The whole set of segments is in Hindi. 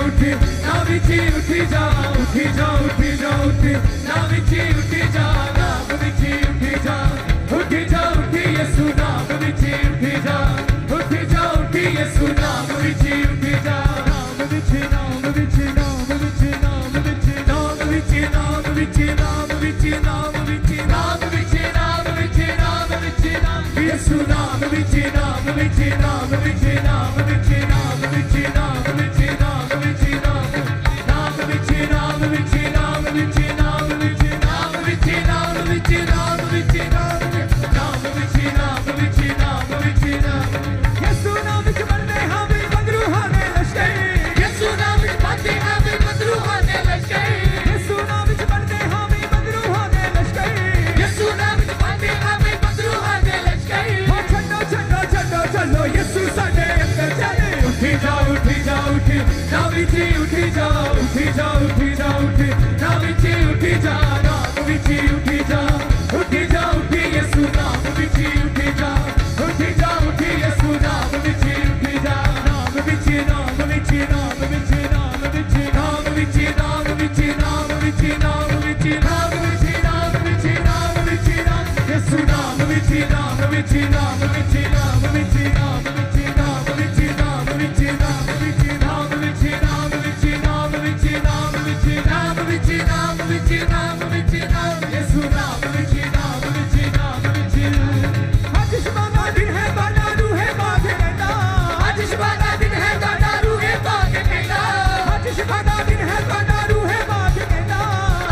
उठी ना विची उठी जा उठी जा उठी जा उठी ना विची उठी जा नाम विची उठी जा उठी जा उठी यीशु नाम विची उठी जा उठी जा उठी यीशु नाम विची उठी जा नाम विची नाम विची नाम विची नाम विची नाम विची नाम विची नाम विची नाम विची नाम विची नाम विची नाम विची नाम यीशु नाम विची नाम विची नाम विची नाम विची नाम विची नाम विची नाम विची नाम नाम विची नाम विची नाम विची नाम विची नाम विची नाम विची नाम विची नाम नाम विची नाम विची नाम विची नाम यीशु नाम विच बनने हमें बंदरू होने लश्कर यीशु नाम विच बनने हमें बंदरू होने लश्कर यीशु नाम विच बनने हमें बंदरू होने लश्कर यीशु नाम विच बनने हमें बंदरू होने लश्कर हो छड्डो छड्डो छड्डो चलो यीशु साडे अंदर चले उठी जा उठी जा उठी ना विची उठी जा उठी जा उठी जा उठी ना विची उठी जा नाम विची उठी जा उठी जा उठी यीशु नाम विची उठी जा उठी जा उठी यीशु नाम विची उठी जा नाम विची नाम विची नाम विची नाम विची नाम विची नाम विची नाम विची नाम विची नाम विची नाम विची नाम विची नाम यीशु नाम विची नाम विची नाम विची नाम विची नाम विची नाम विची नाम विची नाम विची नाम विची नाम विची नाम विची नाम विची नाम विची नाम विची नाम विची नाम यीशु नाम विची नाम विची नाम विची आज शुभाना दिन है बाना रूहे बागे कहना आज शुभाना दिन है बाना रूहे बागे कहना आज शुभाना दिन है बाना रूहे बागे कहना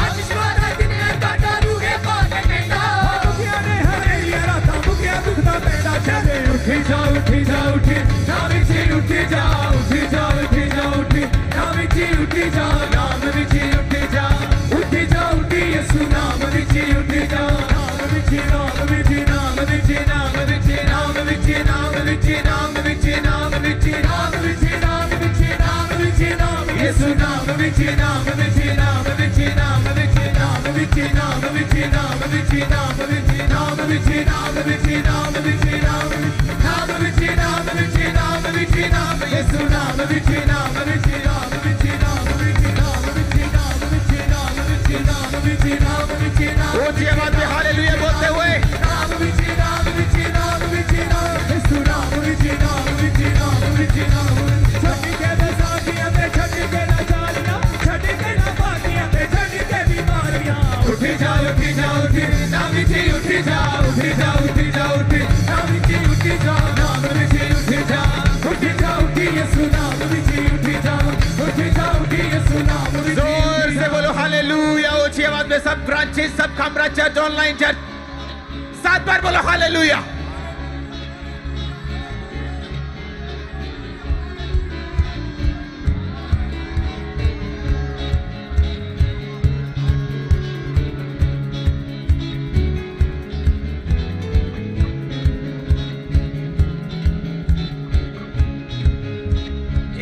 आज शुभाना दिन है बाना रूहे बागे कहना मुखिया ने हरेलिया राता मुखिया दुखदा पैदा चले उठी जा उठी जा उठी ना विची उठी जा उठी जा उठी जा उठी ना विची उठी जा नाम विची उठी जा उठी जा उठी यीशु नाम विची उठी जा नाम विची नाम विची नाम विची नाम विची नाम विची नाम विची नाम विची नाम विची नाम विची नाम विची नाम विची नाम यीशु नाम विची नाम विची नाम विची नाम विची नाम विची नाम विची नाम विची नाम विची नाम विची नाम विची नाम विची नाम नाम विची नाम विची नाम विची नाम यीशु नाम विची नाम विची नाम विची नाम विची नाम विची नाम विची नाम विची नाम विची नाम विची नाम ऊंची आवाज में हालेलुया बोलते हुए नाम विची नाम विची नाम विची नाम यीशु नाम विची नाम विची नाम विची नाम छड़ी के बेसाखियां पे छड़ी के ना जालियां छड़ी के ना बाकियां पे छड़ी के बीमारियां उठी जा उठी जा उठी नाम विची उठी जा उठी जा उठी जा उठी नाम विची उठी जा नाम विची उठी जा उठी जा उठी यीशु नाम विची उठी जा उठी जा उठी यीशु नाम विची जोर से बोलो हालेलुया ऊंची आवाज में सब ब्रांचेस सब खामरा चर्च ऑनलाइन चर्च सात बार बोलो हालेलुया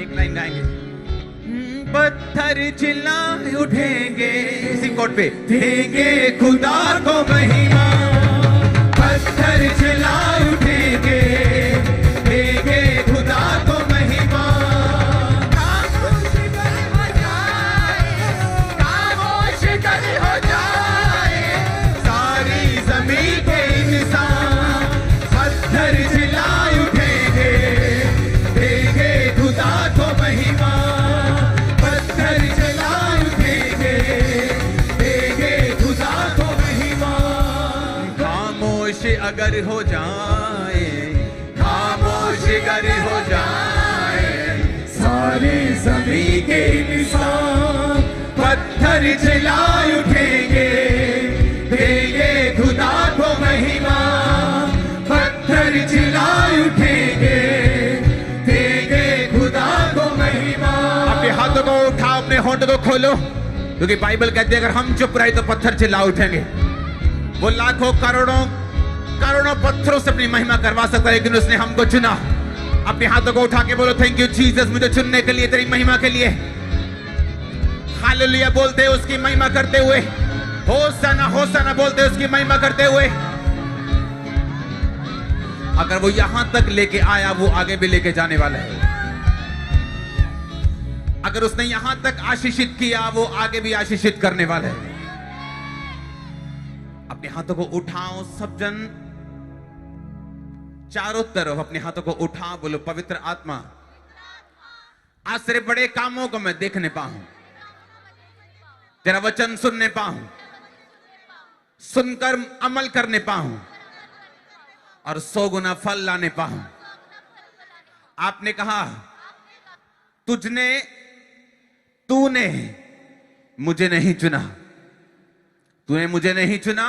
एक लाइन गाएंगे पत्थर चिल्ला उठेंगे इसी कोट पे देंगे खुदा को महिमा पत्थर चिल्ला उठेंगे देंगे खुदा को महिमा खामोश कर हो जाए सारी जमीन के इंसान पत्थर चिल्ला उठेंगे देंगे खुदा को महिमा पत्थर चिल्ला उठेंगे देंगे खुदा को महिमा खामोश अगर हो जाए खामोश अगर हो जाए सारी जमीन के इंसान पत्थर चिल्ला उठेंगे देंगे खुदा को महिमा पत्थर चिल्ला उठेंगे देंगे खुदा को महिमा अपने हाथों को उठाओ अपने होंठों को खोलो क्योंकि बाइबल कहती है अगर हम चुप रहे तो पत्थर चिल्ला उठेंगे वो लाखों करोड़ों करोड़ों पत्थरों से अपनी महिमा करवा सकता है लेकिन उसने हमको चुना अपने हाथों को उठा के बोलो थैंक यू जीसस मुझे चुनने के लिए तेरी महिमा के लिए हालेलुया बोलते उसकी महिमा करते हुए होसाना होसाना बोलते उसकी महिमा करते हुए अगर वो यहां तक लेके आया वो आगे भी लेके जाने वाला है अगर उसने यहां तक आशीषित किया, वो आगे भी आशीषित करने वाला है। अपने हाथों को उठाओ सब जन, चारों तरफ अपने हाथों को उठाओ, बोलो पवित्र आत्मा, आज तेरे बड़े कामों को मैं देखने पाऊं, तेरा वचन सुनने पाऊं, सुनकर अमल करने पाऊं और 100 गुना फल लाने पाऊं। आपने कहा तूने मुझे नहीं चुना, तूने मुझे नहीं चुना,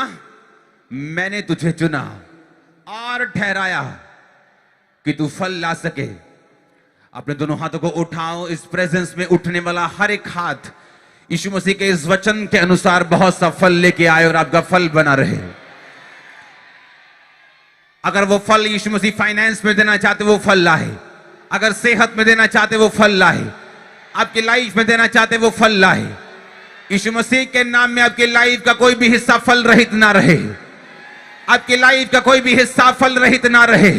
मैंने तुझे चुना और ठहराया कि तू फल ला सके। अपने दोनों हाथों को उठाओ, इस प्रेजेंस में उठने वाला हर एक हाथ यीशु मसीह के इस वचन के अनुसार बहुत सा फल लेके आए और आपका फल बना रहे। अगर वो फल यीशु मसीह फाइनेंस में देना चाहते वो फल लाए, अगर सेहत में देना चाहते वो फल लाए, आपकी लाइफ में देना चाहते वो फल लाए। यीशु मसीह के नाम में आपकी लाइफ का कोई भी हिस्सा फल रहित ना रहे, आपकी लाइफ का कोई भी हिस्सा फल रहित ना रहे।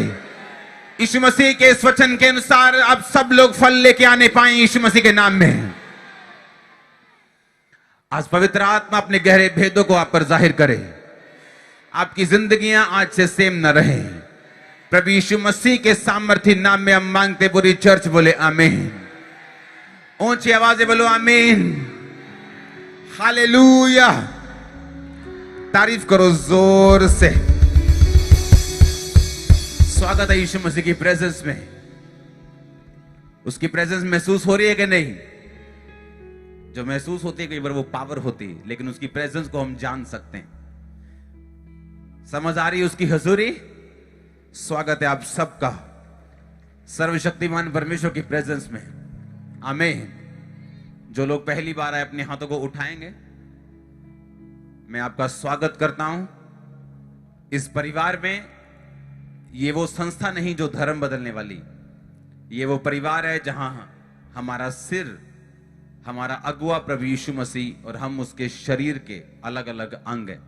यीशु मसीह के इस वचन के अनुसार आप सब लोग फल लेके आने पाए यीशु मसीह के नाम में। आज पवित्र आत्मा अपने गहरे भेदों को आप पर जाहिर करे, आपकी जिंदगियां आज से सेम न रहे। प्रभु यीशु मसीह के सामर्थ्य नाम में हम मांगते, पूरी चर्च बोले आमीन। ऊंची आवाजें बोलो आमीन, हालेलुया। तारीफ करो जोर से। स्वागत है यीशु मसीह की प्रेजेंस में। उसकी प्रेजेंस महसूस हो रही है कि नहीं? जो महसूस होती है कई बार वो पावर होती है, लेकिन उसकी प्रेजेंस को हम जान सकते हैं। समझ आ रही है उसकी हजूरी? स्वागत है आप सबका सर्वशक्तिमान परमेश्वर की प्रेजेंस में। आमीन। जो लोग पहली बार आए अपने हाथों को उठाएंगे। मैं आपका स्वागत करता हूं इस परिवार में। ये वो संस्था नहीं जो धर्म बदलने वाली, ये वो परिवार है जहां हमारा सिर, हमारा अगुआ प्रभु यीशु मसीह और हम उसके शरीर के अलग अलग अंग हैं।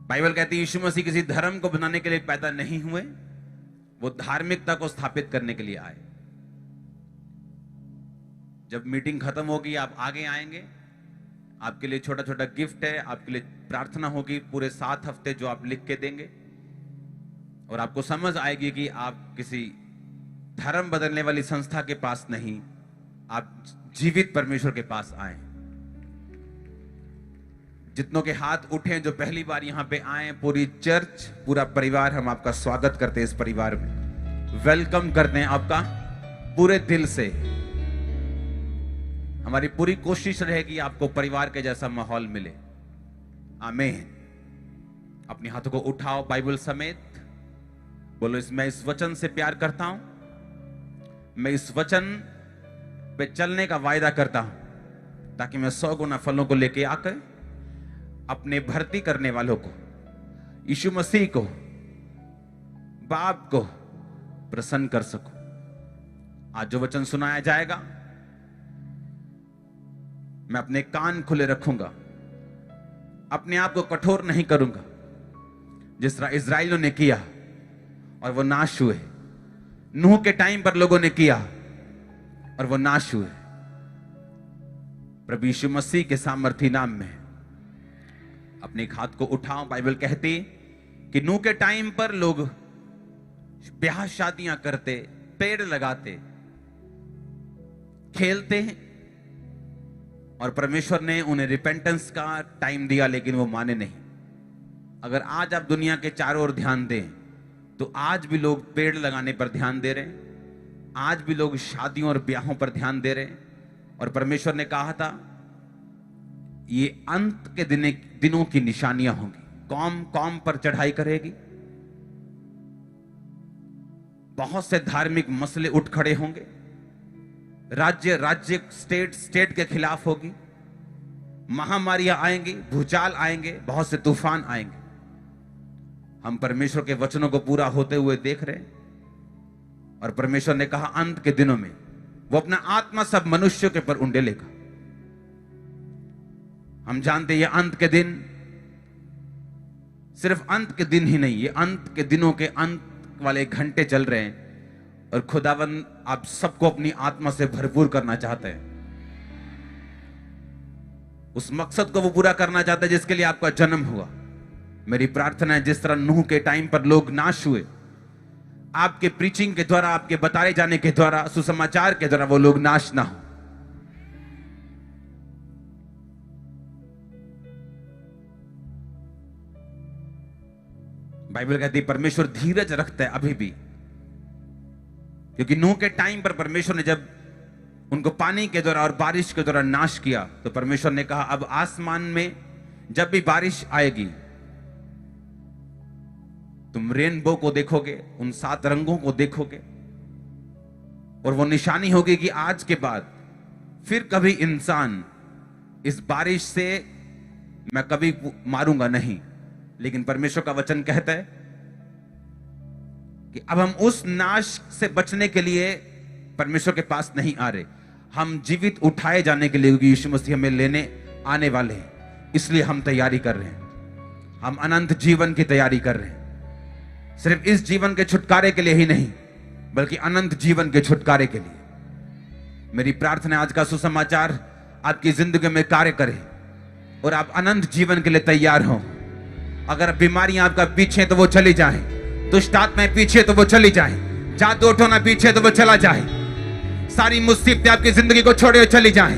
बाइबल कहती है यीशु मसीह किसी धर्म को बनाने के लिए पैदा नहीं हुए, वो धार्मिकता को स्थापित करने के लिए आए। जब मीटिंग खत्म होगी आप आगे आएंगे, आपके लिए छोटा छोटा गिफ्ट है, आपके लिए प्रार्थना होगी पूरे 7 हफ्ते जो आप लिख के देंगे, और आपको समझ आएगी कि आप किसी धर्म बदलने वाली संस्था के पास नहीं, आप जीवित परमेश्वर के पास आए। जितनों के हाथ उठे जो पहली बार यहां पे आए, पूरी चर्च, पूरा परिवार, हम आपका स्वागत करते हैं इस परिवार में, वेलकम करते हैं आपका पूरे दिल से। हमारी पूरी कोशिश रहेगी आपको परिवार के जैसा माहौल मिले। आमीन। अपने हाथों को उठाओ बाइबल समेत, बोलो मैं इस वचन से प्यार करता हूं, मैं इस वचन पे चलने का वायदा करता हूं, ताकि मैं 100 गुना फलों को लेके आकर अपने भर्ती करने वालों को, यीशु मसीह को, बाप को प्रसन्न कर सकूं। आज जो वचन सुनाया जाएगा मैं अपने कान खुले रखूंगा, अपने आप को कठोर नहीं करूंगा जिस तरह इजराइलियों ने किया और वो नाश हुए। नूह के टाइम पर लोगों ने किया और वो नाश हुए। प्रभु यीशु मसीह के सामर्थ्य नाम में अपने एक हाथ को उठाओ। बाइबल कहती कि नूह के टाइम पर लोग ब्याह शादियां करते, पेड़ लगाते, खेलते हैं, और परमेश्वर ने उन्हें रिपेंटेंस का टाइम दिया, लेकिन वो माने नहीं। अगर आज आप दुनिया के चारों ओर ध्यान दें तो आज भी लोग पेड़ लगाने पर ध्यान दे रहे हैं, आज भी लोग शादियों और ब्याहों पर ध्यान दे रहे हैं। और परमेश्वर ने कहा था ये अंत के दिनों की निशानियां होंगी। कौम कौम पर चढ़ाई करेगी, बहुत से धार्मिक मसले उठ खड़े होंगे, राज्य राज्य स्टेट स्टेट के खिलाफ होगी, महामारियां आएंगी, भूचाल आएंगे, बहुत से तूफान आएंगे। हम परमेश्वर के वचनों को पूरा होते हुए देख रहे हैं, और परमेश्वर ने कहा अंत के दिनों में वो अपना आत्मा सब मनुष्यों के पर उंडेलेगा। हम जानते हैं ये अंत के दिन सिर्फ अंत के दिन ही नहीं, ये अंत के दिनों के अंत वाले घंटे चल रहे हैं, और खुदावन आप सबको अपनी आत्मा से भरपूर करना चाहते हैं। उस मकसद को वो पूरा करना चाहता है जिसके लिए आपका जन्म हुआ। मेरी प्रार्थना है जिस तरह नूह के टाइम पर लोग नाश हुए, आपके प्रीचिंग के द्वारा, आपके बताए जाने के द्वारा, सुसमाचार के द्वारा वो लोग नाश ना हो। बाइबल कहती है परमेश्वर धीरज रखता है अभी भी, क्योंकि नूह के टाइम पर परमेश्वर ने जब उनको पानी के द्वारा और बारिश के द्वारा नाश किया तो परमेश्वर ने कहा अब आसमान में जब भी बारिश आएगी तुम रेनबो को देखोगे, उन 7 रंगों को देखोगे, और वो निशानी होगी कि आज के बाद फिर कभी इंसान इस बारिश से मैं कभी मारूंगा नहीं। लेकिन परमेश्वर का वचन कहता है कि अब हम उस नाश से बचने के लिए परमेश्वर के पास नहीं आ रहे, हम जीवित उठाए जाने के लिए, क्योंकि यीशु मसीह हमें लेने आने वाले हैं, इसलिए हम तैयारी कर रहे हैं। हम अनंत जीवन की तैयारी कर रहे हैं, सिर्फ इस जीवन के छुटकारे के लिए ही नहीं बल्कि अनंत जीवन के छुटकारे के लिए। मेरी प्रार्थना है आज का सुसमाचार आपकी जिंदगी में कार्य करे और आप अनंत जीवन के लिए तैयार हो। अगर बीमारियां आपका पीछे तो वो चली जाए, दुष्ट आत्माएं पीछे तो वो चली जाए, जादू टोना पीछे तो वो चला जाए, सारी मुसीबतें आपकी जिंदगी को छोड़े चली जाए,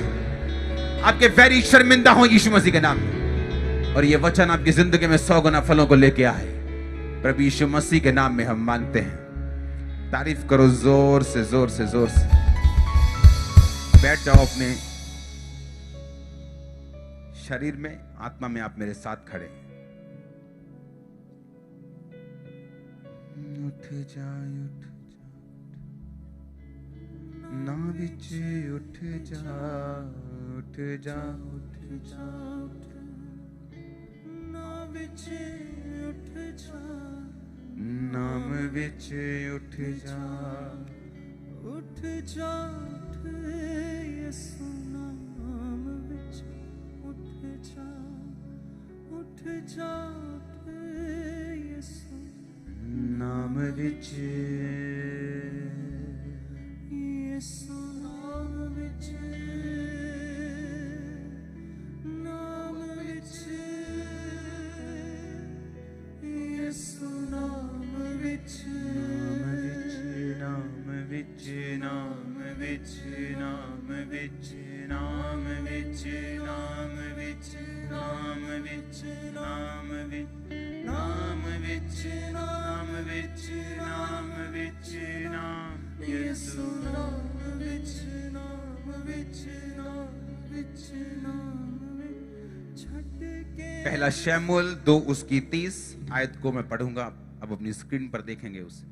आपके वैरी शर्मिंदा हो यीशु मसीह के नाम में, और ये वचन आपकी जिंदगी में 100 गुना फलों को लेके आए। प्रभु यीशु मसीह के नाम में हम मांगते हैं। तारीफ करो जोर से जोर से जोर से। बैठ जाओ अपने शरीर में, आत्मा में आप मेरे साथ खड़े। उठ जा उठ ना बिचे, उठ जा उठ जा उठ जा ना बिचे, उठ जा नाम बिचे, उठ जा उठ जा उठ यीशु नाम बिचे, उठ जा उठ जा उठ यीशु नाम बिचे, यीशु नाम बिचे, नाम बिचे, यीशु नाम बिचे, नाम बिचे, नाम बिचे, नाम बिचे, नाम बिचे, नाम बिचे, नाम बिचे, नाम बिचे, नाम बिचे, नाम बिचे, नाम बिचे, नाम यीशु नाम बिचे, नाम बिचे, नाम बिचे, नाम छटके। पहला शमूएल 2 उसकी 30 आयत को मैं पढ़ूंगा, अब अपनी स्क्रीन पर देखेंगे उसे।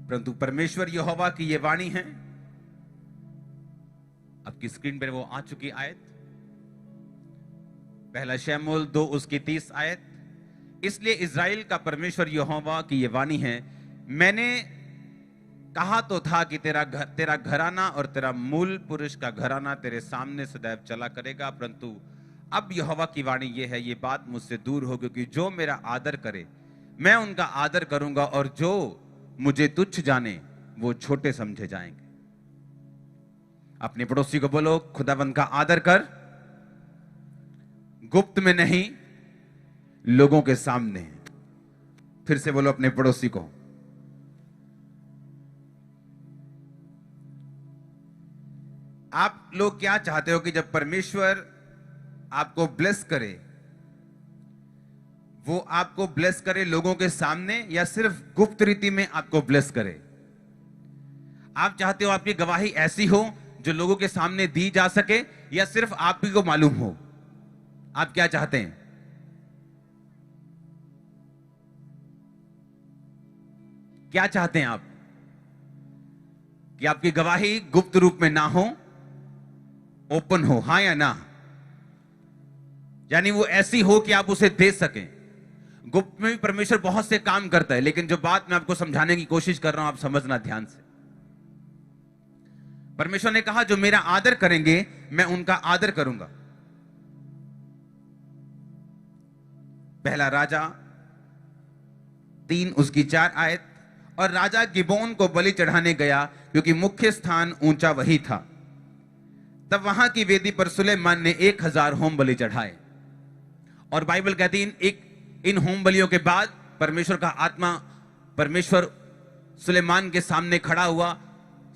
परंतु परमेश्वर यहोवा की ये वाणी है, आपकी स्क्रीन पर वो आ चुकी आयत, पहला शमूएल 2 उसकी 30 आयत। इसलिए इज़राइल का परमेश्वर यहोवा की ये वाणी है, मैंने कहा तो था कि तेरा घराना और तेरा मूल पुरुष का घराना तेरे सामने सदैव चला करेगा, परंतु अब यहोवा की वाणी ये है, ये बात मुझसे दूर हो, क्योंकि जो मेरा आदर करे मैं उनका आदर करूंगा, और जो मुझे तुच्छ जाने वो छोटे समझे जाएंगे। अपने पड़ोसी को बोलो, खुदावंद का आदर कर, गुप्त में नहीं, लोगों के सामने। फिर से बोलो अपने पड़ोसी को। आप लोग क्या चाहते हो कि जब परमेश्वर आपको ब्लेस करे, वो आपको ब्लेस करे लोगों के सामने, या सिर्फ गुप्त रीति में आपको ब्लेस करे? आप चाहते हो आपकी गवाही ऐसी हो जो लोगों के सामने दी जा सके, या सिर्फ आप ही को मालूम हो? आप क्या चाहते हैं? क्या चाहते हैं आप? कि आपकी गवाही गुप्त रूप में ना हो, ओपन हो, हां या ना? यानी वो ऐसी हो कि आप उसे दे सकें। गुप्त में भी परमेश्वर बहुत से काम करता है, लेकिन जो बात मैं आपको समझाने की कोशिश कर रहा हूं, आप समझना ध्यान से। परमेश्वर ने कहा जो मेरा आदर करेंगे मैं उनका आदर करूंगा। पहला राजा 3 उसकी 4 आयत। और राजा गिबोन को बलि चढ़ाने गया क्योंकि मुख्य स्थान ऊंचा वही था। तब वहां की वेदी पर सुलेमान ने 1000 होम बलि चढ़ाए। और बाइबल कहती है इन होम बलियों के बाद परमेश्वर का आत्मा परमेश्वर सुलेमान के सामने खड़ा हुआ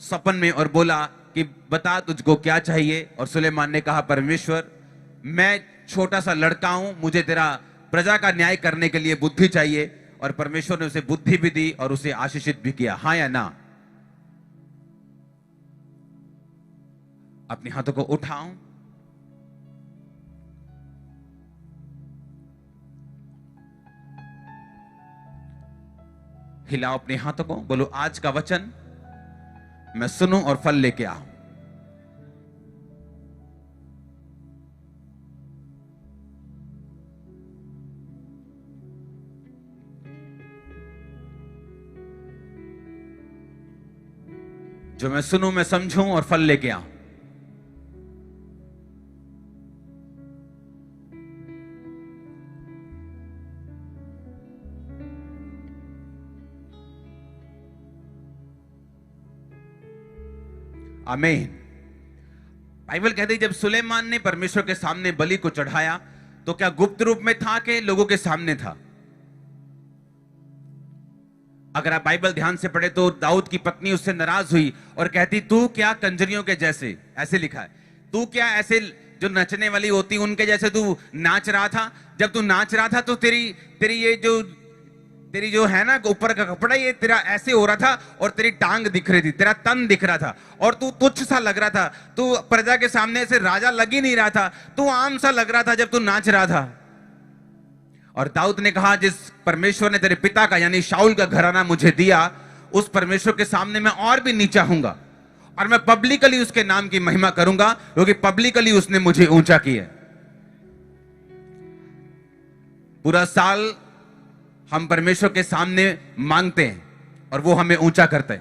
सपन में और बोला कि बता तुझको क्या चाहिए। और सुलेमान ने कहा, परमेश्वर मैं छोटा सा लड़का हूं, मुझे तेरा प्रजा का न्याय करने के लिए बुद्धि चाहिए। और परमेश्वर ने उसे बुद्धि भी दी और उसे आशीषित भी किया। हां या ना? अपने हाथों को उठाओ, हिलाओ अपने हाथों को, बोलो आज का वचन मैं सुनूं और फल लेके आऊं। जो मैं सुनूं, मैं समझूं और फल लेके आऊं। आमीन। बाइबल कहती है जब सुलेमान ने परमेश्वर के सामने बलि को चढ़ाया तो क्या गुप्त रूप में था कि लोगों के सामने था? अगर आप बाइबल ध्यान से पढ़े तो दाऊद की पत्नी उससे नाराज हुई और कहती, तू क्या कंजरियों के जैसे, ऐसे लिखा है, तू क्या ऐसे जो नचने वाली होती उनके जैसे तू नाच रहा था? जब तू नाच रहा था तो तेरी जो है ना ऊपर का कपड़ा ये तेरा ऐसे हो रहा था और तेरी टांग दिख रही थी, तेरा तन दिख रहा था और तू तुच्छ सा लग रहा था, तू प्रजा के सामने से राजा लग ही नहीं रहा था, तू आम सा लग रहा था जब तू नाच रहा था। और दाऊद ने कहा, जिस परमेश्वर ने तेरे पिता का यानी शाऊल का घराना मुझे दिया, उस परमेश्वर के सामने मैं और भी नीचा हूंगा और मैं पब्लिकली उसके नाम की महिमा करूंगा क्योंकि पब्लिकली उसने मुझे ऊंचा किया। पूरा साल हम परमेश्वर के सामने मांगते हैं और वो हमें ऊंचा करता है।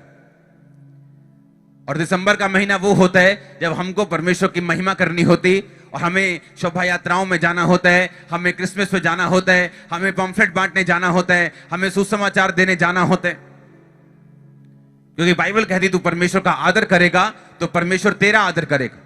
और दिसंबर का महीना वो होता है जब हमको परमेश्वर की महिमा करनी होती और हमें शोभा यात्राओं में जाना होता है, हमें क्रिसमस पे जाना होता है, हमें पम्फलेट बांटने जाना होता है, हमें सुसमाचार देने जाना होता है। क्योंकि बाइबल कहती तू परमेश्वर का आदर करेगा तो परमेश्वर तेरा आदर करेगा।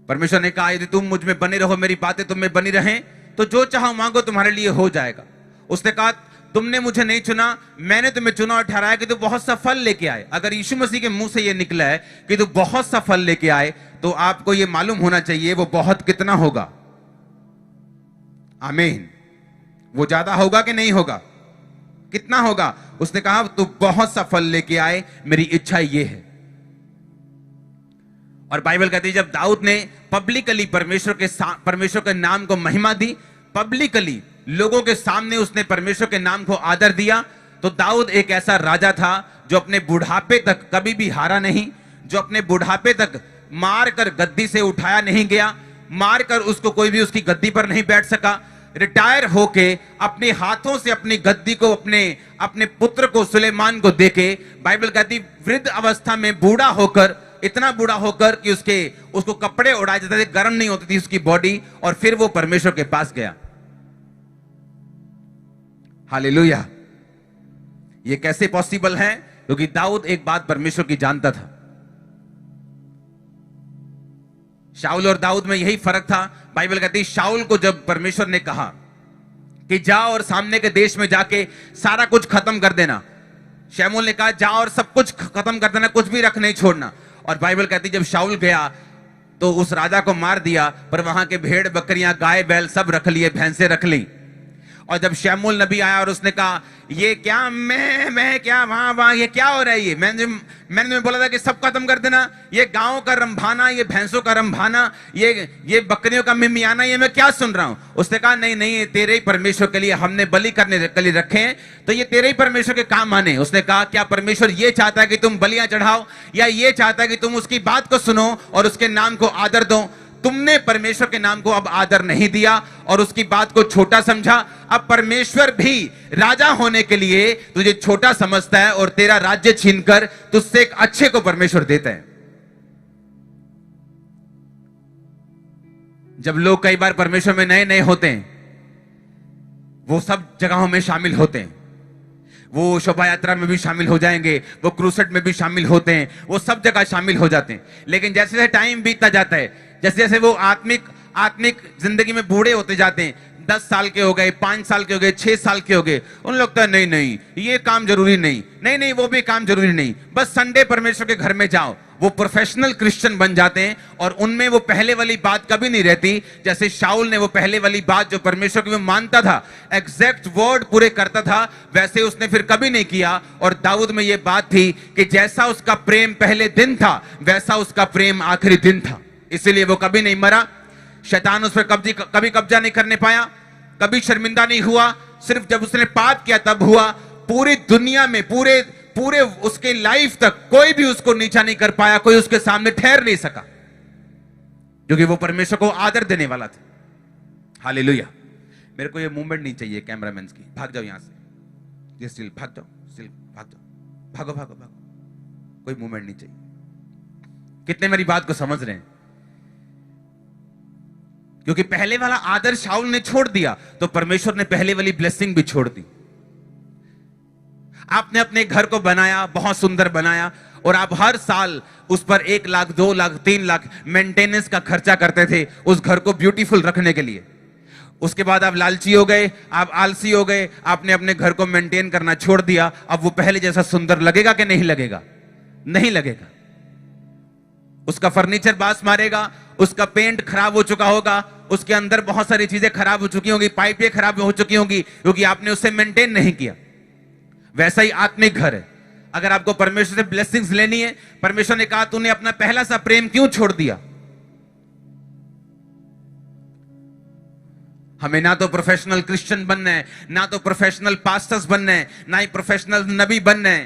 परमेश्वर ने कहा, यदि तुम मुझ में बने रहो, मेरी बातें तुम में बनी रहें, तो जो चाहो मांगो तुम्हारे लिए हो जाएगा। उसने कहा, तुमने मुझे नहीं चुना, मैंने तुम्हें चुना और ठहराया कि तू बहुत सा फल लेके आए। अगर यीशु मसीह के मुंह से यह निकला है कि तू बहुत सा फल लेके आए, तो आपको यह मालूम होना चाहिए वो बहुत कितना होगा। आमीन। वो ज्यादा होगा कि नहीं होगा? कितना होगा? उसने कहा, तू बहुत सा फल लेके आए, मेरी इच्छा ये है। और बाइबल कहती है जब दाऊद ने पब्लिकली परमेश्वर के नाम को महिमा दी, पब्लिकली लोगों के सामने उसने परमेश्वर के नाम को आदर दिया, तो दाऊद एक ऐसा राजा था जो अपने बुढ़ापे तक कभी भी हारा नहीं, जो अपने बुढ़ापे तक मार कर गद्दी से उठाया नहीं गया, मार कर उसको कोई भी उसकी गद्दी पर नहीं बैठ सका। रिटायर होके अपने हाथों से अपनी गद्दी को अपने पुत्र को सुलेमान को देके, बाइबल कहती वृद्ध अवस्था में बूढ़ा होकर, इतना बूढ़ा होकर कि उसको कपड़े उड़ाए जाते थे, गर्म नहीं होती थी उसकी बॉडी, और फिर वो परमेश्वर के पास गया। हालेलुया। ये कैसे पॉसिबल है? क्योंकि दाऊद एक बात परमेश्वर की जानता था। शाऊल और दाऊद में यही फर्क था। बाइबल कहती है शाऊल को जब परमेश्वर ने कहा कि जाओ और सामने के देश में जाके सारा कुछ खत्म कर देना, शमूएल ने कहा जाओ और सब कुछ खत्म कर देना, कुछ भी रख नहीं छोड़ना। और बाइबल कहती जब शाऊल गया तो उस राजा को मार दिया, पर वहां के भेड़ बकरियां गाय बैल सब रख लिए, भैंसे रख ली। और जब शमूएल नबी आया और उसने कहा ये क्या मैं क्या वहां ये क्या हो रहा है? ये मैंने बोला था कि सब खत्म कर देना, ये गांव का रंभाना, ये भैंसों का रंभाना, ये बकरियों का मिमियाना, ये मैं क्या सुन रहा हूं? उसने कहा नहीं, ये तेरे ही परमेश्वर के लिए हमने बलि करने के लिए रखे हैं, तो ये तेरे ही परमेश्वर के काम आने। उसने कहा क्या परमेश्वर ये चाहता है कि तुम बलियां चढ़ाओ, या ये चाहता है कि तुम उसकी बात को सुनो और उसके नाम को आदर दो? तुमने परमेश्वर के नाम को अब आदर नहीं दिया और उसकी बात को छोटा समझा। अब परमेश्वर भी राजा होने के लिए तुझे छोटा समझता है और तेरा राज्य छीनकर तुझसे एक अच्छे को परमेश्वर देता है। जब लोग कई बार परमेश्वर में नए नए होते हैं, वो सब जगहों में शामिल होते हैं, वो शोभा यात्रा में भी शामिल हो जाएंगे, वो क्रूसेड में भी शामिल होते हैं, वो सब जगह शामिल हो जाते हैं। लेकिन जैसे जैसे टाइम बीतता जाता है, जैसे जैसे वो आत्मिक जिंदगी में बूढ़े होते जाते हैं, 10 साल के हो गए, 5 साल के हो गए, 6 साल के हो गए, उन लगता है नहीं नहीं ये काम जरूरी नहीं, नहीं नहीं वो भी काम जरूरी नहीं, बस संडे परमेश्वर के घर में जाओ। वो प्रोफेशनल क्रिश्चियन बन जाते हैं और उनमें वो पहले वाली बात कभी नहीं रहती। जैसे शाऊल ने वो पहले वाली बात जो परमेश्वर की मानता था, एग्जैक्ट वर्ड पूरे करता था, वैसे उसने फिर कभी नहीं किया। और दाऊद में ये बात थी कि जैसा उसका प्रेम पहले दिन था, वैसा उसका प्रेम आखिरी दिन था, इसीलिए वो कभी नहीं मरा। शैतान उस पर कभी कब्जा नहीं करने पाया, कभी शर्मिंदा नहीं हुआ। सिर्फ जब उसने पाप किया तब हुआ। पूरी दुनिया में पूरे उसके लाइफ तक कोई भी उसको नीचा नहीं कर पाया, कोई उसके सामने ठहर नहीं सका, क्योंकि वो परमेश्वर को आदर देने वाला था। हालेलुया। मेरे को ये मूवमेंट नहीं चाहिए कैमरामैन की। भाग जाओ यहां से, ये स्टिल भाग जाओ, स्टिल भाग जाओ, भागो भागो भागो, कोई मूवमेंट नहीं चाहिए। कितने मेरी बात को समझ रहे हैं? क्योंकि पहले वाला आदर शाऊल ने छोड़ दिया, तो परमेश्वर ने पहले वाली ब्लेसिंग भी छोड़ दी। आपने अपने घर को बनाया, बहुत सुंदर बनाया, और आप हर साल उस पर 1 लाख, 2 लाख, 3 लाख मेंटेनेंस का खर्चा करते थे उस घर को ब्यूटीफुल रखने के लिए। उसके बाद आप लालची हो गए, आप आलसी हो गए, आपने अपने घर को मेंटेन करना छोड़ दिया। अब वो पहले जैसा सुंदर लगेगा कि नहीं लगेगा? नहीं लगेगा। उसका फर्नीचर बास मारेगा, उसका पेंट खराब हो चुका होगा, उसके अंदर बहुत सारी चीजें खराब हो चुकी होंगी, पाइपें खराब हो चुकी होंगी, क्योंकि आपने उसे मेंटेन नहीं किया। वैसा ही आत्मिक घर है। अगर आपको परमेश्वर से ब्लेसिंग्स लेनी है, परमेश्वर ने कहा तूने अपना पहला सा प्रेम क्यों छोड़ दिया? हमें ना तो प्रोफेशनल क्रिश्चियन बनना है, ना तो प्रोफेशनल पास्टर्स बनना है, ना ही प्रोफेशनल नबी बनना है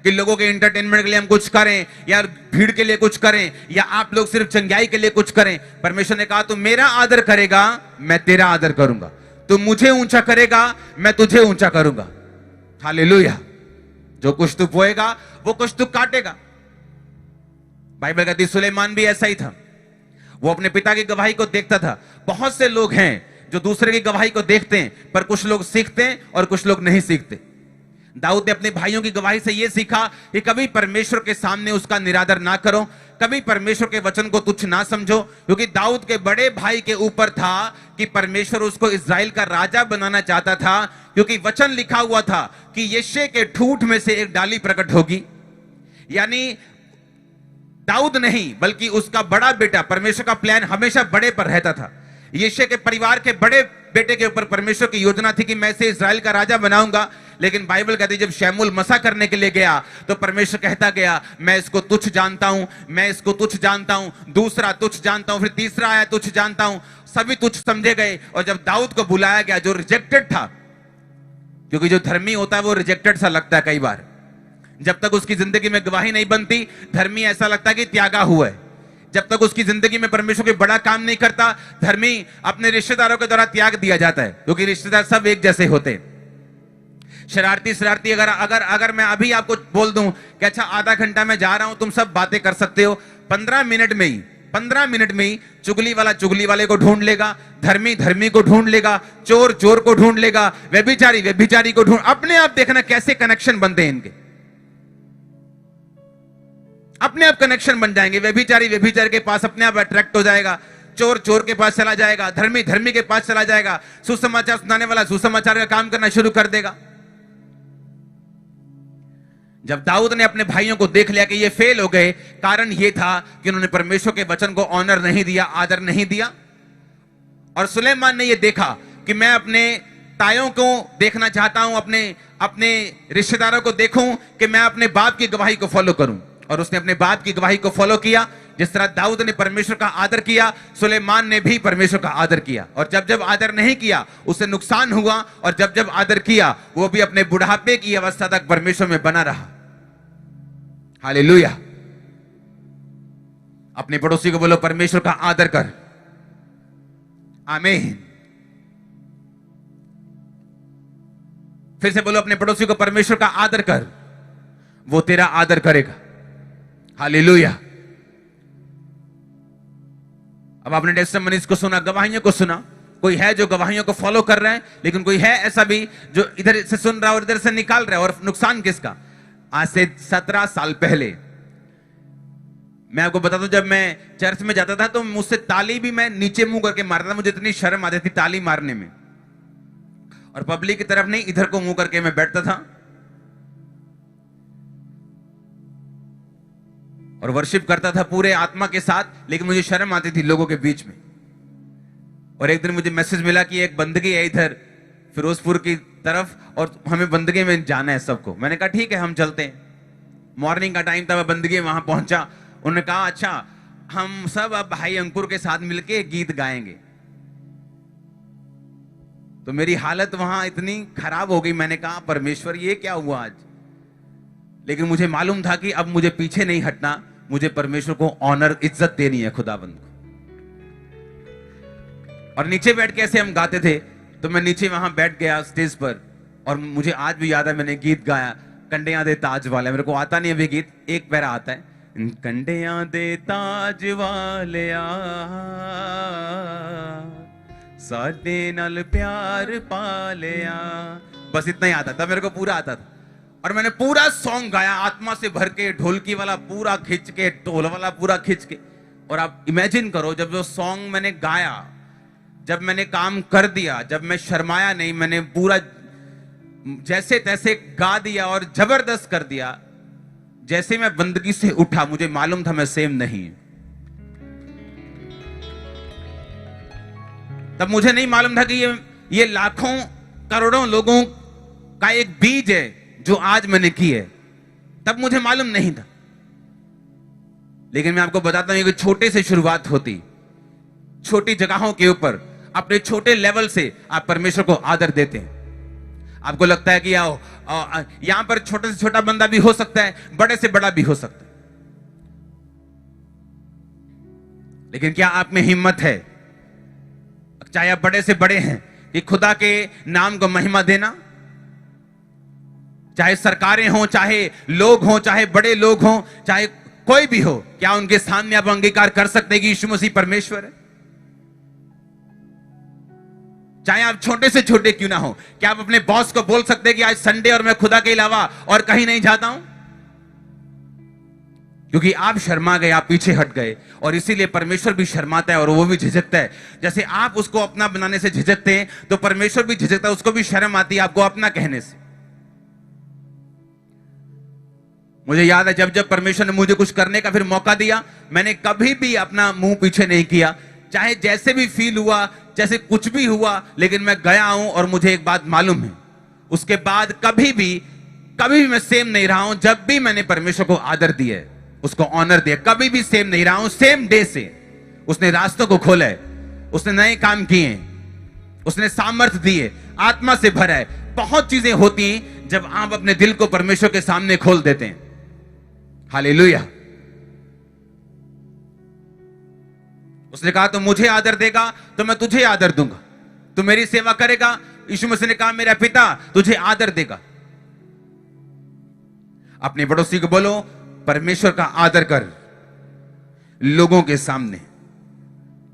कि लोगों के एंटरटेनमेंट के लिए हम कुछ करें, या भीड़ के लिए कुछ करें, या आप लोग सिर्फ चंगाई के लिए कुछ करें। परमेश्वर ने कहा तू मेरा आदर करेगा, मैं तेरा आदर करूंगा। तू मुझे ऊंचा करेगा, मैं तुझे ऊंचा करूंगा। हालेलुया। जो कुछ तू बोएगा वो कुछ तू काटेगा। बाइबल कहती है सुलेमान भी ऐसा ही था। वो अपने पिता की गवाही को देखता था। बहुत से लोग हैं जो दूसरे की गवाही को देखते हैं, पर कुछ लोग सीखते हैं और कुछ लोग नहीं सीखते। दाऊद ने अपने भाइयों की गवाही से यह सीखा कि कभी परमेश्वर के सामने उसका निरादर ना करो, कभी परमेश्वर के वचन को तुच्छ ना समझो, क्योंकि दाऊद के बड़े भाई के ऊपर था कि परमेश्वर उसको इस्राएल का राजा बनाना चाहता था, क्योंकि वचन लिखा हुआ था कि यिशै के ठूंठ में से एक डाली प्रकट होगी। यानी दाऊद नहीं बल्कि उसका बड़ा बेटा, परमेश्वर का प्लान हमेशा बड़े पर रहता था। यिशै के परिवार के बड़े बेटे के ऊपर परमेश्वर की योजना थी कि मैं इसे इस्राएल का राजा बनाऊंगा। लेकिन बाइबल कहती है जब शमूएल मसा करने के लिए गया तो परमेश्वर कहता गया मैं इसको तुच्छ जानता हूं, मैं इसको तुच्छ जानता हूं, दूसरा तुच्छ जानता हूं, फिर तीसरा आया तुच्छ जानता हूं, सभी तुच्छ समझे गए। और जब दाऊद को बुलाया गया जो रिजेक्टेड था, क्योंकि जो धर्मी होता है वो रिजेक्टेड सा लगता है कई बार, जब तक उसकी जिंदगी में गवाही नहीं बनती धर्मी ऐसा लगता है कि त्यागा हुआ है। जब तक उसकी जिंदगी में परमेश्वर कोई बड़ा काम नहीं करता, धर्मी अपने रिश्तेदारों के द्वारा त्याग दिया जाता है, क्योंकि रिश्तेदार सब एक जैसे होते हैं। शरारती अगर मैं अभी आपको बोल दूं कि अच्छा आधा घंटा मैं जा रहा हूं, तुम सब बातें कर सकते हो, 15 मिनट में ही चुगली वाला चुगली वाले को ढूंढ लेगा, धर्मी को ढूंढ लेगा, चोर को ढूंढ लेगा, व्यभिचारी को ढूंढ। अपने आप देखना कैसे कनेक्शन बनते हैं इनके, अपने आप कनेक्शन बन जाएंगे। व्यभिचारी के पास अपने आप अट्रैक्ट हो जाएगा, चोर के पास चला जाएगा, धर्मी के पास चला जाएगा, सुसमाचार सुनाने वाला सुसमाचार का काम करना शुरू कर देगा। जब दाऊद ने अपने भाइयों को देख लिया कि ये फेल हो गए, कारण ये था कि उन्होंने परमेश्वर के वचन को ऑनर नहीं दिया, आदर नहीं दिया। और सुलेमान ने ये देखा कि मैं अपने तायों को देखना चाहता हूं, अपने रिश्तेदारों को देखूं कि मैं अपने बाप की गवाही को फॉलो करूं। और उसने अपने बाप की गवाही को फॉलो किया। जिस तरह दाऊद ने परमेश्वर का आदर किया, सुलेमान ने भी परमेश्वर का आदर किया। और जब जब आदर नहीं किया उसे नुकसान हुआ, और जब जब आदर किया वो भी अपने बुढ़ापे की अवस्था तक परमेश्वर में बना रहा। हालेलुया। अपने पड़ोसी को बोलो परमेश्वर का आदर कर। आमीन। फिर से बोलो अपने पड़ोसी को परमेश्वर का आदर कर, वो तेरा आदर करेगा। हालेलुया। अब आपने टेस्टिमनीज को सुना, गवाहियों को सुना, कोई है जो गवाहियों को फॉलो कर रहे हैं, लेकिन कोई है ऐसा भी जो इधर से सुन रहा है और इधर से निकाल रहा है। और नुकसान किसका? आज से 17 साल पहले मैं आपको बता दूं, जब मैं चर्च में जाता था तो मुझसे ताली भी मैं नीचे मुंह करके मारता था। मुझे इतनी शर्म आती थी ताली मारने में, और पब्लिक की तरफ नहीं, इधर को मुंह करके मैं बैठता था और वर्शिप करता था पूरे आत्मा के साथ, लेकिन मुझे शर्म आती थी लोगों के बीच में। और एक दिन मुझे मैसेज मिला कि एक बंदगी है इधर फिरोजपुर की तरफ और हमें बंदगी में जाना है सबको। मैंने कहा ठीक है, हम चलते हैं। मॉर्निंग का टाइम था, मैं बंदगी वहां पहुंचा। उन्होंने कहा अच्छा, हम सब अब भाई अंकुर के साथ मिलके गीत गाएंगे। तो मेरी हालत वहां इतनी खराब हो गई, मैंने कहा परमेश्वर ये क्या हुआ आज। लेकिन मुझे मालूम था कि अब मुझे पीछे नहीं हटना, मुझे परमेश्वर को ऑनर, इज्जत देनी है, खुदाबंद को। और नीचे बैठ के ऐसे हम गाते थे, तो मैं नीचे वहां बैठ गया स्टेज पर, और मुझे आज भी याद है मैंने गीत गाया, कंडियां दे ताज वाले। मेरे को आता नहीं अभी गीत, एक पैरा आता है, कंडियां दे ताज वाले साडे नाल प्यार पा लिया। बस इतना ही आता था, मेरे को पूरा आता था। और मैंने पूरा सॉन्ग गाया आत्मा से भर के, ढोलकी वाला पूरा खींच के, ढोल वाला पूरा खींच के। और आप इमेजिन करो, जब जो सॉन्ग मैंने गाया, जब मैंने काम कर दिया, जब मैं शर्माया नहीं, मैंने पूरा जैसे तैसे गा दिया और जबरदस्त कर दिया। जैसे मैं बंदगी से उठा, मुझे मालूम था मैं सेम नहीं। तब मुझे नहीं मालूम था कि ये लाखों करोड़ों लोगों का एक बीज है जो आज मैंने की है। तब मुझे मालूम नहीं था। लेकिन मैं आपको बताता हूं कि छोटे से शुरुआत होती, छोटी जगहों के ऊपर, अपने छोटे लेवल से आप परमेश्वर को आदर देते हैं। आपको लगता है कि यहां पर छोटे से छोटा बंदा भी हो सकता है, बड़े से बड़ा भी हो सकता है, लेकिन क्या आप में हिम्मत है, चाहे आप बड़े से बड़े हैं, कि खुदा के नाम को महिमा देना? चाहे सरकारें हों, चाहे लोग हों, चाहे बड़े लोग हों, चाहे कोई भी हो, क्या उनके सामने आप अंगीकार कर सकते हैं कि यीशु मसीह परमेश्वर है? चाहे आप छोटे से छोटे क्यों ना हो, क्या आप अपने बॉस को बोल सकते हैं कि आज संडे और मैं खुदा के अलावा और कहीं नहीं जाता हूं? क्योंकि आप शर्मा गए, आप पीछे हट गए, और इसीलिए परमेश्वर भी शर्माता है और वो भी झिझकता है। जैसे आप उसको अपना बनाने से झिझकते हैं, तो परमेश्वर भी झिझकता है, उसको भी शर्म आती है आपको अपना कहने से। मुझे याद है जब जब परमेश्वर ने मुझे कुछ करने का फिर मौका दिया, मैंने कभी भी अपना मुंह पीछे नहीं किया। चाहे जैसे भी फील हुआ, जैसे कुछ भी हुआ, लेकिन मैं गया हूं। और मुझे एक बात मालूम है, उसके बाद कभी भी मैं सेम नहीं रहा हूं। जब भी मैंने परमेश्वर को आदर दिया, उसको ऑनर दिया, कभी भी सेम नहीं रहा हूं। सेम डे से उसने रास्तों को खोला है, उसने नए काम किए, उसने सामर्थ्य दिए, आत्मा से भरा है। बहुत चीजें होती हैं जब आप अपने दिल को परमेश्वर के सामने खोल देते हैं। हालेलुया। उसने कहा तो मुझे आदर देगा तो मैं तुझे आदर दूंगा, तू मेरी सेवा करेगा। यीशु मसीह ने कहा मेरा पिता तुझे आदर देगा। अपने पड़ोसी को बोलो परमेश्वर का आदर कर लोगों के सामने।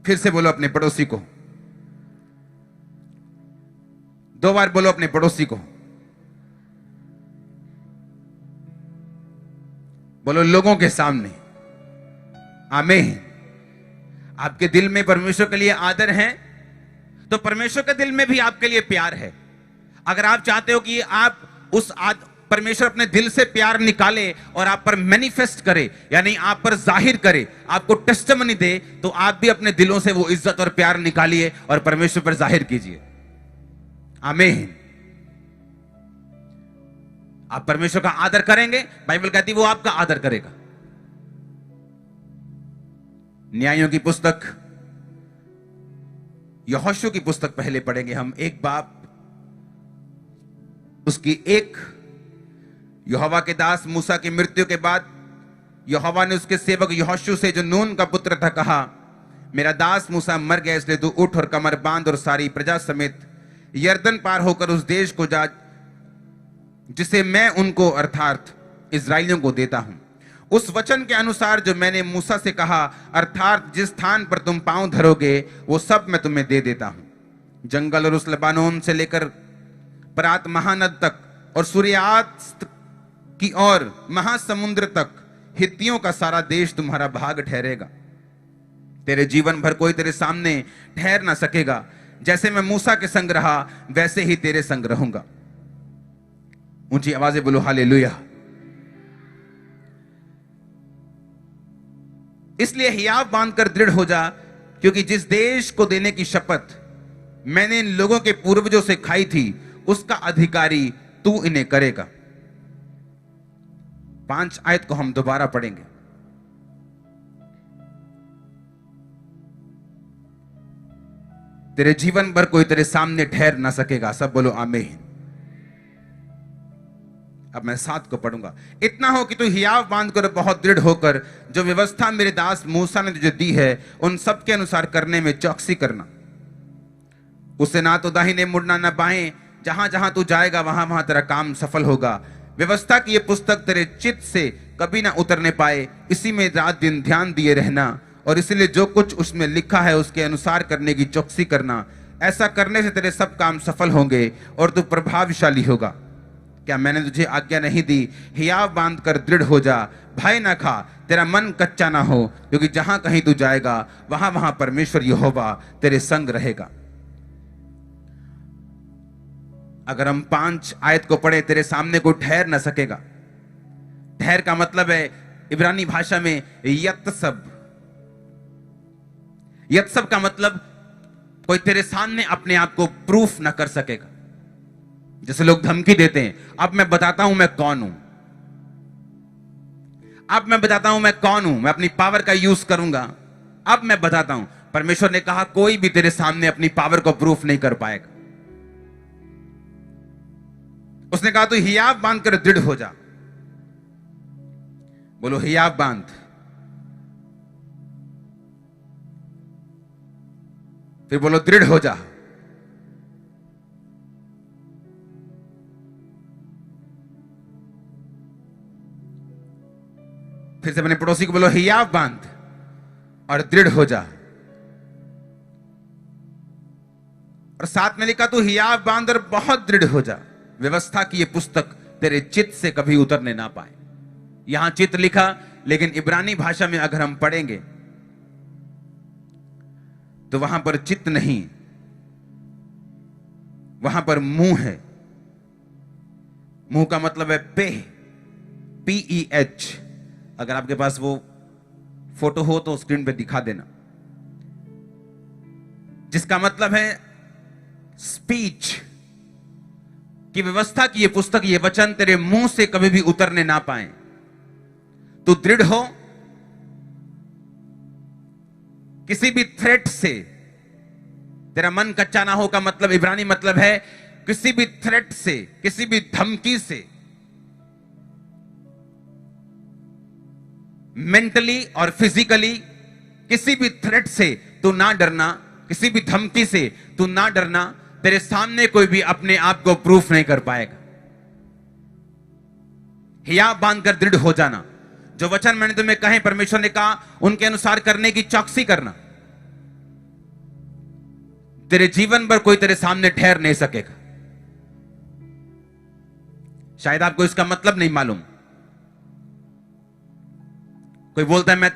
फिर से बोलो अपने पड़ोसी को, 2 बार बोलो अपने पड़ोसी को। बोलो लोगों के सामने। आमीन। आपके दिल में परमेश्वर के लिए आदर है, तो परमेश्वर के दिल में भी आपके लिए प्यार है। अगर आप चाहते हो कि आप परमेश्वर अपने दिल से प्यार निकाले और आप पर मैनिफेस्ट करे, यानी आप पर जाहिर करे, आपको टेस्टिमनी दे, तो आप भी अपने दिलों से वो इज्जत और प्यार निकालिए और परमेश्वर पर जाहिर कीजिए। आमीन। आप परमेश्वर का आदर करेंगे, बाइबल कहती है वो आपका आदर करेगा। न्यायों की पुस्तक, यहोशू की पुस्तक पहले पढ़ेंगे हम। एक बाप उसकी 1। यहोवा के दास मूसा की मृत्यु के बाद यहोवा ने उसके सेवक यहोशू से, जो नून का पुत्र था, कहा मेरा दास मूसा मर गया, इसलिए तू उठ और कमर बांध और सारी प्रजा समेत यरदन पार होकर उस देश को जा जिसे मैं उनको अर्थात इस्राएलियों को देता हूं। उस वचन के अनुसार जो मैंने मूसा से कहा, अर्थात जिस स्थान पर तुम पांव धरोगे वो सब मैं तुम्हें दे देता हूं। जंगल और उस लबानोन से लेकर परात महानद तक और सूर्यास्त की ओर महासमुद्र तक हित्तियों का सारा देश तुम्हारा भाग ठहरेगा। तेरे जीवन भर कोई तेरे सामने ठहर ना सकेगा। जैसे मैं मूसा के संग रहा वैसे ही तेरे संग रहूंगा। ऊंची आवाजें बोलो हालेलुया। इसलिए हियाव बांधकर दृढ़ हो जा, क्योंकि जिस देश को देने की शपथ मैंने इन लोगों के पूर्वजों से खाई थी उसका अधिकारी तू इन्हें करेगा। 5 आयत को हम दोबारा पढ़ेंगे। तेरे जीवन भर कोई तेरे सामने ठहर ना सकेगा। सब बोलो आमीन। अब मैं 7 को पढ़ूंगा। इतना हो कि तू हियाव बांधकर बहुत दृढ़ होकर जो व्यवस्था मेरे दास मूसा ने तुझे दी है उन सब के अनुसार करने में चौकसी करना। उसे ना तो दाहिने मुड़ना ना बाएं। जहां जहां तू जाएगा वहां वहां तेरा काम सफल होगा। व्यवस्था की यह पुस्तक तेरे चित्त से कभी ना उतरने पाए। इसी में रात दिन ध्यान दिए रहना और इसलिए जो कुछ उसमें लिखा है उसके अनुसार करने की चौकसी करना। ऐसा करने से तेरे सब काम सफल होंगे और तू प्रभावशाली होगा। क्या मैंने तुझे आज्ञा नहीं दी? हियाव बांध कर दृढ़ हो जा, भय ना खा, तेरा मन कच्चा ना हो, क्योंकि जहां कहीं तू जाएगा वहां वहां परमेश्वर यहोवा तेरे संग रहेगा। अगर हम 5 आयत को पढ़े, तेरे सामने कोई ठहर ना सकेगा। ठहर का मतलब है इब्रानी भाषा में यत्सब। यत्सब का मतलब कोई तेरे सामने अपने आप को प्रूफ ना कर सकेगा। जैसे लोग धमकी देते हैं, अब मैं बताता हूं मैं कौन हूं, अब मैं बताता हूं मैं कौन हूं, मैं अपनी पावर का यूज करूंगा, अब मैं बताता हूं। परमेश्वर ने कहा कोई भी तेरे सामने अपनी पावर को प्रूफ नहीं कर पाएगा। उसने कहा तू हियाव बांध कर दृढ़ हो जा। बोलो हियाव बांध। फिर बोलो दृढ़ हो जा। फिर से अपने पड़ोसी को बोलो हियाव बांध और दृढ़ हो जा। और साथ में लिखा तू हियाव बांध और बहुत दृढ़ हो जा। व्यवस्था की यह पुस्तक तेरे चित्त से कभी उतरने ना पाए। यहां चित्त लिखा, लेकिन इब्रानी भाषा में अगर हम पढ़ेंगे तो वहां पर चित्त नहीं, वहां पर मुंह है। मुंह का मतलब है पेह, PEH। अगर आपके पास वो फोटो हो तो स्क्रीन पे दिखा देना, जिसका मतलब है स्पीच। की व्यवस्था की ये पुस्तक, ये वचन तेरे मुंह से कभी भी उतरने ना पाए। तू दृढ़ हो, किसी भी थ्रेट से तेरा मन कच्चा ना हो का मतलब इब्रानी मतलब है किसी भी थ्रेट से, किसी भी धमकी से, मेंटली और फिजिकली किसी भी थ्रेट से तू ना डरना, किसी भी धमकी से तू ना डरना। तेरे सामने कोई भी अपने आप को प्रूफ नहीं कर पाएगा। हियाव बांधकर दृढ़ हो जाना। जो वचन मैंने तुम्हें कहे, परमेश्वर ने कहा, उनके अनुसार करने की चौकसी करना। तेरे जीवन भर कोई तेरे सामने ठहर नहीं सकेगा। शायद आपको इसका मतलब नहीं मालूम। कोई बोलता है मैं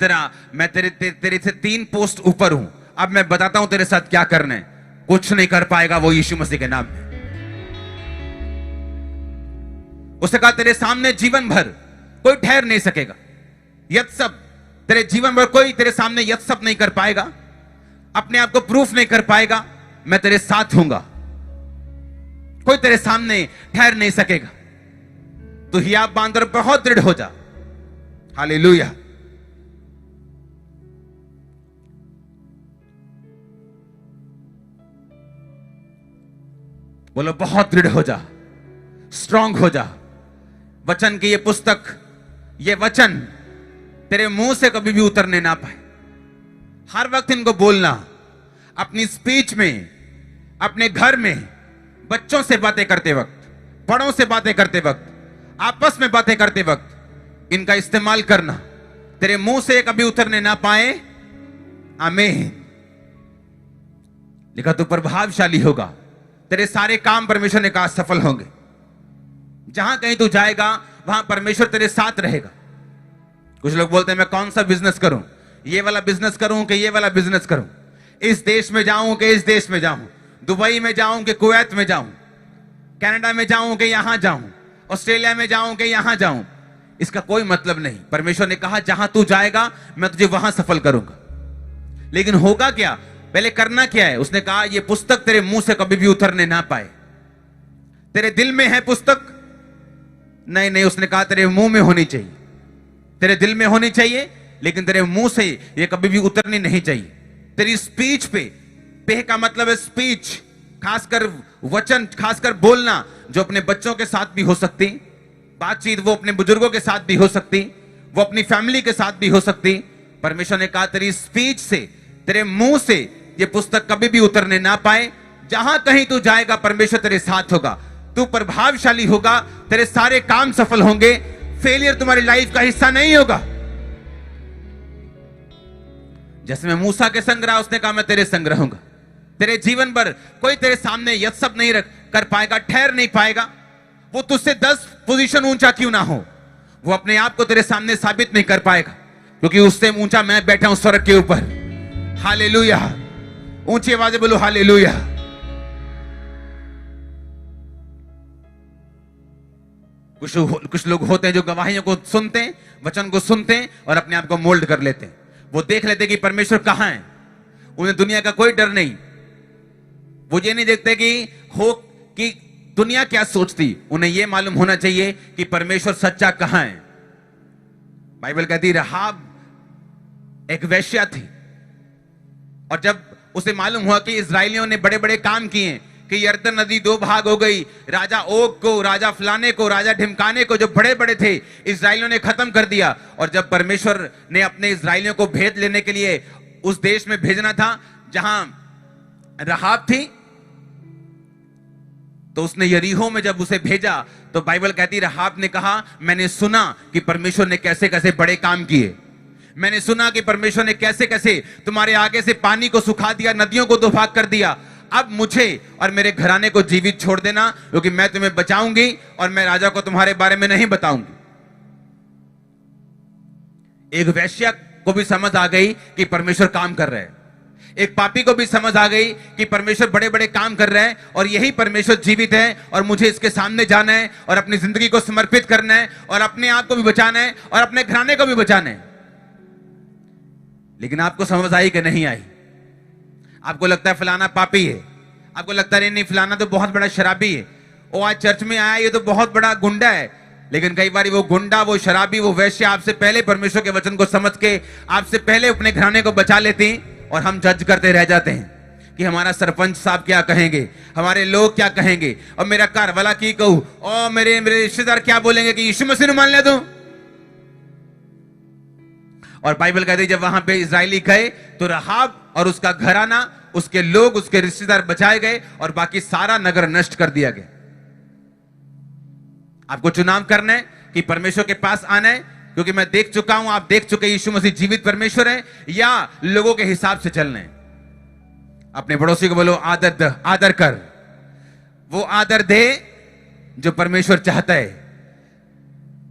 तेरे से 3 पोस्ट ऊपर हूं, अब मैं बताता हूं तेरे साथ क्या करना है। कुछ नहीं कर पाएगा वो यीशु मसीह के नाम में। उसने कहा तेरे सामने जीवन भर कोई ठहर नहीं सकेगा। यत्सब, तेरे जीवन भर कोई तेरे सामने यत्सब नहीं कर पाएगा, अपने आप को प्रूफ नहीं कर पाएगा। मैं तेरे साथ हूंगा, कोई तेरे सामने ठहर नहीं सकेगा। तो हियाव बांध और बहुत दृढ़ हो जा। हालेलुया। बोलो बहुत दृढ़ हो जा, स्ट्रांग हो जा। वचन की ये पुस्तक, ये वचन तेरे मुंह से कभी भी उतरने ना पाए। हर वक्त इनको बोलना, अपनी स्पीच में, अपने घर में, बच्चों से बातें करते वक्त, बड़ों से बातें करते वक्त, आपस में बातें करते वक्त इनका इस्तेमाल करना। तेरे मुंह से कभी उतरने ना पाए। आमीन। लिखा तू प्रभावशाली होगा, तेरे सारे काम परमेश्वर ने कहा सफल होंगे। जहां कहीं तू जाएगा वहां परमेश्वर तेरे साथ रहेगा। कुछ लोग बोलते हैं मैं कौन सा बिजनेस करूं, ये वाला बिजनेस करूं कि ये वाला बिजनेस करूं, इस देश में जाऊं कि इस देश में जाऊं, दुबई में जाऊं कि कुवैत में जाऊं, कनाडा में जाऊं कि यहां जाऊं, ऑस्ट्रेलिया में जाऊं कि यहां जाऊं। इसका कोई मतलब नहीं। परमेश्वर ने कहा जहां तू जाएगा मैं तुझे वहां सफल करूंगा। लेकिन होगा क्या, पहले करना क्या है? उसने कहा यह पुस्तक तेरे मुंह से कभी भी उतरने ना पाए। तेरे दिल में है पुस्तक? नहीं नहीं, उसने कहा तेरे मुंह में होनी चाहिए। तेरे दिल में होनी चाहिए लेकिन तेरे मुंह से यह कभी भी उतरनी नहीं चाहिए। तेरी स्पीच पे का मतलब है स्पीच, खासकर वचन, खासकर बोलना, जो अपने बच्चों के साथ भी हो सकती बातचीत, वो अपने बुजुर्गों के साथ भी हो सकती, वो अपनी फैमिली के साथ भी हो सकती। परमेश्वर ने कहा तेरी स्पीच से, तेरे मुंह से ये पुस्तक कभी भी उतरने ना पाए। जहां कहीं तू जाएगा परमेश्वर तेरे साथ होगा, तू प्रभावशाली होगा, तेरे सारे काम सफल होंगे, फेलियर तुम्हारी लाइफ का हिस्सा नहीं होगा। जैसे मैं मूसा के संग रहा, उसने कहा मैं तेरे संग रहूंगा। तेरे जीवन भर कोई तेरे सामने यत्सब नहीं कर पाएगा, ठहर नहीं पाएगा। वो तुझसे 10 पोजीशन ऊंचा क्यों ना हो, वो अपने आप को तेरे सामने साबित नहीं कर पाएगा, क्योंकि उससे ऊंचा मैं बैठा हूं स्वर्ग के ऊपर। हालेलुया। ऊंची आवाज से बोलो हालेलुया। कुछ लोग होते हैं जो गवाहियों को सुनते हैं, वचन को सुनते हैं और अपने आप को मोल्ड कर लेते हैं। वो देख लेते हैं कि परमेश्वर कहां है। उन्हें दुनिया का कोई डर नहीं। वो ये नहीं देखते कि दुनिया क्या सोचती, उन्हें यह मालूम होना चाहिए कि परमेश्वर सच्चा कहां है। बाइबल कहती रहाब एक वेश्या थी, और जब उसे मालूम हुआ कि इजरायलियों ने बड़े बड़े काम किए, कि यर्दन नदी 2 भाग हो गई, राजा ओग को, राजा फलाने को, राजा ढिमकाने को, जो बड़े बड़े थे इजरायलियों ने खत्म कर दिया। और जब परमेश्वर ने अपने इजरायलियों को भेद लेने के लिए उस देश में भेजना था जहां रहाब थी, तो उसने यरीहो में जब उसे भेजा, तो बाइबल कहती रहाब ने कहा मैंने सुना कि परमेश्वर ने कैसे कैसे बड़े काम किए। मैंने सुना कि परमेश्वर ने कैसे कैसे तुम्हारे आगे से पानी को सुखा दिया, नदियों को 2 भाग कर दिया। अब मुझे और मेरे घराने को जीवित छोड़ देना, क्योंकि मैं तुम्हें बचाऊंगी और मैं राजा को तुम्हारे बारे में नहीं बताऊंगी। एक वैश्या को भी समझ आ गई कि परमेश्वर काम कर रहे हैं। एक पापी को भी समझ आ गई कि परमेश्वर बड़े बड़े काम कर रहे हैं, और यही परमेश्वर जीवित है, और मुझे इसके सामने जाना है और अपनी जिंदगी को समर्पित करना है, और अपने आप को भी बचाना है और अपने घराने को भी बचाना है। लेकिन आपको समझ आई कि नहीं आई? आपको लगता है फलाना पापी है, आपको लगता है नहीं फलाना तो बहुत बड़ा शराबी है, वो आज चर्च में आया ये तो बहुत बड़ा गुंडा है। लेकिन कई बार वो गुंडा, वो शराबी, वो वैश्य आपसे पहले परमेश्वर के वचन को समझ के आपसे पहले अपने घराने को बचा लेती, और हम जज करते रह जाते हैं कि हमारा सरपंच साहब क्या कहेंगे, हमारे लोग क्या कहेंगे, और मेरा घर वाला की कहूं, और मेरे रिश्तेदार क्या बोलेंगे कि यीशु मसीह मान ले दूं। और बाइबल कहती है जब वहां पे इजरायली गए तो रहाब और उसका घराना, उसके लोग, उसके रिश्तेदार बचाए गए, और बाकी सारा नगर नष्ट कर दिया गया। आपको चुनाव करना है कि परमेश्वर के पास आना है, क्योंकि मैं देख चुका हूं, आप देख चुके, यीशु मसीह जीवित परमेश्वर है, या लोगों के हिसाब से चलना है। अपने पड़ोसी को बोलो आदर कर, वो आदर दे जो परमेश्वर चाहता है।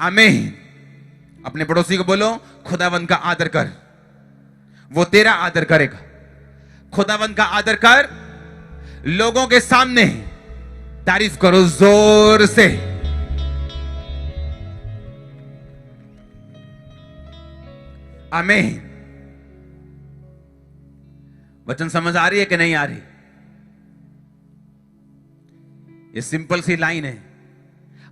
आमीन। अपने पड़ोसी को बोलो खुदावंद का आदर कर, वो तेरा आदर करेगा। खुदावंद का आदर कर, लोगों के सामने तारीफ करो जोर से। आमीन। वचन समझ आ रही है कि नहीं आ रही? ये सिंपल सी लाइन है।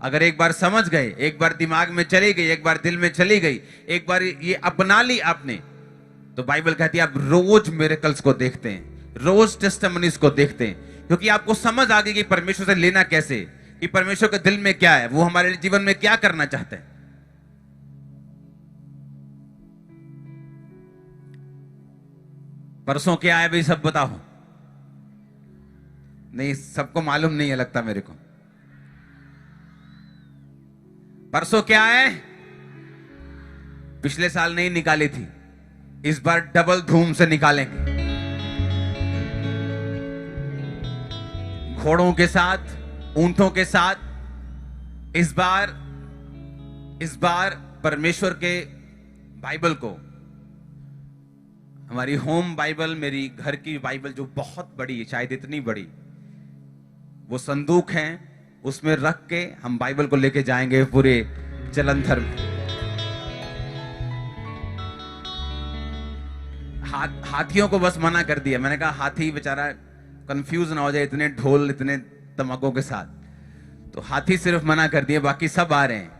अगर एक बार समझ गए, एक बार दिमाग में चली गई, एक बार दिल में चली गई, एक बार ये अपना ली आपने, तो बाइबल कहती है आप रोज मिरेकल्स को देखते हैं, रोज टेस्टिमनीज को देखते हैं, क्योंकि आपको समझ आ गई कि परमेश्वर से लेना कैसे, कि परमेश्वर के दिल में क्या है, वो हमारे जीवन में क्या करना चाहते हैं। परसों क्या है भाई, सब बताओ। नहीं, सबको मालूम नहीं है लगता मेरे को। परसों क्या है? पिछले साल नहीं निकाली थी, इस बार डबल धूम से निकालेंगे। घोड़ों के साथ, ऊंटों के साथ। इस बार परमेश्वर के बाइबल को, हमारी होम बाइबल, मेरी घर की बाइबल जो बहुत बड़ी है, शायद इतनी बड़ी, वो संदूक है, उसमें रख के हम बाइबल को लेके जाएंगे पूरे जलंधर में। हाथियों को बस मना कर दिया, मैंने कहा हाथी बेचारा कंफ्यूज ना हो जाए इतने ढोल इतने तमगों के साथ, तो हाथी सिर्फ मना कर दिए, बाकी सब आ रहे हैं।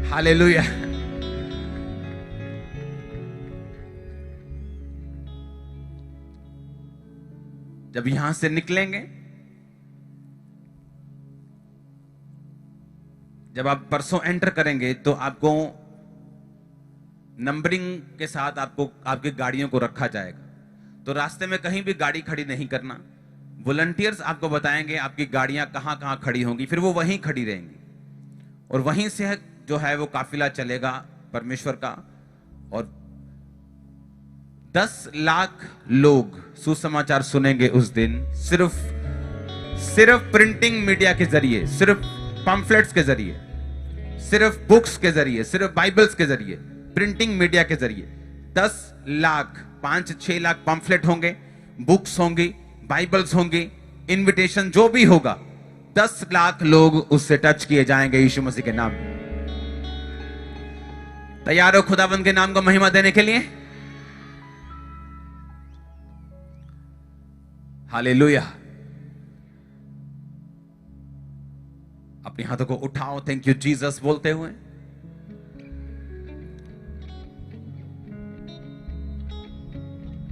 हालेलुया। जब यहां से निकलेंगे, जब आप परसों एंटर करेंगे तो आपको नंबरिंग के साथ आपको आपकी गाड़ियों को रखा जाएगा। तो रास्ते में कहीं भी गाड़ी खड़ी नहीं करना। वॉलंटियर्स आपको बताएंगे आपकी गाड़ियां कहां कहां खड़ी होंगी, फिर वो वहीं खड़ी रहेंगी और वहीं से जो है वो काफिला चलेगा परमेश्वर का। और 10 लाख लोग सुसमाचार सुनेंगे उस दिन, सिर्फ प्रिंटिंग मीडिया के जरिए, सिर्फ पम्फलेट्स के जरिए, सिर्फ बुक्स के जरिए, सिर्फ बाइबल्स के जरिए, प्रिंटिंग मीडिया के जरिए 10 लाख, 5-6 लाख पम्फलेट होंगे, बुक्स होंगी, बाइबल्स होंगी, इनविटेशन जो भी होगा, 10 लाख लोग उससे टच किए जाएंगे यीशु मसीह के नाम में। तैयार हो खुदावंद के नाम को महिमा देने के लिए? हालेलुया। अपने हाथों को उठाओ, थैंक यू जीसस बोलते हुए।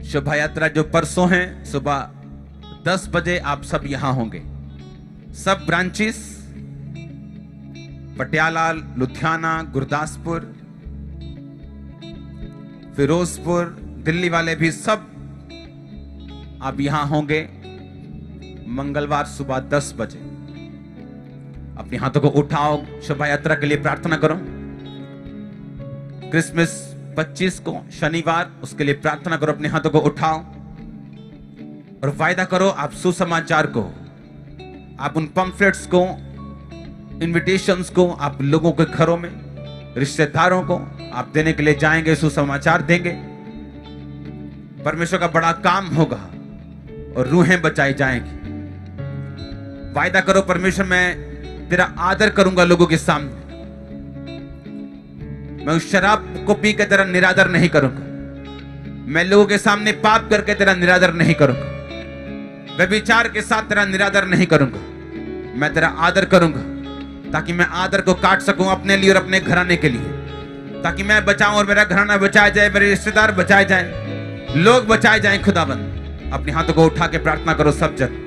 शोभा यात्रा जो परसों है, सुबह 10 बजे आप सब यहां होंगे। सब ब्रांचेस, पटियाला, लुधियाना, गुरदासपुर, फिरोजपुर, दिल्ली वाले भी सब आप यहां होंगे मंगलवार सुबह 10 बजे। अपने हाथों को उठाओ, शोभा यात्रा के लिए प्रार्थना करो। क्रिसमस 25 को शनिवार, उसके लिए प्रार्थना करो। अपने हाथों को उठाओ और वायदा करो आप सुसमाचार को, आप उन पम्फलेट्स को, इनविटेशंस को आप लोगों के घरों में, रिश्तेदारों को आप देने के लिए जाएंगे, सुसमाचार देंगे। परमेश्वर का बड़ा काम होगा और रूहें बचाई जाएंगी। वायदा करो परमेश्वर, मैं तेरा आदर करूंगा लोगों के सामने। मैं उस शराब को पी के तेरा निरादर नहीं करूंगा। मैं लोगों के सामने पाप करके तेरा निरादर नहीं करूंगा। व्यभिचार के साथ तेरा निरादर नहीं करूंगा। मैं तेरा आदर करूंगा ताकि मैं आदर को काट सकूं अपने लिए और अपने घराने के लिए, ताकि मैं बचाऊं और मेरा घराना बचाया जाए, मेरे रिश्तेदार बचाए जाएं, लोग बचाए जाएं। खुदाबंद अपने हाथों को उठा के प्रार्थना करो सब जन।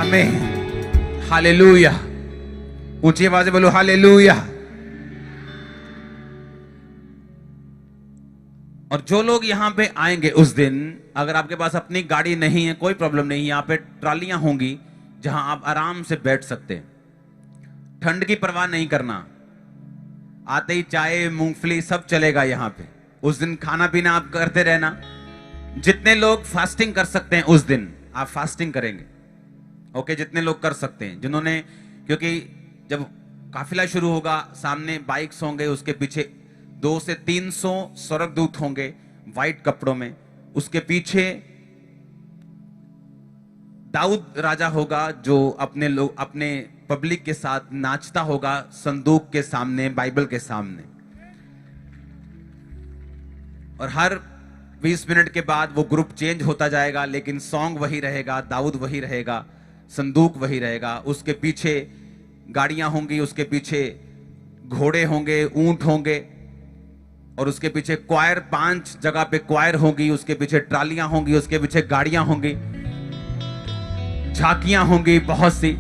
आमीन। हालेलुया। ऊंची आवाज से बोलो हालेलुया। और जो लोग यहां पे आएंगे उस दिन, अगर आपके पास अपनी गाड़ी नहीं है कोई प्रॉब्लम नहीं, यहां पे ट्रालियां होंगी जहां आप आराम से बैठ सकते हैं। ठंड की परवाह नहीं करना, आते ही चाय मूंगफली सब चलेगा यहां पे। उस दिन खाना पीना आप करते रहना। जितने लोग फास्टिंग कर सकते हैं उस दिन आप फास्टिंग करेंगे। ओके, जितने लोग कर सकते हैं, जिन्होंने, क्योंकि जब काफिला शुरू होगा सामने बाइक्स होंगे, उसके पीछे 200 से 300 स्वर्गदूत होंगे वाइट कपड़ों में, उसके पीछे दाऊद राजा होगा जो अपने पब्लिक के साथ नाचता होगा संदूक के सामने, बाइबल के सामने। और हर 20 मिनट के बाद वो ग्रुप चेंज होता जाएगा, लेकिन सॉन्ग वही रहेगा, दाऊद वही रहेगा, संदूक वही रहेगा। उसके पीछे गाड़ियां होंगी, उसके पीछे घोड़े होंगे, ऊंट होंगे, और उसके पीछे क्वायर, 5 जगह पे क्वायर होगी, उसके पीछे ट्रालियां होंगी, उसके पीछे गाड़ियां होंगी, झांकियां होंगी बहुत सी।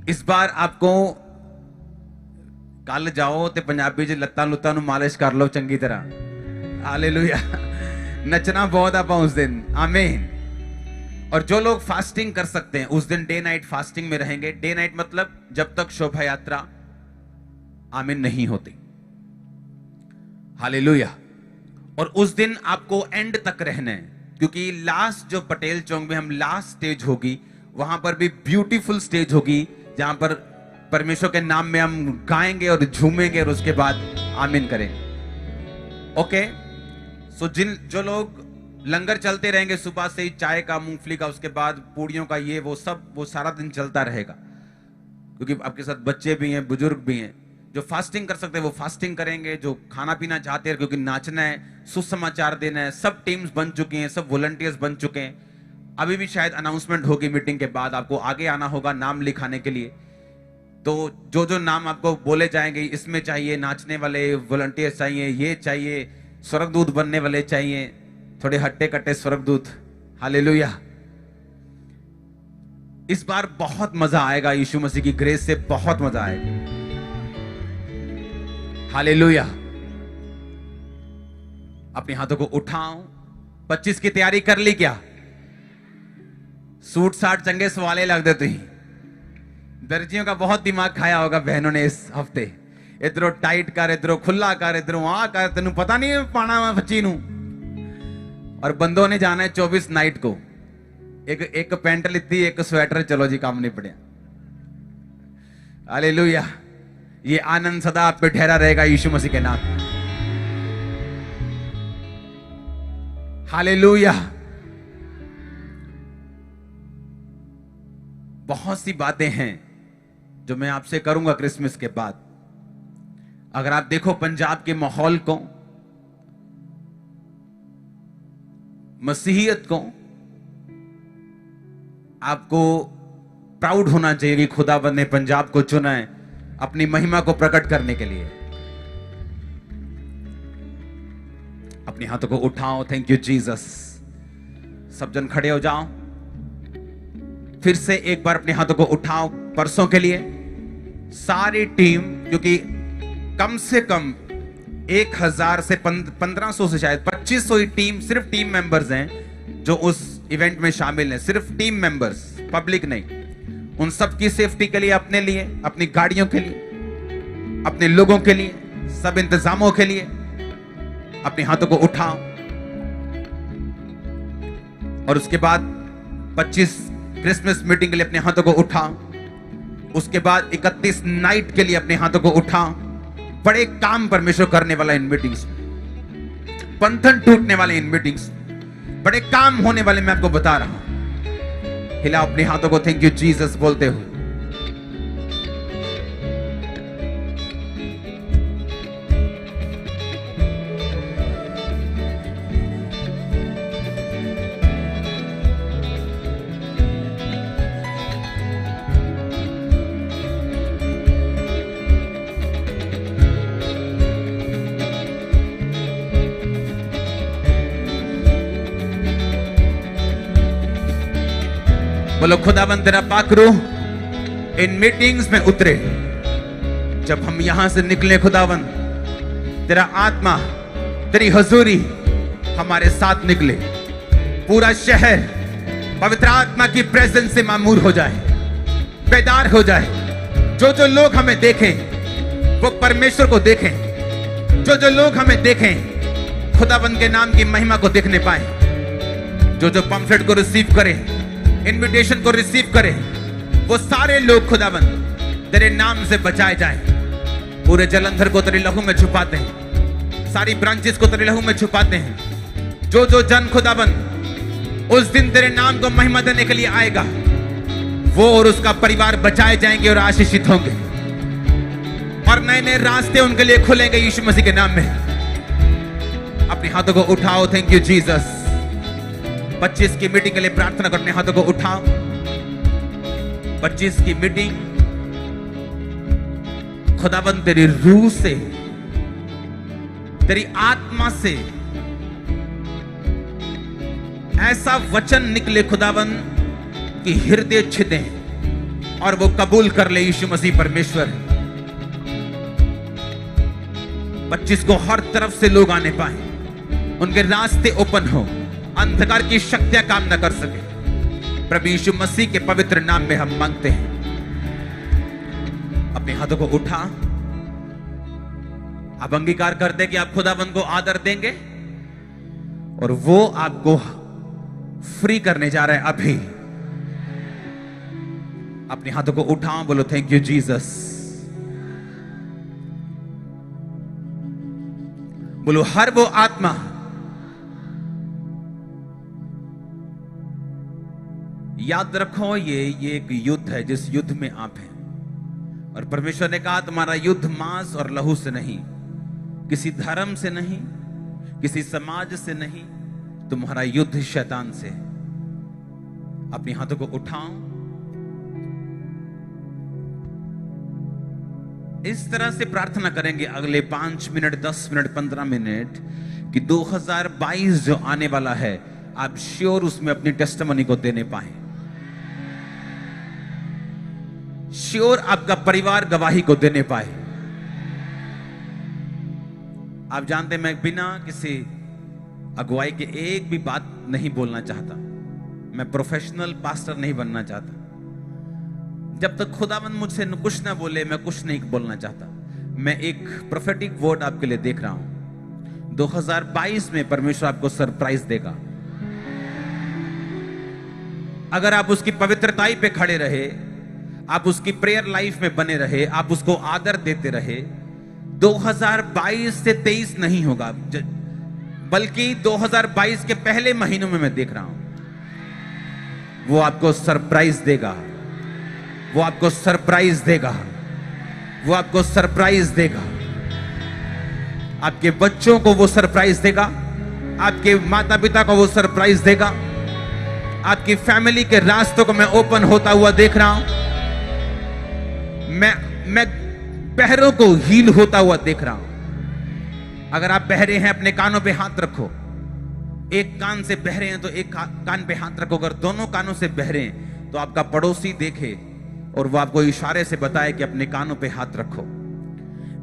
इस बार आपको कल जाओ ते पंजाबी च लत्तां लुत्तां नु मालिश कर लो चंगी तरह। हालेलुया। नचना बहुत आप उस दिन, आमीन। और जो लोग फास्टिंग कर सकते हैं उस दिन डे नाइट फास्टिंग में रहेंगे। डे नाइट मतलब जब तक शोभा यात्रा आमीन नहीं होती। हालेलुया। और उस दिन आपको एंड तक रहना है, क्योंकि लास्ट जो पटेल चौक में हम लास्ट स्टेज होगी, वहां पर भी ब्यूटीफुल स्टेज होगी, जहां पर परमेश्वर के नाम में हम गाएंगे और झूमेंगे और उसके बाद आमीन करेंगे। ओके, सो जो लोग लंगर चलते रहेंगे सुबह से ही, चाय का, मूंगफली का, उसके बाद पूड़ियों का, ये वो सब, वो सारा दिन चलता रहेगा, क्योंकि आपके साथ बच्चे भी हैं, बुजुर्ग भी हैं। जो फास्टिंग कर सकते हैं वो फास्टिंग करेंगे, जो खाना पीना चाहते हैं क्योंकि नाचना है, सुसमाचार देना है, सब टीम्स बन चुकी हैं, सब वॉलंटियर्स बन चुके हैं। अभी भी शायद अनाउंसमेंट होगी मीटिंग के बाद, आपको आगे आना होगा नाम लिखाने के लिए। तो जो नाम आपको बोले जाएंगे, इसमें चाहिए नाचने वाले वॉलंटियर्स चाहिए, ये चाहिए, स्वर्गदूत बनने वाले चाहिए, थोड़े हट्टे कट्टे स्वर्गदूत। हालेलुया। इस बार बहुत मजा आएगा, यीशु मसीह की ग्रेस से बहुत मजा आएगा। हालेलुया। अपने हाथों को उठाओ। 25 की तैयारी कर ली क्या? सूट साट चंगे सवाले लग देते ही। दर्जियों का बहुत दिमाग खाया होगा बहनों ने इस हफ्ते। इधरों टाइट कर, इधरों खुला कर, इधरों आ कर, तेन पता नहीं पाना मैं बच्ची नू। और बंदों ने जाना है 24 नाइट को। एक पैंट लिती, एक स्वेटर, चलो जी काम नहीं पड़िया। हालेलुया। ये आनंद सदा आप पे ठहरा रहेगा यीशु मसीह के नाम। हालेलुया। बहुत सी बातें हैं जो मैं आपसे करूंगा क्रिसमस के बाद। अगर आप देखो पंजाब के माहौल को, मसीहियत को, आपको प्राउड होना चाहिए कि खुदावंद ने पंजाब को चुना है अपनी महिमा को प्रकट करने के लिए। अपने हाथों को उठाओ। Thank you Jesus. सब जन खड़े हो जाओ। फिर से एक बार अपने हाथों को उठाओ परसों के लिए। सारी टीम, क्योंकि कम से कम 1000 से 1500 से शायद 2500 ही टीम, सिर्फ टीम मेंबर्स हैं जो उस इवेंट में शामिल हैं। सिर्फ टीम मेंबर्स, पब्लिक नहीं। उन सब की सेफ्टी के लिए, अपने लिए, अपनी गाड़ियों के लिए, अपने लोगों के लिए, सब इंतजामों के लिए अपने हाथों को उठाओ। और उसके बाद 25 क्रिसमस मीटिंग के लिए अपने हाथों को उठाओ। उसके बाद 31 नाइट के लिए अपने हाथों को उठाओ। बड़े काम परमेश्वर करने वाला इन मीटिंग्स, बंधन टूटने वाले इन मीटिंग्स, बड़े काम होने वाले मैं आपको बता रहा हूं। हिलाओ अपने हाथों को थैंक यू जीसस बोलते हो। बोलो खुदावंद तेरा पाक रूह इन मीटिंग्स में उतरे। जब हम यहां से निकले खुदावंद, तेरा आत्मा, तेरी हजूरी हमारे साथ निकले। पूरा शहर पवित्र आत्मा की प्रेजेंस से मामूर हो जाए, बेदार हो जाए। जो लोग हमें देखें वो परमेश्वर को देखें। जो लोग हमें देखें खुदावंद के नाम की महिमा को देखने पाए। जो पंफलेट को रिसीव करें, इनविटेशन को रिसीव करें, वो सारे लोग खुदावंद तेरे नाम से बचाए जाएं। पूरे जलंधर को तेरे लहू में छुपाते हैं, सारी ब्रांचेस को तेरे लहू में छुपाते हैं। जो जन खुदावंद उस दिन तेरे नाम को महिमा देने के लिए आएगा। वो और उसका परिवार बचाए जाएंगे और आशीषित होंगे, और नए नए रास्ते उनके लिए खुलेंगे यीशु मसीह के नाम में। अपने हाथों को उठाओ। Thank you Jesus. 25 की मीटिंग के लिए प्रार्थना करने हाथों को उठाओ। 25 की मीटिंग खुदाबंद तेरी रूह से, तेरी आत्मा से ऐसा वचन निकले खुदाबंद कि हृदय छिदे और वो कबूल कर ले यीशु मसीह परमेश्वर। 25 को हर तरफ से लोग आने पाए, उनके रास्ते ओपन हो, अंधकार की शक्तियां काम न कर सके। प्रभु यीशु मसीह के पवित्र नाम में हम मांगते हैं। अपने हाथों को उठा। आप अंगीकार करते कि आप खुदाबंद को आदर देंगे और वो आपको फ्री करने जा रहे हैं अभी। अपने हाथों को उठाओ, बोलो थैंक यू जीसस। बोलो हर वो आत्मा याद रखो, ये एक युद्ध है जिस युद्ध में आप हैं, और परमेश्वर ने कहा तुम्हारा युद्ध मांस और लहू से नहीं, किसी धर्म से नहीं, किसी समाज से नहीं, तुम्हारा युद्ध शैतान से। अपने हाथों को उठाओ। इस तरह से प्रार्थना करेंगे अगले 5 मिनट, 10 मिनट, 15 मिनट कि 2022 जो आने वाला है आप श्योर उसमें अपनी टेस्टिमनी को देने पाए। श्योर आपका परिवार गवाही को देने पाए। आप जानते मैं बिना किसी अगुवाई के एक भी बात नहीं बोलना चाहता। मैं प्रोफेशनल पास्टर नहीं बनना चाहता। जब तक खुदावंद मुझसे कुछ ना बोले मैं कुछ नहीं बोलना चाहता। मैं एक प्रोफेटिक वर्ड आपके लिए देख रहा हूं। 2022 में परमेश्वर आपको सरप्राइज देगा। अगर आप उसकी पवित्रताई पे खड़े रहे, आप उसकी प्रेयर लाइफ में बने रहे, आप उसको आदर देते रहे, 2022 से 23 नहीं होगा, बल्कि 2022 के पहले महीनों में मैं देख रहा हूं वो आपको सरप्राइज देगा। वो आपको सरप्राइज देगा। वो आपको सरप्राइज देगा। आपके बच्चों को वो सरप्राइज देगा। आपके माता पिता को वो सरप्राइज देगा। आपकी फैमिली के रास्तों को मैं ओपन होता हुआ देख रहा हूं। मैं बहरों को हील होता हुआ देख रहा हूं। अगर आप बहरे हैं अपने कानों पे हाथ रखो। एक कान से बहरे हैं तो एक कान पे हाथ रखो। अगर दोनों कानों से बहरे हैं तो आपका पड़ोसी देखे और वो आपको इशारे से बताए कि अपने कानों पे हाथ रखो।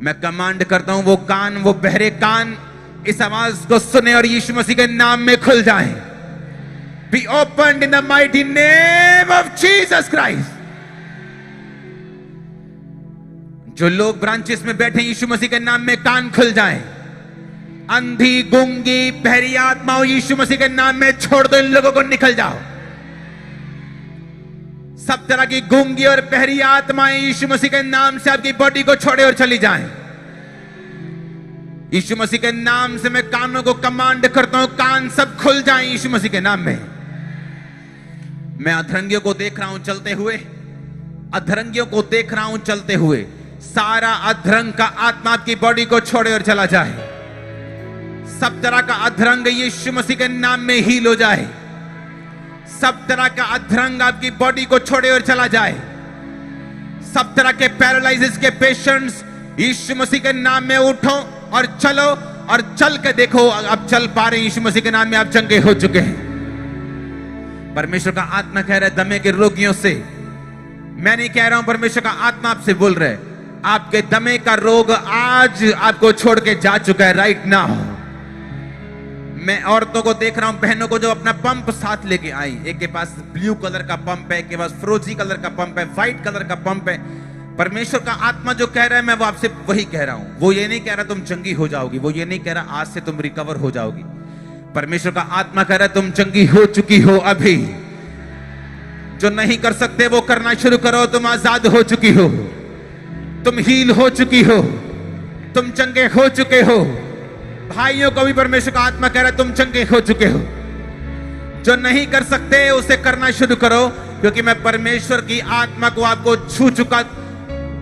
मैं कमांड करता हूं वो कान, वो बहरे कान इस आवाज को सुने और यीशु मसीह के नाम में खुल जाएं। Be opened in the mighty name of Jesus Christ. जो लोग ब्रांचेस में बैठे यीशु मसीह के नाम में कान खुल जाएं। अंधी, गूंगी, बहरी आत्माओं यीशु मसीह के नाम में छोड़ दो। इन लोगों को निकल जाओ। सब तरह की गूंगी और बहरी आत्माएं यीशु मसीह के नाम से आपकी बॉडी को छोड़े और चली जाएं। यीशु मसीह के नाम से मैं कानों को कमांड करता हूं, कान सब खुल जाएं यीशु मसीह के नाम में। मैं अधरंगियों को देख रहा हूं चलते हुए। अधरंगियों को देख रहा हूं चलते हुए। सारा अधरंग का आत्मा आपकी बॉडी को छोड़े और चला जाए। सब तरह का अधरंग यीशु मसीह के नाम में हील हो जाए। सब तरह का अधरंग आपकी बॉडी को छोड़े और चला जाए। सब तरह के पैरालिसिस के पेशेंट्स यीशु मसीह के नाम में उठो और चलो, और चल के देखो आप चल पा रहे हैं। यीशु मसीह के नाम में आप चंगे हो चुके हैं। परमेश्वर का आत्मा कह रहा है दमे के रोगियों से, मैं नहीं कह रहा हूं, परमेश्वर का आत्मा आपसे बोल रहा है आपके दमे का रोग आज आपको छोड़ के जा चुका है। राइट नाउ मैं औरतों को देख रहा हूं, बहनों को जो अपना पंप साथ लेके आई। एक के पास ब्लू कलर का पंप है, एक के पास फ्रोजी कलर का पंप है, व्हाइट कलर का पंप है। परमेश्वर का आत्मा जो कह रहा है मैं वो आपसे वही कह रहा हूं। वो ये नहीं कह रहा तुम चंगी हो जाओगी, वो ये नहीं कह रहा आज से तुम रिकवर हो जाओगी। परमेश्वर का आत्मा कह रहा है तुम चंगी हो चुकी हो। अभी जो नहीं कर सकते वो करना शुरू करो। तुम आजाद हो चुकी हो, तुम हील हो चुकी हो, तुम चंगे हो चुके हो। भाइयों को भी परमेश्वर का आत्मा कह रहा है तुम चंगे हो चुके हो। जो नहीं कर सकते उसे करना शुरू करो, क्योंकि मैं परमेश्वर की आत्मा को आपको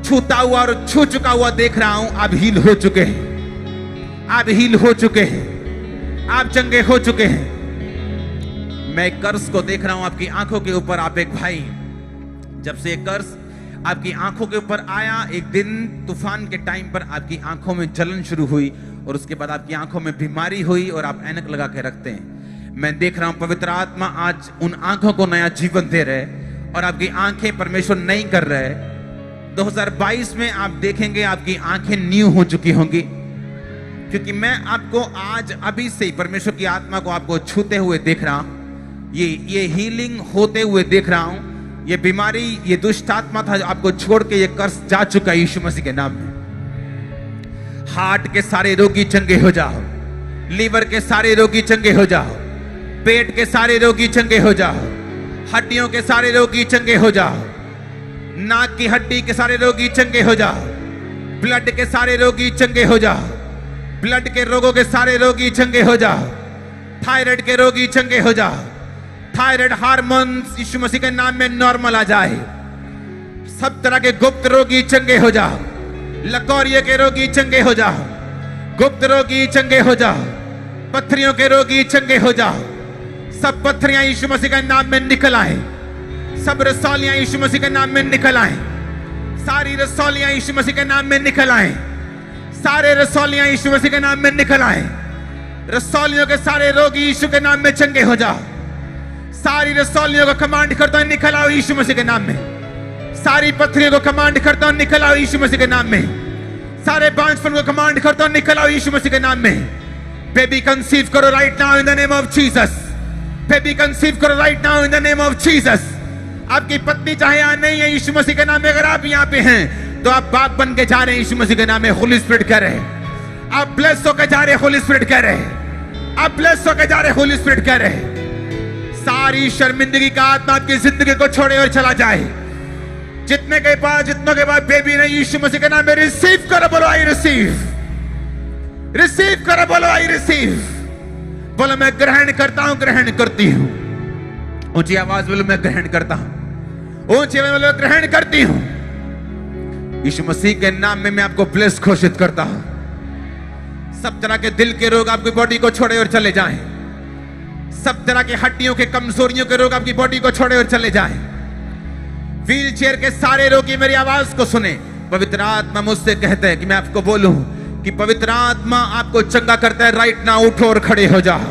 छूता हुआ और छू चुका हुआ देख रहा हूं। आप हील हो चुके हैं, आप हील हो चुके हैं, आप चंगे हो चुके हैं। मैं एक कर्ज को देख रहा हूं आपकी आंखों के ऊपर। आप एक भाई, जब से एक कर्ज आपकी आंखों के ऊपर आया, एक दिन तूफान के टाइम पर आपकी आंखों में जलन शुरू हुई और उसके बाद आपकी आंखों में बीमारी हुई और आप ऐनक लगा के रखते हैं। मैं देख रहा हूं पवित्र आत्मा आज उन आंखों को नया जीवन दे रहे और आपकी आंखें परमेश्वर नई कर रहे हैं। 2022 में आप देखेंगे आपकी आंखें न्यू हो चुकी होंगी, क्योंकि मैं आपको आज अभी से ही परमेश्वर की आत्मा को आपको छूते हुए देख रहा हूं। ये हीलिंग होते हुए देख रहा हूं। ये बीमारी, ये दुष्ट आत्मा था जो आपको छोड़ के ये कर्ज जा चुका है यीशु मसीह के नाम में। हार्ट के सारे रोगी चंगे हो जाओ, लीवर के सारे रोगी चंगे हो जाओ, पेट के सारे रोगी चंगे हो जाओ, हड्डियों के सारे रोगी चंगे हो जाओ, नाक की हड्डी के सारे रोगी चंगे हो जाओ, ब्लड के सारे रोगी चंगे हो जाओ, ब्लड के रोगों के सारे रोगी चंगे हो जाओ, थायराइड के रोगी चंगे हो जाओ, थायराइड हार्मोन्स यीशु मसीह के नाम में नॉर्मल आ जाए। सब तरह के गुप्त रोगी चंगे हो जाओ, लकौरिया के रोगी चंगे हो जाओ, गुप्त रोगी चंगे हो जाओ, पत्थरियों के रोगी चंगे हो जाओ। सब पत्थरियां यीशु मसीह के नाम में निकल आए, सब रसौलियां यीशु मसीह के नाम में निकल आए, सारी रसौलियां यीशु मसीह के नाम में निकल आए, सारे रसौलियां यीशु मसीह के नाम में निकल आए। रसौलियों के सारे रोगी यीशु के नाम में चंगे हो जाओ। सारी रसौलियों को कमांड करता हूं निकल आओ यीशु मसीह के नाम में। सारी पत्थरियों को कमांड करता हूं निकल आओ यीशु मसीह के नाम में। सारे बांझपन को कमांड करता हूं निकल आओ यीशु मसीह के नाम में। बेबी कंसीव करो right now in the name of Jesus. Baby conceive करो right now in the name of Jesus. आपकी पत्नी चाहे यहां नहीं है यीशु मसीह के नाम में, अगर आप यहां पे हैं तो आप बाप बन के जा रहे हैं यीशु मसीह के नाम में। होली स्पिरिट कह रहे हैं, आप ब्लेस होकर जा रहे हैं। होली स्पिरिट कह रहे हैं, आप ब्लेस होकर जा रहे हैं। होली स्पिरिट कह रहे हैं, सारी शर्मिंदगी का आत्मा आपकी जिंदगी को छोड़े और चला जाए। जितने के बाद बेबी ने यीशु मसीह के नाम में रिसीव करो, बोलो आई रिसीव। रिसीव करो, बोलो आई रिसीव। बोलो मैं ग्रहण करता हूं, ग्रहण करती हूं। ऊंची आवाज बोलो मैं ग्रहण करता हूं। ऊंची आवाज बोलो ग्रहण करती हूं। यीशु मसीह के नाम में मैं आपको ब्लेस घोषित करता हूं। सब तरह के दिल के रोग आपकी बॉडी को छोड़े और चले जाएं। सब तरह के हड्डियों के कमजोरियों के रोग आपकी बॉडी को छोड़े और चले जाएं। व्हील चेयर के सारे रोगी मेरी आवाज को सुने। पवित्र आत्मा मुझसे कहते हैं कि मैं आपको बोलूं कि पवित्र आत्मा आपको चंगा करता है। राइट नाउ उठो और खड़े हो जाओ।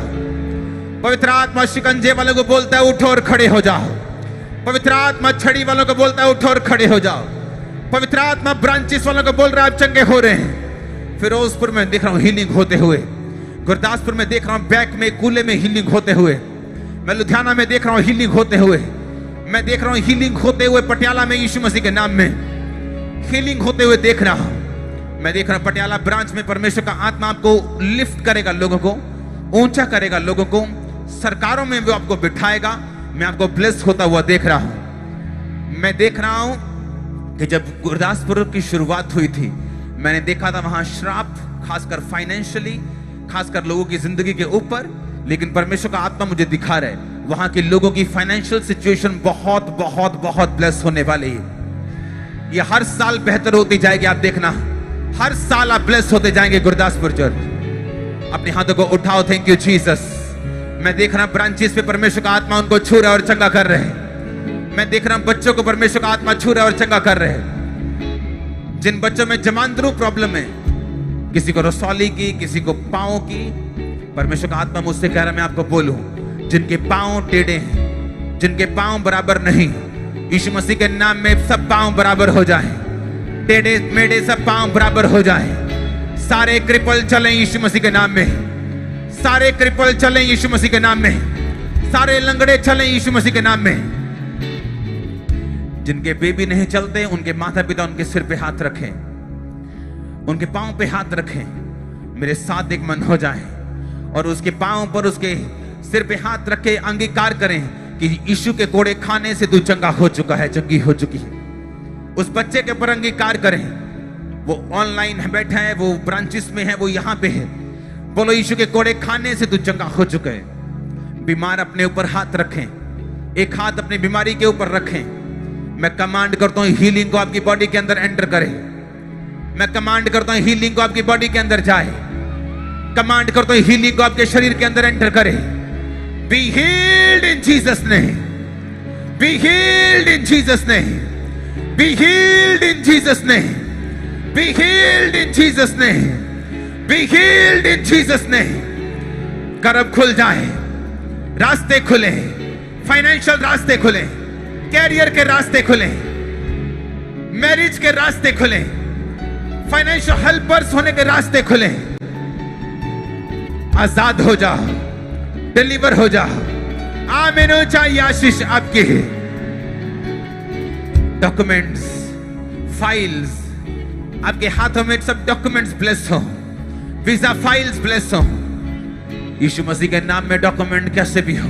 पवित्र आत्मा शिकंजे वालों को बोलता है उठो और खड़े हो जाओ। पवित्र आत्मा छड़ी वालों को बोलता है उठो और खड़े हो जाओ। पवित्र आत्मा ब्रांचेस वालों को बोल रहा है आप चंगे हो रहे हैं। फिरोजपुर में देख रहा हूं हीलिंग होते हुए, गुरदासपुर में देख रहा हूं बैक में कूले में हीलिंग होते हुए, मैं लुधियाना में देख रहा हूं हीलिंग होते हुए, मैं देख रहा हूं हीलिंग होते हुए पटियाला में यीशु मसीह के नाम में हीलिंग होते हुए देख रहा हूं। मैं देख रहा हूं पटियाला ब्रांच में परमेश्वर का आत्मा आपको लिफ्ट करेगा, लोगों को ऊंचा करेगा, लोगों को सरकारों में वो आपको बिठाएगा। मैं आपको ब्लेस होता हुआ देख रहा हूं। मैं देख रहा हूं कि जब गुरदासपुर की शुरुआत हुई थी मैंने देखा था वहां श्राप, खासकर फाइनेंशियली, खासकर लोगों की जिंदगी के ऊपर, लेकिन परमेश्वर का आत्मा मुझे दिखा रहा है वहां के लोगों की फाइनेंशियल सिचुएशन बहुत बहुत बहुत ब्लेस होने वाली है। ये हर साल बेहतर होती जाएगी, आप देखना हर साल आप ब्लेस होते जाएंगे। गुरदासपुर चर्च अपने हाथों को उठाओ। Thank you Jesus. मैं देख रहा हूं ब्रांचेस पे परमेश्वर का आत्मा उनको छू रहा है और चंगा कर रहे हैं। मैं देख रहा हूं बच्चों को परमेश्वर का आत्मा छू रहा है और चंगा कर रहे हैं। जिन बच्चों में जमांदरू प्रॉब्लम है, किसी को रसौली की, किसी को पांव की, परमेश्वर का आत्मा मुझसे कह रहा है मैं आपको बोलूं जिनके पांव टेढ़े हैं, जिनके पांव बराबर नहीं, यीशु मसीह के नाम में सब पांव बराबर हो जाएं। टेढ़े मेढ़े सब पांव बराबर हो जाएं। सारे क्रिपल चलें यीशु मसीह के नाम में। सारे क्रिपल चलें यीशु मसीह के नाम में। सारे लंगड़े चलें यीशु मसीह के नाम में। जिनके बेबी नहीं चलते उनके माता पिता उनके सिर पे हाथ रखें, उनके पांव पे हाथ रखें। मेरे साथ एक मन हो जाए और उसके पांव पर उसके सिर पे हाथ रखे अंगीकार करें कि यीशु के कोड़े खाने से तू चंगा हो चुका है, चंगी हो चुकी है। उस बच्चे के ऊपर अंगीकार करें। वो ऑनलाइन बैठा है, वो ब्रांचेस में है, वो यहां पे है। बोलो यीशु के कोड़े खाने से तू चंगा हो चुका है। बीमार अपने ऊपर हाथ रखें, एक हाथ अपनी बीमारी के ऊपर रखें। मैं कमांड करता हूं हीलिंग को आपकी बॉडी के अंदर एंटर करे। मैं कमांड करता हूं हीलिंग को आपकी बॉडी के अंदर जाए। कमांड करता हूं हीलिंग को आपके शरीर के अंदर एंटर करे। Be healed in Jesus name, be healed in Jesus name, be healed in Jesus name, be healed in Jesus name, be healed in Jesus name. गर्भ खुल जाए, रास्ते खुले, फाइनेंशियल रास्ते खुले, कैरियर के रास्ते खुले, मैरिज के रास्ते खुले, फाइनेंशियल हेल्पर्स होने के रास्ते खुले। आजाद हो जाओ, डिलीवर हो जाओ। आमीन। चाहिए आशीष आपकी है। डॉक्यूमेंट्स, फाइल्स, आपके हाथों में सब डॉक्यूमेंट्स ब्लेस हो, वीजा फाइल्स ब्लेस हो। यीशु मसीह के नाम में डॉक्यूमेंट कैसे भी हो,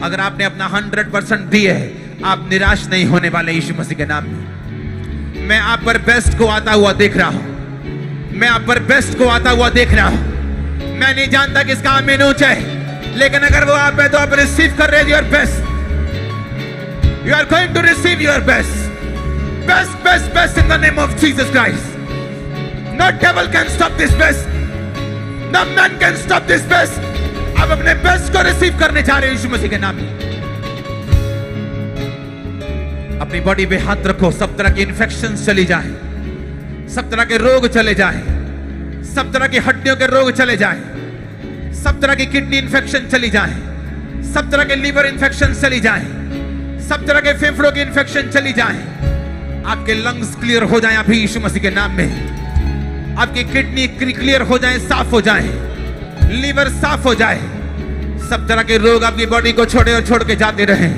अगर आपने अपना 100% दिए है, आप निराश नहीं होने वाले। यीशु मसीह के नाम में मैं आप पर बेस्ट को आता हुआ देख रहा हूं। मैं आप पर बेस्ट को आता हुआ देख रहा हूं। मैं नहीं जानता किसका आमीन ऊंचा है, लेकिन अगर वो आप है तो आप रिसीव कर रहे हैं your best. You are going to receive your best, best best best in the name of Jesus Christ. No devil can stop this best, no man can stop this best. आप अपने बेस्ट को रिसीव करने जा रहे हैं यीशु मसीह के नाम में। अपनी बॉडी पे हाथ रखो, सब तरह की इंफेक्शन चली जाए, सब तरह के रोग चले जाए, सब तरह की हड्डियों के रोग चले जाए, सब तरह की किडनी इंफेक्शन चली जाए, सब तरह के लीवर इंफेक्शन चली जाए, सब तरह के फेफड़ों की इंफेक्शन चली जाए। आपके लंग्स क्लियर हो जाएं अभी यीशु मसीह के नाम में। आपकी किडनी क्लियर हो जाए, साफ हो जाए, लीवर साफ हो जाए, सब तरह के रोग आपकी बॉडी को छोड़े और छोड़ के जाते रहे।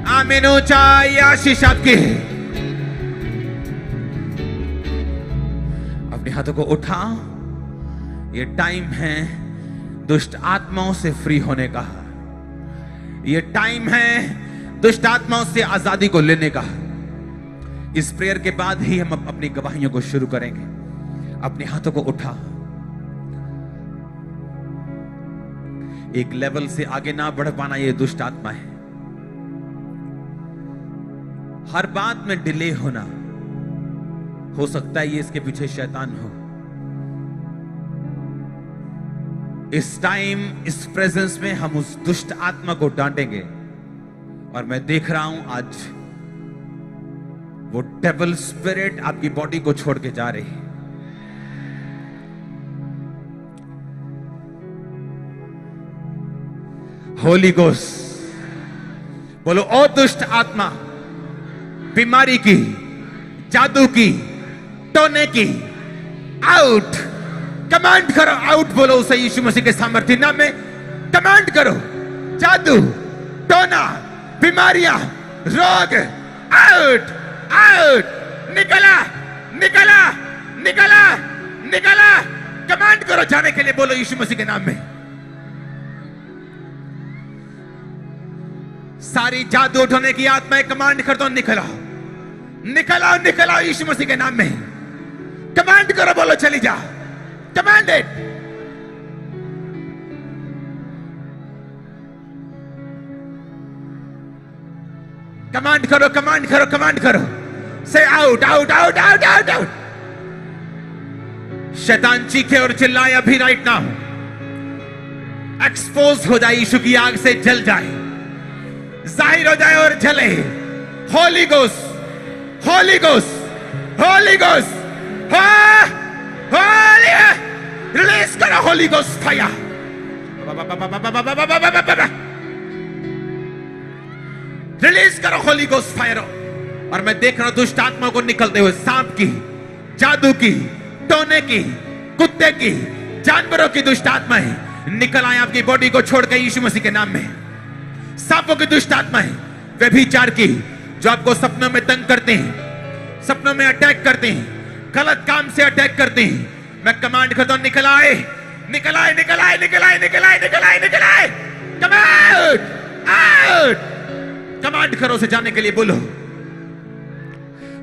आमीन। ऊंचाई आशीष आपकी है। अपने हाथों को उठाओ। ये टाइम है दुष्ट आत्माओं से फ्री होने का। ये टाइम है दुष्ट आत्माओं से आजादी को लेने का। इस प्रेयर के बाद ही हम अपनी गवाहियों को शुरू करेंगे। अपने हाथों को उठा। एक लेवल से आगे ना बढ़ पाना ये दुष्ट आत्मा है। हर बात में डिले होना, हो सकता है ये इसके पीछे शैतान हो। इस टाइम, इस प्रेजेंस में हम उस दुष्ट आत्मा को डांटेंगे। और मैं देख रहा हूं आज वो डेविल स्पिरिट आपकी बॉडी को छोड़ के जा रही है। होली गोस्ट बोलो, ओ दुष्ट आत्मा, बीमारी की, जादू की, टोने की, आउट। कमांड करो, आउट बोलो उसे यीशु मसीह के सामर्थ्य नाम में। कमांड करो, जादू, टोना, बीमारियां, रोग, आउट आउट। निकला निकला निकला निकला। कमांड करो जाने के लिए, बोलो यीशु मसीह के नाम में। सारी जादू उठाने की आत्माएं कमांड करता हूं, निकला निकला निकला यीशु मसीह के नाम में। कमांड करो, बोलो चली जा। Command it. कमांड करो, कमांड करो, कमांड करो। से out out out out out out. शैतान चीखे और चिल्लाए अभी राइट नाउ। एक्सपोज हो जाए, यीशु की आग से जल जाए, जाहिर हो जाए और जले। Holi ghost, Holi ghost, Holi ghost, Holi, release करो होली गोस्ट फायर। रिलीज करो होली गोस्ट फायर। और मैं देख रहा हूं दुष्ट आत्मा को निकलते हुए, सांप की, जादू की, टोने की, कुत्ते की, जानवरों की दुष्ट आत्माएं निकल आए आपकी बॉडी को छोड़ के यीशु मसीह के नाम में। सांपों की दुष्ट आत्माएं, व्यभिचार की, जो आपको सपनों में तंग करते हैं, सपनों में अटैक करते हैं, गलत काम से अटैक करते हैं, मैं कमांड करता हूं निकल आए, निकल आए, निकल आए, निकल आए, निकल आए, निकल आए, निकल आए। Come out out. कमांड करो उसे जाने के लिए, बोलो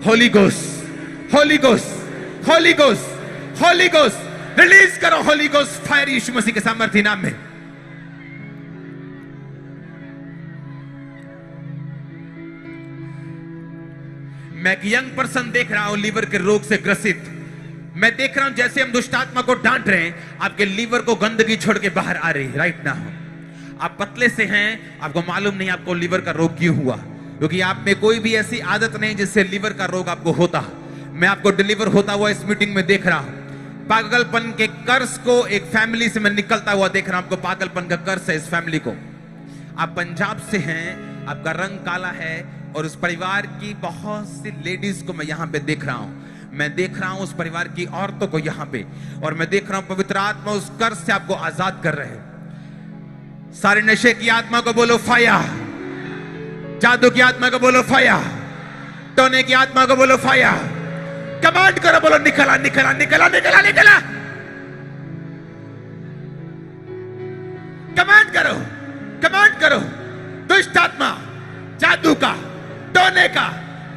Holi ghost, Holi ghost, Holi ghost, Holi ghost. Release करो होली गोस्ट फायर यीशु मसीह के सामर्थ्य नाम में। मैं एक यंग पर्सन देख रहा हूं लीवर के रोग से ग्रसित। मैं देख रहा हूं जैसे हम दुष्ट आत्मा को डांट रहे हैं, आपके लीवर को गंदगी छोड़ के बाहर आ रही है राइट नाउ। आप पतले से हैं, आपको मालूम नहीं आपको लीवर का रोग क्यों हुआ, क्योंकि आप में कोई भी ऐसी आदत नहीं जिससे लीवर का रोग आपको होता। मैं आपको डिलीवर होता हुआ इस मीटिंग में देख रहा हूं। पागलपन के कर्ज को एक फैमिली से मैं निकलता हुआ देख रहा हूं। आपको पागलपन का कर्ज है इस फैमिली को। आप पंजाब से हैं, आपका रंग काला है, और उस परिवार की बहुत सी लेडीज को मैं यहां पे देख रहा हूं। मैं देख रहा हूं उस परिवार की औरतों को यहां पे, और मैं देख रहा हूं पवित्र आत्मा उस कर्ज से आपको आजाद कर रहे हैं। सारे नशे की आत्मा को बोलो फायर, जादू की आत्मा को बोलो फायर, टोने की आत्मा को बोलो फायर। कमांड करो, बोलो निकला निकला निकला निकला निकला। कमांड करो, कमांड करो। दुष्ट आत्मा, जादू का, टोने का,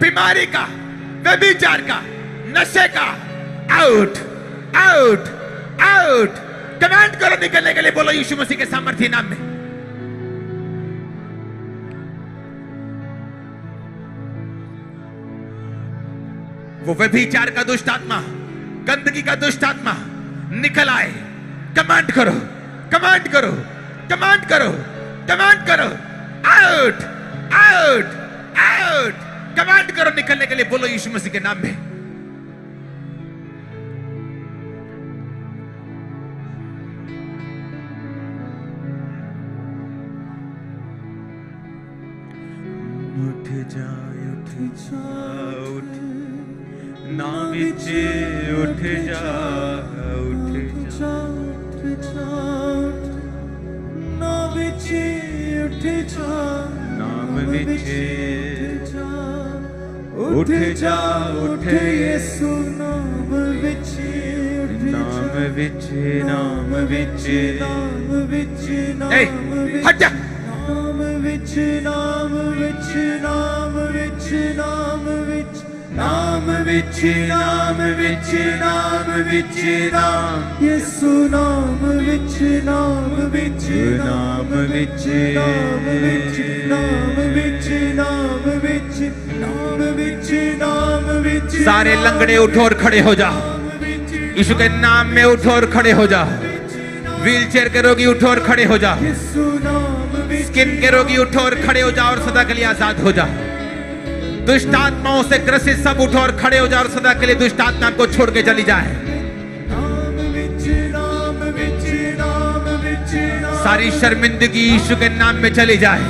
बीमारी का, व्यभिचार का, नशे का, आउट आउट आउट। कमांड करो निकलने के लिए, बोलो यीशु मसीह के सामर्थ्य नाम में। वो व्यभिचार का दुष्ट आत्मा, गंदगी का दुष्ट आत्मा निकल आए। कमांड करो, कमांड करो, कमांड करो, कमांड करो। Out out out. कमांड करो निकलने के लिए, बोलो यीशु मसीह के नाम में। उठ जा, उठ जा, उठ ना विचे, उठ जा, उठ जा, उठ जा, ना विचे, उठ जा, नाम विचे, उठ जा, उठ यीशु नाम विचे, नाम विचे, नाम विचे, नाम विचे, नाम हट जा। नाम विचे, नाम विचे, नाम विचे, नाम विचे, नाम विचे, नाम विचे, नाम विचे, नाम यीशु नाम विचे, नाम विचे, नाम विचे, नाम विचे, नाम विचे, नाम विचे, नाम विचे, नाम विचे। सारे लंगड़े उठो और खड़े हो जाओ। यीशु के नाम में उठो और खड़े हो जाओ। व्हीलचेयर के रोगी उठो और खड़े हो जाओ। स्किन के रोगी उठो और खड़े हो जाओ और सदा के लिए आजाद हो जाओ। दुष्ट आत्माओं से ग्रसित सब उठो और खड़े हो जाओ और सदा के लिए दुष्ट आत्मा को छोड़ के चली जाए। सारी शर्मिंदगी यीशु के नाम में चली जाए।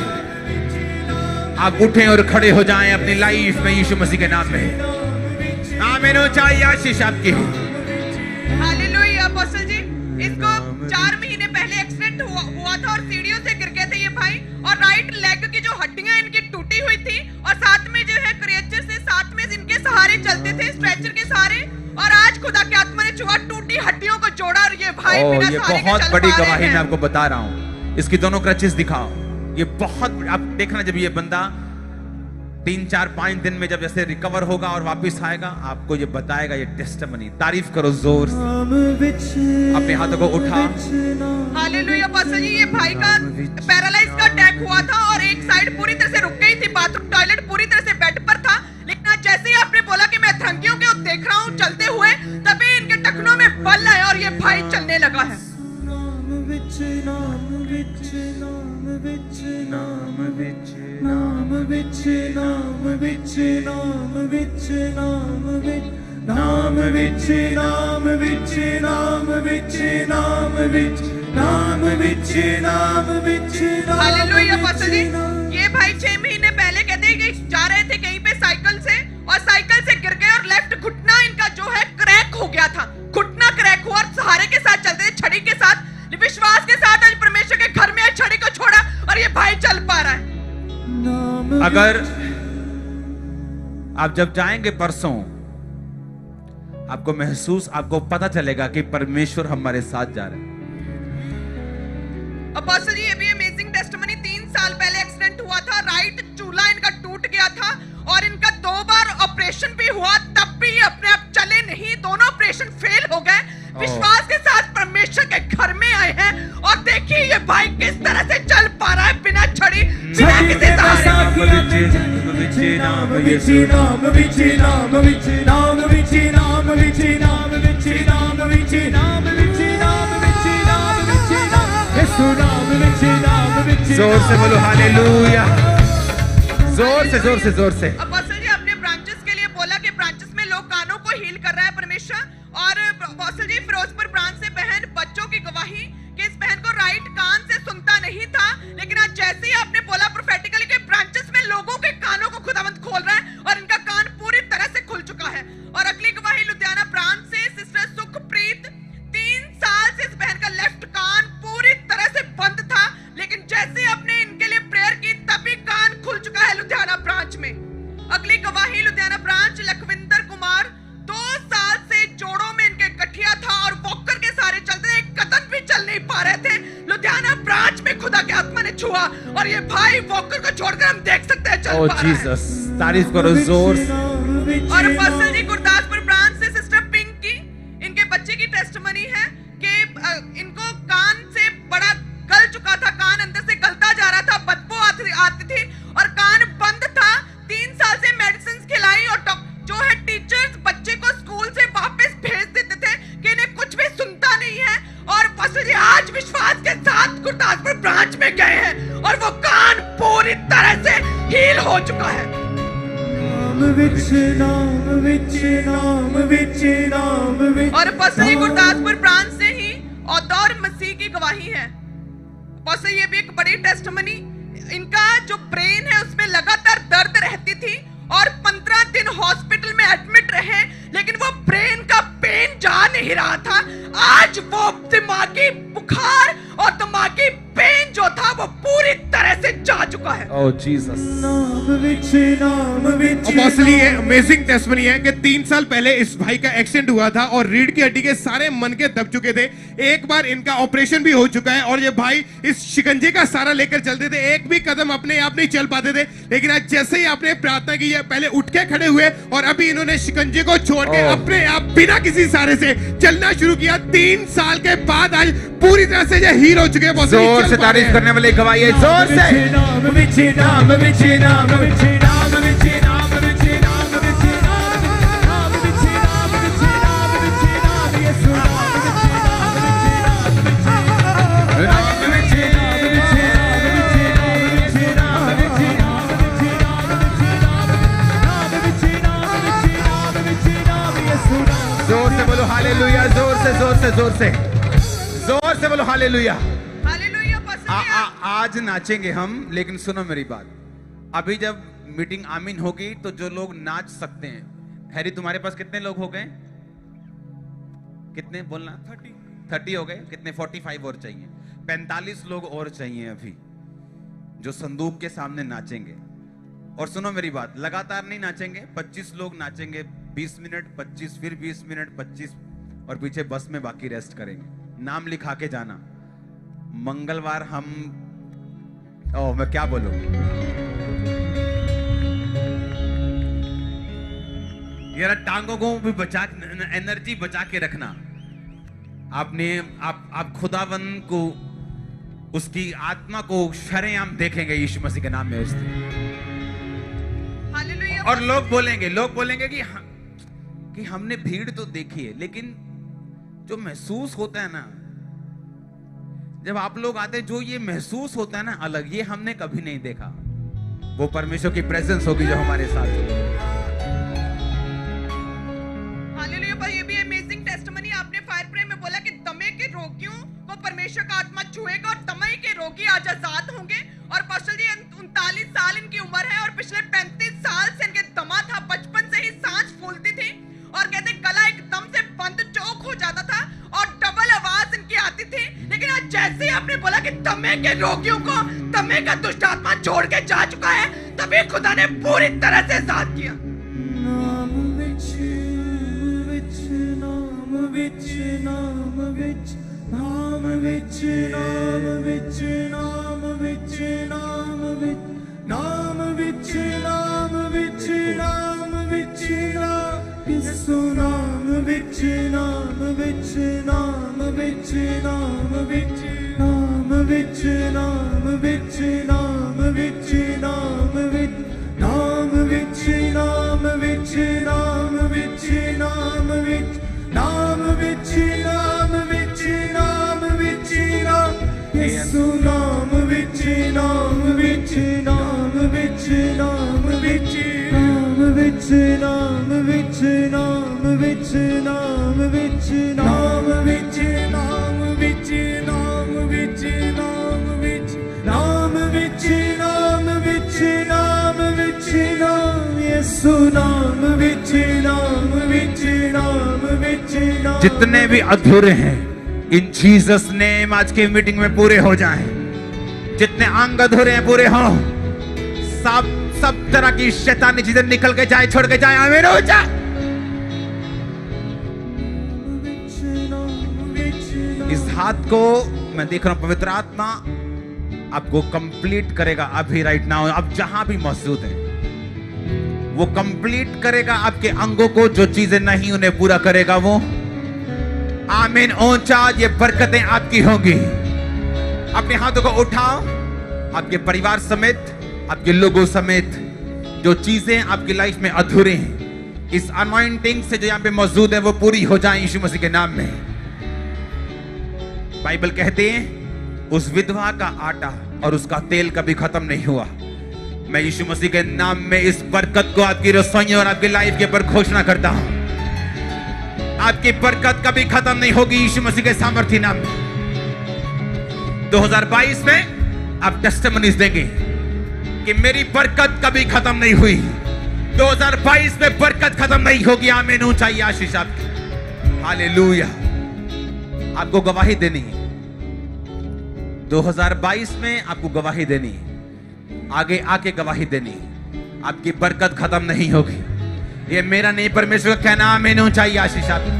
आप उठें और खड़े हो जाएं अपनी लाइफ में यीशु मसीह के नाम में। आमीन हो चाहिए आशीष आपकी। हालेलुया। अपोस्टल जी, इसको 4 महीने पहले एक्सीडेंट हुआ था और सीढ़ियों से गिर गए थे ये भाई, और राइट लेग की जो हड्डियां इनकी टूटी हुई थी, और साथ में जो है क्रेचर से साथ में इनके सहारे चलते थे, स्ट्रेचर के सहारे। और आज खुदा की आत्मा ने छुआ, टूटी हड्डियों को जोड़ा, और ये भाई बिना ये सहारे के बहुत चल बड़ी पा रहे गवाही हैं। मैं आपको बता रहा हूं। इसकी दोनों क्रचेस दिखाओ। ये बहुत, आप देखना जब ये बंदा 3, 4, 5 दिन में जब जैसे रिकवर होगा और वापस आएगा, आपको ये बताएगा ये टेस्टिमनी। तारीफ करो जोर से। अपने हाथों को उठा। हालेलुया। पास्टर जी, ये भाई का पैरालाइज का अटैक हुआ था और एक साइड पूरी तरह से रुक गई थी, बाथरूम टॉयलेट पूरी तरह से बेड पर था। लेकिन आज जैसे ही आपने बोला कि मैं अथरंगियों के देख रहा हूँ चलते हुए, तभी इनके टखनों में बल है और ये भाई चलने लगा है। नाम विचे, नाम विचे, नाम विचे, नाम विचे, नाम विचे, नाम विचे, नाम विचे, नाम विचे, नाम विचे, नाम विचे, नाम विचे, नाम विचे, नाम विचे, नाम विचे। हालेलुया। पास्टर जी, ये भाई 6 महीने पहले कहते हैं कि जा रहे थे कहीं पे साइकिल से, और साइकिल से गिर गए और लेफ्ट घुटना इनका जो है क्रैक हो गया था। घुटना क्रैक हुआ और सहारे के साथ चलते थे, छड़ी के साथ, विश्वास के साथ आज परमेश्वर के घर में छड़ी को छोड़ा और ये भाई चल पा रहा है। अगर आप जब जाएंगे परसों, आपको महसूस, आपको पता चलेगा कि परमेश्वर हमारे साथ जा रहे हैं। अपोस्टल जी, ये भी अमेजिंग टेस्टिमनी। 3 साल पहले एक्सीडेंट हुआ था, राइट चूल्हा इनका टूट गया था और इनका 2 बार ऑपरेशन भी हुआ, तब भी ये अपने आप चले नहीं। दोनों ऑपरेशन फेल हो गए। विश्वास के साथ परमेश्वर के घर में आए हैं और देखिए ये भाई किस तरह से चल पा रहा है बिना छड़ी, बिना किसी सहारे। नाम विच नाम विच नाम विच नाम विच नाम विच नाम विच नाम विच नाम विच नाम विच नाम विच नाम यीशु नाम विच नाम विच जोर से बोलो हालेलुया, जोर से। अपोस्टल जी अपने ब्रांचेस के लिए बोला कि ब्रांचेस में लोग कानों को हील कर रहा है परमेश्वर। और अपोस्टल जी फिरोजपुर ब्रांच से बहन बच्चों की गवाही कि इस बहन को राइट कान से सुनता नहीं था, लेकिन आज जैसे ही आपने बोला प्रोफेटिकली कि ब्रांचेस में लोगों के कानों को खुदावंद खोल रहा है और इनका कान पूरी तरह से खुल चुका है। और अगली गवाही लुधियाना ब्रांच से सिस्टर सुखप्रीत, 3 साल से इस बहन का लेफ्ट कान पूरी तरह से बंद था, लेकिन जैसे आपने इनके लिए प्रेयर की तभी कान खुल चुका है लुधियाना ब्रांच में। अगली गवाही लुधियाना ब्रांच लखविंदर कुमार, 2 साल से जोड़ों में इनके गठिया था और वॉकर के सारे चलते, एक कदम भी चल नहीं पा रहे थे। लुधियाना ब्रांच में खुदा के आत्मा ने छुआ और ये भाई वॉकर को छोड़कर हम देख सकते हैं चल ओ पा रहा है। जीसस, तारीफ करो जोर से। और अपोस्टल जी गुरदासपुर ब्रांच से सिस्टर पिंकी, इनके बच्चे की टेस्टिमनी है कि इनको कान से बड़ा गल चुका था, कान अंदर से गलता जा रहा था, बदबू आती थी और कान बंद था। 3 साल से मेडिसिन खिलाई और जो है टीचर्स बच्चे को स्कूल से वापस भेज देते थे कि इन्हें कुछ भी सुनता नहीं है। और पास्टर जी आज विश्वास के साथ गुरदासपुर ब्रांच में गए हैं और वो कान पूरी तरह से हील हो चुका है। और पास्टर जी गुरदासपुर ब्रांच से ही औदौर मसीह की गवाही है। पास्टर ये भी एक बड़ी टेस्टिमनी, इनका जो ब्रेन है उसमें लगातार दर्द रहती थी और 15 दिन हॉस्पिटल में एडमिट रहे, लेकिन वो ब्रेन का पेन जा नहीं रहा था। आज वो दिमागी बुखार और दिमागी पेन जो था वो पूरी तरह से जा चुका है। ओ जीसस, अपोस्टल ये अमेजिंग टेस्टिमनी है कि 3 साल पहले इस भाई का एक्सीडेंट हुआ था और रीढ़ की हड्डी के सारे मनके दब चुके थे। एक बार इनका ऑपरेशन भी हो चुका है और ये भाई इस शिकंजे का सहारा लेकर चलते थे, एक भी कदम अपने आप नहीं चल पाते थे। लेकिन आज जैसे ही आपने प्रार्थना की है, पहले उठ के खड़े हुए और अभी इन्होंने शिकंजे को छोड़ के अपने आप बिना किसी सहारे से चलना शुरू किया। 3 साल के बाद आज पूरी तरह से ये हील हो चुके हैं। जोर से तारीफ करने वाले गवाही है, जोर से। जोर से बोलो हालेलुया, जोर से बोलो हालेलुया। हालेलुया पास्टर जी। आज नाचेंगे हम, लेकिन सुनो मेरी बात, अभी जब मीटिंग आमीन होगी तो जो लोग नाच सकते हैं, हैरी तुम्हारे पास कितने लोग हो गए? कितने बोलना? 30 हो गए। कितने? 45 और चाहिए। 45 लोग और चाहिए अभी जो संदूक के सामने नाचेंगे। और सुनो मेरी बात, लगातार नहीं नाचेंगे, 25 लोग नाचेंगे 20 मिनट, 25 फिर 20 मिनट, 25 और पीछे बस में बाकी रेस्ट करेंगे। नाम लिखा के जाना। मंगलवार हम मैं क्या बोलूं, यार टांगों को भी बचा, एनर्जी बचा के रखना। आप खुदावंद को, उसकी आत्मा को शरेआम देखेंगे यीशु मसीह के नाम में उस दिन। हालेलुया। और लोग बोलेंगे कि हमने भीड़ तो देखी है, लेकिन जो महसूस होता है ना, जब आप लोग आते हैं, जो ये महसूस होता है ना अलग, ये हमने कभी नहीं देखा। वो परमेश्वर की प्रेजेंस होगी जो हमारे साथ है। हालेलुया। पर ये भी अमेजिंग टेस्टिमनी आपने फायर प्रे में बोला कि दमे के रोगियों को परमेश्वर का आत्मा छुएगा और दमे के रोगी आज आजाद होंगे। और पास्टर जी 39 साल इनकी उम्र है और पिछले 35 साल से इनके दमा था, बचपन से ही सांस फूलती थी और कहते गला एकदम से बंद चौक हो जाता था और डबल आवाज इनकी आती थी। लेकिन आज जैसे ही आपने बोला कि दमे के रोगियों को दमे का दुष्ट आत्मा छोड़ के जा चुका है, तभी खुदा ने पूरी तरह से आजाद किया। नाम नाम विच नाम विच नाम विच नाम विच नाम विच नाम विच नाम यीशु नाम विच नाम विच नाम विच नाम विच नाम विच नाम विच नाम विच नाम विच नाम विच नाम विच नाम विच नाम विच नाम विच नाम विच नाम विच नाम यीशु नाम विच नाम विच नाम विच नाम जितने भी अधूरे हैं इन जीसस नेम आज की मीटिंग में पूरे हो जाएं। जितने अंग अधूरे हैं पूरे हो। सब तरह की शैतानी चीजें निकल के जाए, छोड़ के जाए। आमीन हो जा। इस हाथ को मैं देख रहा हूं पवित्र आत्मा आपको कंप्लीट करेगा अभी राइट नाउ। आप जहां भी मौजूद हैं वो कंप्लीट करेगा आपके अंगों को। जो चीजें नहीं उन्हें पूरा करेगा वो। आमीन ऊंचा। ये बरकतें आपकी होंगी। अपने हाथों को उठाओ। आपके परिवार समेत, आपके लोगों समेत जो चीजें आपकी लाइफ में अधूरे हैं, इस अनॉइंटिंग से जो यहां पे मौजूद है वो पूरी हो जाए यीशु मसीह के नाम में। बाइबल कहते हैं उस विधवा का आटा और उसका तेल कभी खत्म नहीं हुआ। मैं यीशु मसीह के नाम में इस बरकत को आपकी रसोइयों और आपकी लाइफ के ऊपर घोषणा करता हूं। आपकी बरकत कभी खत्म नहीं होगी यीशु मसीह के सामर्थ्य नाम में। 2022 में आप टेस्टिमनीज देंगे कि मेरी बरकत कभी खत्म नहीं हुई। 2022 में बरकत खत्म नहीं होगी। आमीन ऊंचाई आशीष आपकी। हालेलुया। आपको गवाही देनी है। 2022 में आपको गवाही देनी है। आगे आके गवाही देनी है। आपकी बरकत खत्म नहीं होगी। ये मेरा नहीं परमेश्वर का कहना। आमीन ऊंचाई आशीष आपकी।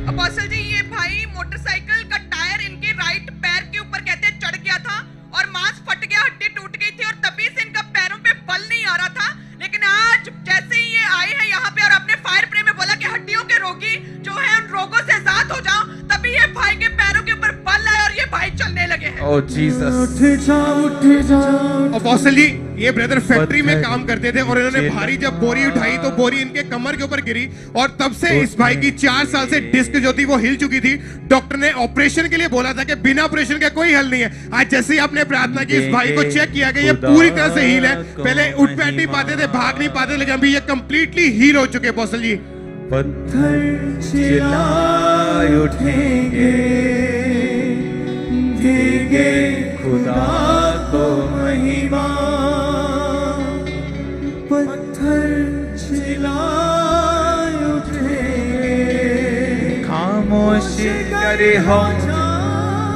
अपोस्टल जी ये भाई मोटरसाइकिल का टायर इनके राइट पैर के ऊपर कहते हैं चढ़ गया था और मांस फट गया, हड्डी टूट गई थी और तभी से इनका पैरों पे बल नहीं आ रहा था। लेकिन आज जैसे ही ये आए हैं यहाँ पे और अपने फायर प्रे में बोला कि हड्डियों के रोगी जो है उन रोगों से आजाद हो जाओ, तभी ये भाई के पैरों के ऊपर बल आया और ये भाई चलने लगे हैं। ओह जीसस। उठ जाओ। अपोस्टल जी ये ब्रदर फैक्ट्री में काम करते थे और इन्होंने भारी जब बोरी उठाई तो बोरी इनके कमर के ऊपर गिरी और तब से इस भाई की 4 साल से डिस्क जो थी वो हिल चुकी थी। डॉक्टर ने ऑपरेशन के लिए बोला था कि बिना ऑपरेशन के कोई हल नहीं है। आज जैसे ही आपने प्रार्थना की इस भाई को चेक किया गया, ये पूरी तरह से हील है। पहले उठ बैठ नहीं पाते थे, भाग नहीं पाते, लेकिन अभी ये कंप्लीटली हील हो चुके। अपोस्टल जी पत्थर चिल्लाए उठेंगे, देंगे खुदा को महिमा। पत्थर चिल्लाए उठेंगे, खामोश करे हो।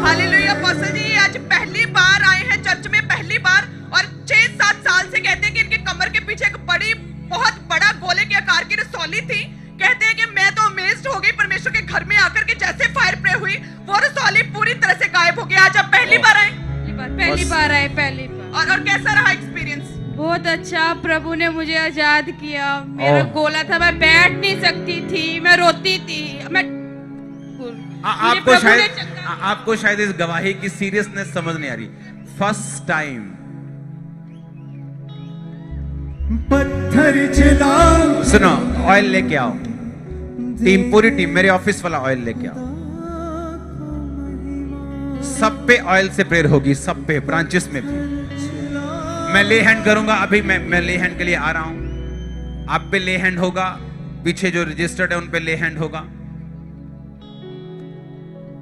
हालेलुया। अपोस्टल जी आज पहली बार आए हैं चर्च में, पहली बार, और 6-7 साल से कहते हैं कि इनके कमर के पीछे एक बहुत बड़ा गोले के आकार की रसौली थी। कहते हैं कि मैं तो अमेज्ड हो गई परमेश्वर के घर में आकर के जैसे फायर प्रे हुई वो रसौली पूरी तरह से गायब हो गई। आज आप पहली बार आए। पहली बार आए, पहली बार। और कैसा रहा एक्सपीरियंस? बहुत अच्छा। प्रभु ने मुझे आजाद किया। मेरा गोला था, मैं बैठ नहीं सकती थी, मैं रोती थी। आपको शायद इस गवाही की सीरियसनेस समझ नहीं आ रही। फर्स्ट टाइम पत्थर चिल्लाओ। सुनो, ऑयल लेके आओ। टीम, पूरी टीम, मेरे ऑफिस वाला ऑयल लेके आओ। सब पे ऑयल से प्रेयर होगी, सब पे, ब्रांचेस में भी। मैं ले हैंड करूंगा अभी। मैं ले हैंड के लिए आ रहा हूं। आप पे ले हैंड होगा, पीछे जो रजिस्टर्ड है उन पे ले हैंड होगा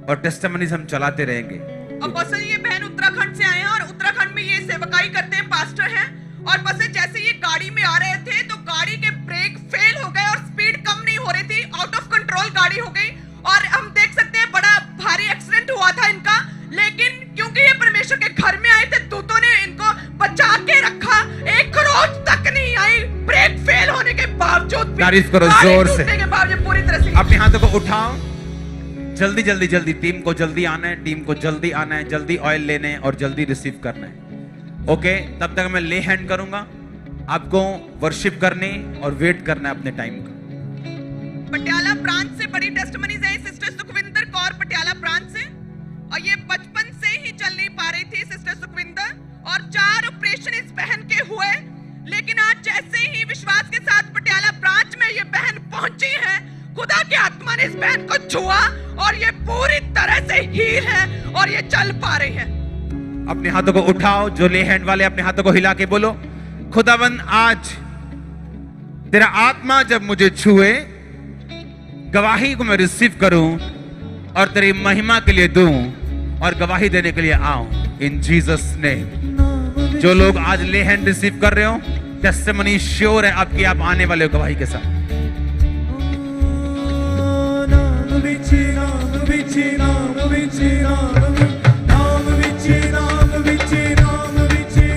और टेस्टिमनीज हम चलाते रहेंगे। अपोस्टल ये बहन उत्तराखंड से आए हैं और उत्तराखंड में ये सेवकाई करते हैं, पास्टर हैं। और बस जैसे ये गाड़ी में आ रहे थे तो गाड़ी के ब्रेक फेल हो गए और स्पीड कम नहीं हो रही थी, आउट ऑफ कंट्रोल गाड़ी हो गई और हम देख सकते हैं बड़ा भारी एक्सीडेंट हुआ था इनका। लेकिन क्योंकि ये परमेश्वर के घर में आए थे, दूतों ने इनको बचा के रखा। एक खरोच तक नहीं आई, ब्रेक फेल होने के बावजूद भी। तारीफ करो जोर से। के बावजूद पूरी तरह से अपने हाथों को उठाओ। जल्दी जल्दी जल्दी टीम को जल्दी आना है, टीम को जल्दी आना है, जल्दी ऑयल लेने और जल्दी रिसीव करना है। ओके, तब तक मैं ले हैंड करूंगा। आपको वर्शिप करने और वेट करना है अपने टाइम का। पटियाला ब्रांच से बड़ी टेस्टिमनीज है सिस्टर सुखविंदर कौर, पटियाला ब्रांच से। और ये बचपन से ही चल नहीं पा रही थी सिस्टर सुखविंदर, और 4 ऑपरेशन इस बहन के हुए। लेकिन आज जैसे ही विश्वास और ये पूरी तरह से हील है और ये चल पा रही है। अपने हाथों को उठाओ, जो ले हैंड वाले अपने हाथों को हिला के बोलो, खुदावन आज तेरा आत्मा जब मुझे छुए, गवाही को मैं रिसीव करूं और तेरी महिमा के लिए दूं और गवाही देने के लिए आऊं इन जीसस नेम। जो लोग आज ले हैंड रिसीव कर रहे हो, टेस्टिमनी श्योर है आपकी, आप आने वाले हो गवाही के साथ।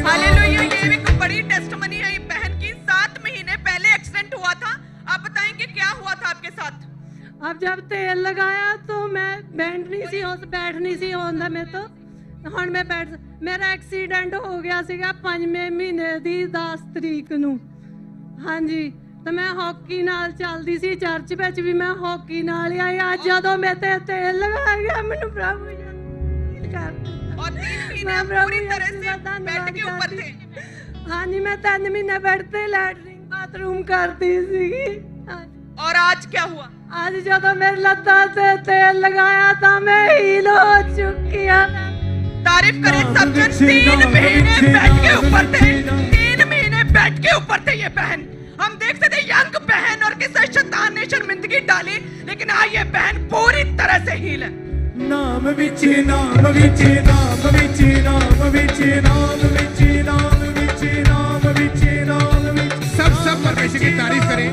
हालेलुया, ये एक बड़ी टेस्टिमनी है ये बहन की। 7 महीने पहले एक्सीडेंट हुआ था। आप बताएंगे क्या हुआ था आपके साथ? अब जब तेल लगाया तो मैं बैठ नहीं सी होंदा मैं तो ਹੁਣ मैं बैठ मेरा एक्सीडेंट हो गया ਸੀਗਾ 5वें ਮਹੀਨੇ ਦੀ 10 ਤਰੀਕ ਨੂੰ। ਹਾਂਜੀ, ਤੇ ਮੈਂ ਹਾਕੀ ਨਾਲ ਚੱਲਦੀ ਸੀ, ਚਰਚ ਵਿੱਚ ਵੀ ਮੈਂ ਹਾਕੀ ਨਾਲ ਹੀ ਆਈ। ਅੱਜ ਜਦੋਂ ਮੈਂ ਤੇ ਤੇਲ ਲਗਾ ਗਿਆ ਮੈਨੂੰ ਪ੍ਰਭੂ ਜੀ ਕਰ और 3 महीने आप पूरी तरह से बेड के ऊपर थे। ਹਾਂਜੀ, ਮੈਂ 3 ਮਹੀਨੇ ਬੈਠ ਤੇ ਲੈਟਰਿੰਗ ਬਾਥਰੂਮ ਕਰਦੀ ਸੀਗੀ। और आज क्या हुआ? आज ਜਦੋਂ ਮੇਰੇ ਲੱਤਾਂ ਤੇ ਤੇਲ ਲਗਾਇਆ ਤਾਂ ਮੈਂ ਹੀਲ ਹੋ ਚੁੱਕੀ ਹਾਂ। तारीफ करें सब जन। 3 महीने बेड के ऊपर थे, 3 महीने बेड के ऊपर थे ये बहन। हम देखते थे यंग बहन और किस शैतान ने शर्मिंदगी डाली, लेकिन आज ये बहन पूरी तरह से हील है। नाम विची नाम विची नाम विची नाम विची नाम विची नाम विची नाम विची नाम विची। सब परमेश्वर की तारीफ करें।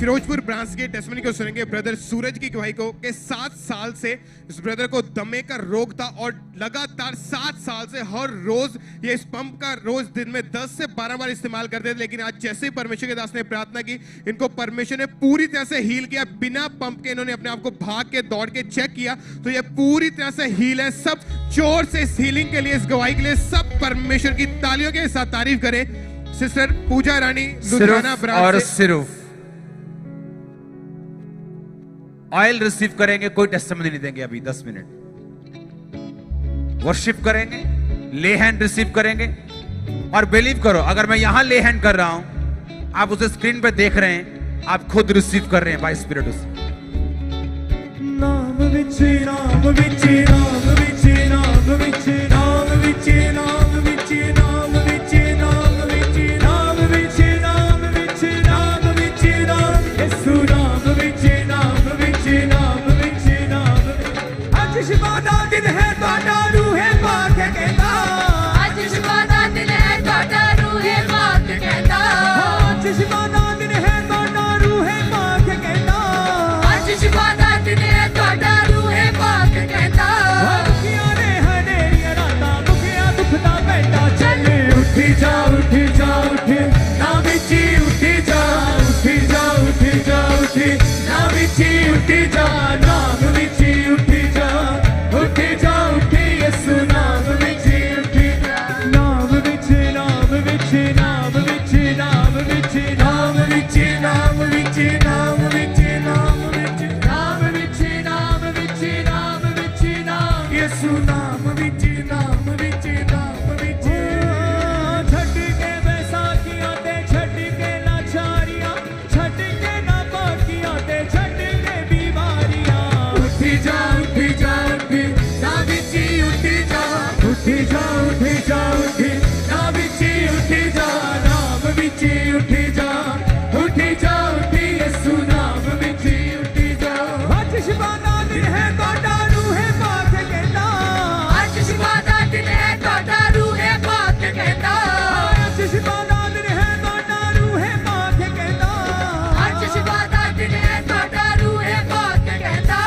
फिरोजपुर ब्रांच के टेस्टिमनी को सुनेंगे ब्रदर सूरज की गवाही को कि 7 साल से इस ब्रदर को दमे का रोग था और लगातार 7 साल से हर रोज ये इस पंप का रोज दिन में 10 से 12 बार इस्तेमाल करते थे। लेकिन आज जैसे ही परमेश्वर के दास ने प्रार्थना की, इनको परमेश्वर ने पूरी तरह से हील किया। बिना पंप के इन्होंने अपने आप को भाग के दौड़ के चेक किया तो ये पूरी तरह से हील है। सब जोर से इस हीलिंग के लिए, इस गवाही के लिए सब परमेश्वर की तालियों के साथ तारीफ करें। सिस्टर पूजा रानी लुधियाना ब्रांच और से सिर्फ ऑयल रिसीव करेंगे, कोई टेस्टिमनी नहीं देंगे अभी 10 मिनट। वर्शिप करेंगे, ले हैंड रिसीव करेंगे और बिलीव करो, अगर मैं यहां ले हैंड कर रहा हूं, आप उसे स्क्रीन पे देख रहे हैं, आप खुद रिसीव कर रहे हैं बाय स्पिरिट उसे। नाम विची नाम विची नाम विची नाम विची नाम विची नाम विची नाम विची नाम विची नाम विची नाम विची नाम विची नाम यीशु नाम विची नाम विची नाम विची नाम। आज शिफा दा दिन है ਤੁਹਾਡਾ रूहे पाक कहता, आज शिफा दा दिन है ਤੁਹਾਡਾ रूहे पाक कहता, आज शिफा दा दिन है ਤੁਹਾਡਾ रूहे पाक कहता, आज शिफा दा दिन है ਤੁਹਾਡਾ रूहे पाक कहता। दुखियां ने हनेरियां रातां दुखियां दुख दा बैठा चले उठी जा उठी जा उठी ना विची उठी जा उठी जा उठी जा उठी ना विची उठी जा नाम विची उठी जा उठी जा उठी यीशु नाम विची उठी जा नाम विची नाम विची नाम विची नाम विची नाम विची नाम विची नाम विची नाम विची नाम विची नाम विची नाम विची नाम यीशु नाम विची नाम विची नाम विची। छट के बैसाखियां ते छट के लाचारियां छट के ना बाकियां ते छट के बीमारियां उठी जा उठी जा उठी ना विची उठी जा उठी जा उठी जा उठी ना विची उठी जा नाम विची उठी जा उठी जा उठी यीशु नाम विची उठी जा। आज शिफा दा दिन है ਤੁਹਾਡਾ रूहे पाक कहता, आज शिफा दा दिन है ਤੁਹਾਡਾ रूहे पाक कहता, आज शिफा दा दिन है ਤੁਹਾਡਾ रूहे पाक कहता, आज शिफा दा दिन है ਤੁਹਾਡਾ रूहे पाक कहता।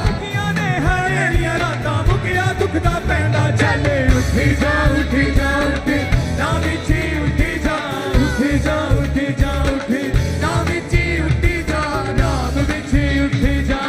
मुखिया ने हनेरियां रातां मुखिया दुख दा पैंदा चले उठी जा उठी जा उठी ना विची उठी जा उठी जा उठी जा उठी ना विची उठी जा नाम विची उठी जा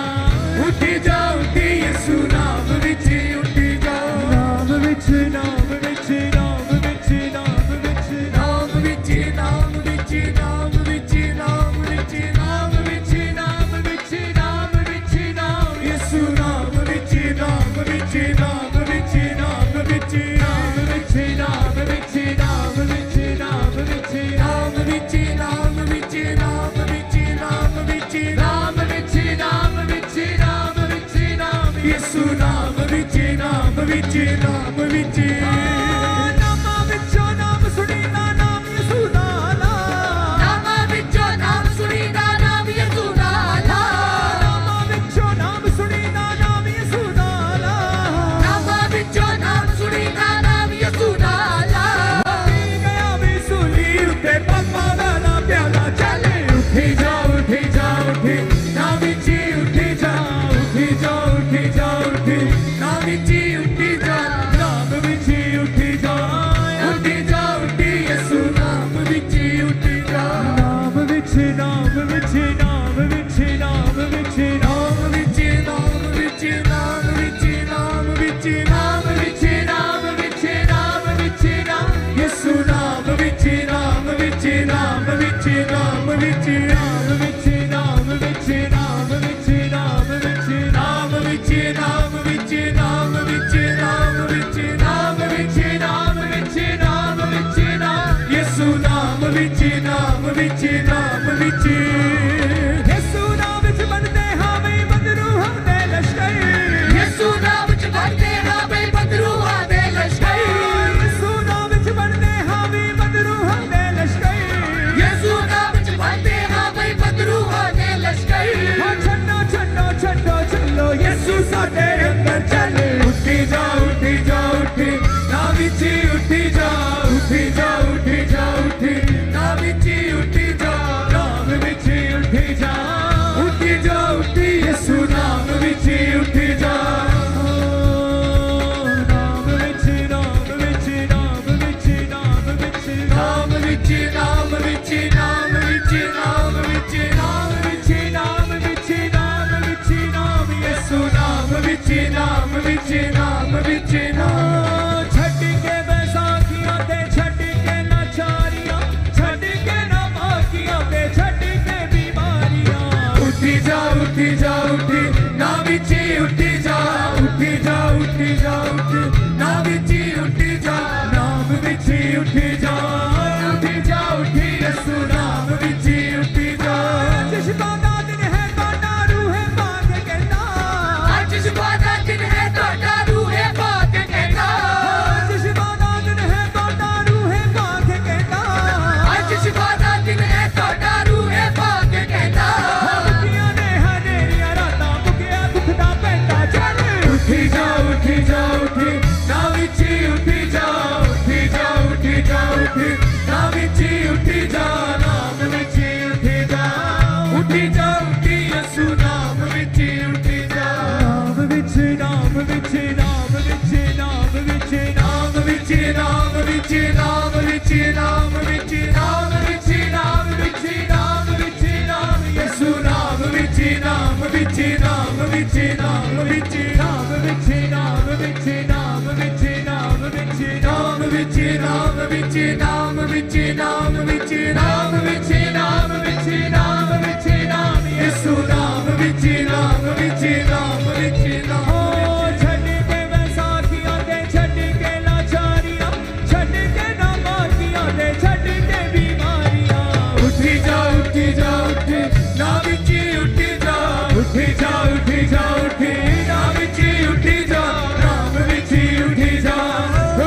उठी जा उठी यीशु नाम विची उठी जा नाम विची नाम विची नाम विची नाम विची नाम विची नाम विची नाम विची नाम विची नाम विची नाम विची नाम विची नाम यीशु नाम विची नाम विची नाम विची नाम विची नाम विची नाम विची नाम विची नाम विची नाम विची नाम विची नाम विची नाम विची नाम विची नाम विची नाम विची ਯਿਸੂ ਨਾਮ ਵਿੱਚ ਨਾਮ ਵਿੱਚ ਨਾਮ ਵਿੱਚ ਨਾਮਾਂ ਵਿੱਚੋਂ ਨਾਮ ਸੁਣੀਦਾ ਨਾਮ ਯਿਸੂ ਦਾ ਨਾਮਾਂ ਵਿੱਚੋਂ ਨਾਮ ਸੁਣੀਦਾ ਨਾਮ ਯਿਸੂ ਦਾ ਨਾਮਾਂ ਵਿੱਚੋਂ ਨਾਮ ਸੁਣੀਦਾ ਨਾਮ ਯਿਸੂ ਦਾ ਨਾਮਾਂ ਵਿੱਚੋਂ ਨਾਮ ਸੁਣੀਦਾ ਨਾਮ ਯਿਸੂ ਦਾ ਗਿਆ ਵੀ ਸੂਲੀ ਉੱਤੇ ਪਾਪਾ ਦਾ ਨਾ ਪਿਆਲਾ ਚੱਲੇ ਉੱਠੀ ਜਾ ਉੱਠੀ ਜਾ ਉੱਠੀ ਨਾ ਵਿੱਚ ਉੱਠੀ ਜਾ ਉੱਠੀ ਜਾ ਉੱਠੀ ਜਾ ਉੱਠੀ ਨਾ ਵਿੱਚ ਉੱਠੀ ਜਾ ਨਾਮ ਵਿੱਚ ਉੱਠੀ ਜਾ ਉੱਠੀ ਜਾ ਉੱਠੀ ਯਿਸੂ ਨਾਮ ਵਿੱਚ ਉੱਠੀ ਜਾ ਨਾਮ ਵਿੱਚ ਨਾਮ ਵਿੱਚ ਨਾਮ ਵਿੱਚ ਨਾਮ ਵਿੱਚ ਨਾਮ ਵਿੱਚ ਨਾਮ ਵਿੱਚ ਨਾਮ ਵਿੱਚ ਨਾਮ ਵਿੱਚ ਨਾਮ ਵਿੱਚ ਨਾਮ ਵਿੱਚ ਨਾਮ ਵਿੱਚ ਨਾਮ ਯਿਸੂ ਨਾਮ ਵਿੱਚ ਨਾਮ ਵਿੱਚ ਨਾਮ ਵਿੱਚ ਨਾਮ ਵਿੱਚ ਨਾਮ ਵਿੱਚ ਨਾਮ ਵਿੱਚ ਨਾਮ ਵਿੱਚ ਨਾਮ ਵਿੱਚ ਨਾਮ ਵਿੱਚ ਨਾਮ ਵਿੱਚ ਨਾਮ ਵਿੱਚ ਨਾਮ ਵਿੱਚ ਨਾਮ ਵਿੱਚ ਨਾਮ ਵਿੱਚ ਨਾਮ ਵਿੱਚ ਨਾਮ ਯਿਸੂ ਨਾਮ ਵਿੱਚ ਨਾਮ ਵਿੱਚ ਨਾਮ ਵਿੱਚ ਯਿਸੂ ਨਾਮ ਵਿੱਚ ਬਣਦੇ ਹਾਂ ਵੀ ਬਦਰੂਹਾਂ ਦੇ ਲਸ਼ਕਰ ਯਿਸੂ ਨਾਮ ਵਿੱਚ ਬਣਦੇ ਹਾਂ ਬਈ ਬਦਰੂਹਾਂ ਦੇ ਲਸ਼ਕਰ ਯਿਸੂ ਨਾਮ ਵਿੱਚ ਬਣਦੇ ਹਾਂ ਵੀ ਬਦਰੂਹਾਂ ਦੇ ਲਸ਼ਕਰ ਯਿਸੂ ਨਾਮ ਵਿੱਚ ਬਣਦੇ ਹਾਂ ਬਈ ਬਦਰੂਹਾਂ ਦੇ ਲਸ਼ਕਰ ਹਾਂ ਛੱਡੋ ਛੱਡੋ ਛੱਡੋ ਚੱਲੋ ਯਿਸੂ ਸਾਡੇ ਅੰਦਰ ਚੱਲੇ ਉੱਠੀ ਜਾ ਉੱਠੀ ਜਾ ਉੱਠੀ ਨਾ ਵਿੱਚ ਉੱਠੀ ਜਾ ਉੱਠੀ ਜਾ ਉੱਠੀ ਜਾ ਉੱਠੀ ਨਾ ਵਿੱਚ ਉੱਠੀ ਜਾ ਨਾਮ ਵਿੱਚ ਉੱਠੀ ਜਾ ਉੱਠੀ ਜਾ ਉੱਠੀ ਯਿਸੂ ਨਾਮ ਵਿੱਚ ਉੱਠੀ ਜਾ ਨਾਮ ਵਿੱਚ ਨਾਮ ਵਿੱਚ ਨਾਮ ਵਿੱਚ ਨਾਮ ਵਿੱਚ ਨਾਮ ਵਿੱਚ ਨਾਮ ਵਿੱਚ ਨਾਮ ਵਿੱਚ ਨਾਮ ਵਿੱਚ ਨਾਮ ਵਿੱਚ ਨਾਮ ਵਿੱਚ ਨਾਮ ਵਿੱਚ ਨਾਮ ਯਿਸੂ ਨਾਮ ਵਿੱਚ ਨਾਮ ਵਿੱਚ ਨਾਮ ਵਿੱਚ ਨਾਮ ਛੱਡ ਕੇ ਬੈਸਾਖੀਆਂ ਤੇ ਛੱਡ ਕੇ ਨਾਚਾਰੀਆਂ ਛੱਡ ਕੇ ਨਮਾਕੀਆਂ ਤੇ ਛੱਡ ਕੇ ਬਿਮਾਰੀਆਂ ਉੱਠੀ ਜਾ ਉੱਠੀ ਜਾ ਉੱਠੀ ਨਾ ਵਿੱਚ ਉੱਠੀ ਜਾ ਉੱਠੀ ਜਾ ਉੱਠੀ ਜਾ ਉੱਠੀ ਨਾ ਵਿੱਚ ਉੱਠੀ ਜਾ ਨਾਮ ਵਿੱਚ ਉੱਠੀ ਜਾ ਉੱਠੀ ਜਾ ਉੱਠੀ ਯਿਸੂ ਨਾਮ ਵਿੱਚ ਉੱਠੀ ਜਾ ਚਸ਼ਮਾ ਦਾ ਦਿਨ ਹੈ ਤੁਹਾਡਾ ਰੂਹ ਹੈ ਪਾਕ ਕਹਿੰਦਾ ਅੱਜ ਸ਼ੁਭਾ ਦਾ ਦਿਨ ਹੈ ਤੁਹਾਡਾ ਰੂਹ ਹੈ ਪਾਕ ਕਹਿੰਦਾ ਚਸ਼ਮਾ ਦਾ ਦਿਨ ਹੈ ਤੁਹਾਡਾ ਰੂਹ ਹੈ ਪਾਕ ਕਹਿੰਦਾ ਅੱਜ ਸ਼ੁਭਾ ਦਾ ਦਿਨ ਹੈ ਤੁਹਾਡਾ ਰੂਹ ਹੈ ਪਾਕ ਕਹਿੰਦਾ ਮੁਕੀਆਂ ਨੇ ਹਨੇਰੀਆਂ ਰਾਤਾਂ ਮੁਕਿਆ ਦੁੱਖ ਦਾ ਪੈਂਦਾ ਚੱਲ ਉੱਠੀ ਜਾ ਉੱਠੀ ਜਾ ਉੱਠੀ ਨਾ ਵਿੱਚ ਉੱਠੀ ਜਾ ਉੱਠੀ ਜਾ ਉੱਠੀ ਜਾ ਉੱਠੀ ਨਾ ਵਿੱਚ ਉੱਠੀ ਜਾ ਨਾਮ ਵਿੱਚ ਉੱਠੀ ਜਾ ਉੱਠੀ ਜਾ ਉੱਠੀ ਯਿਸੂ ਨਾਮ ਵਿੱਚ ਉੱਠੀ ਜਾ ਨਾਮ ਵਿੱਚ ਨਾਮ ਵਿੱਚ ਨਾਮ ਵਿੱਚ ਨਾਮ ਵਿੱਚ ਨਾਮ ਵਿੱਚ ਨਾਮ ਵਿੱਚ ਨਾਮ ਵਿੱਚ ਨਾਮ ਵਿੱਚ ਨਾਮ ਵਿੱਚ ਨਾਮ ਵਿੱਚ ਨਾਮ ਵਿੱਚ ਨਾਮ ਯਿਸੂ ਨਾਮ ਵਿੱਚ ਨਾਮ ਵਿੱਚ ਨਾਮ ਵਿੱਚ ਨਾਮ ਵਿੱਚ ਨਾਮ ਵਿੱਚ ਨਾਮ ਵਿੱਚ ਨਾਮ ਵਿੱਚ ਨਾਮ ਵਿੱਚ ਨਾਮ ਵਿੱਚ ਨਾਮ ਵਿੱਚ ਨਾਮ ਵਿੱਚ ਨਾਮ ਵਿੱਚ ਨਾਮ ਵਿੱਚ ਨਾਮ ਵਿੱਚ ਨਾਮ ਵਿੱਚ ਨਾਮ ਯਿਸੂ ਨਾਮ ਵਿੱਚ ਨਾਮ ਵਿੱਚ ਨਾਮ ਵਿੱਚ ਨਾਮ ਛੱਡ ਕੇ ਵੈਸਾਖੀਆਂ ਤੇ ਛੱਡ ਕੇ ਲਾਚਾਰੀਆਂ ਛੱਡ ਕੇ ਨਮਾਕੀਆਂ ਤੇ ਛੱਡ ਕੇ ਬਿਮਾਰੀਆਂ ਉੱਠੀ ਜਾ ਉੱਠੀ ਜਾ ਉੱਠੀ ਨਾ ਵਿੱਚ ਉੱਠੀ ਜਾ ਉੱਠੀ ਜਾ ਉੱਠੀ ਜਾ ਉੱਠੀ ਨਾ ਵਿੱਚ ਉੱਠੀ ਜਾ ਨਾਮ ਵਿੱਚ ਉੱਠੀ ਜਾ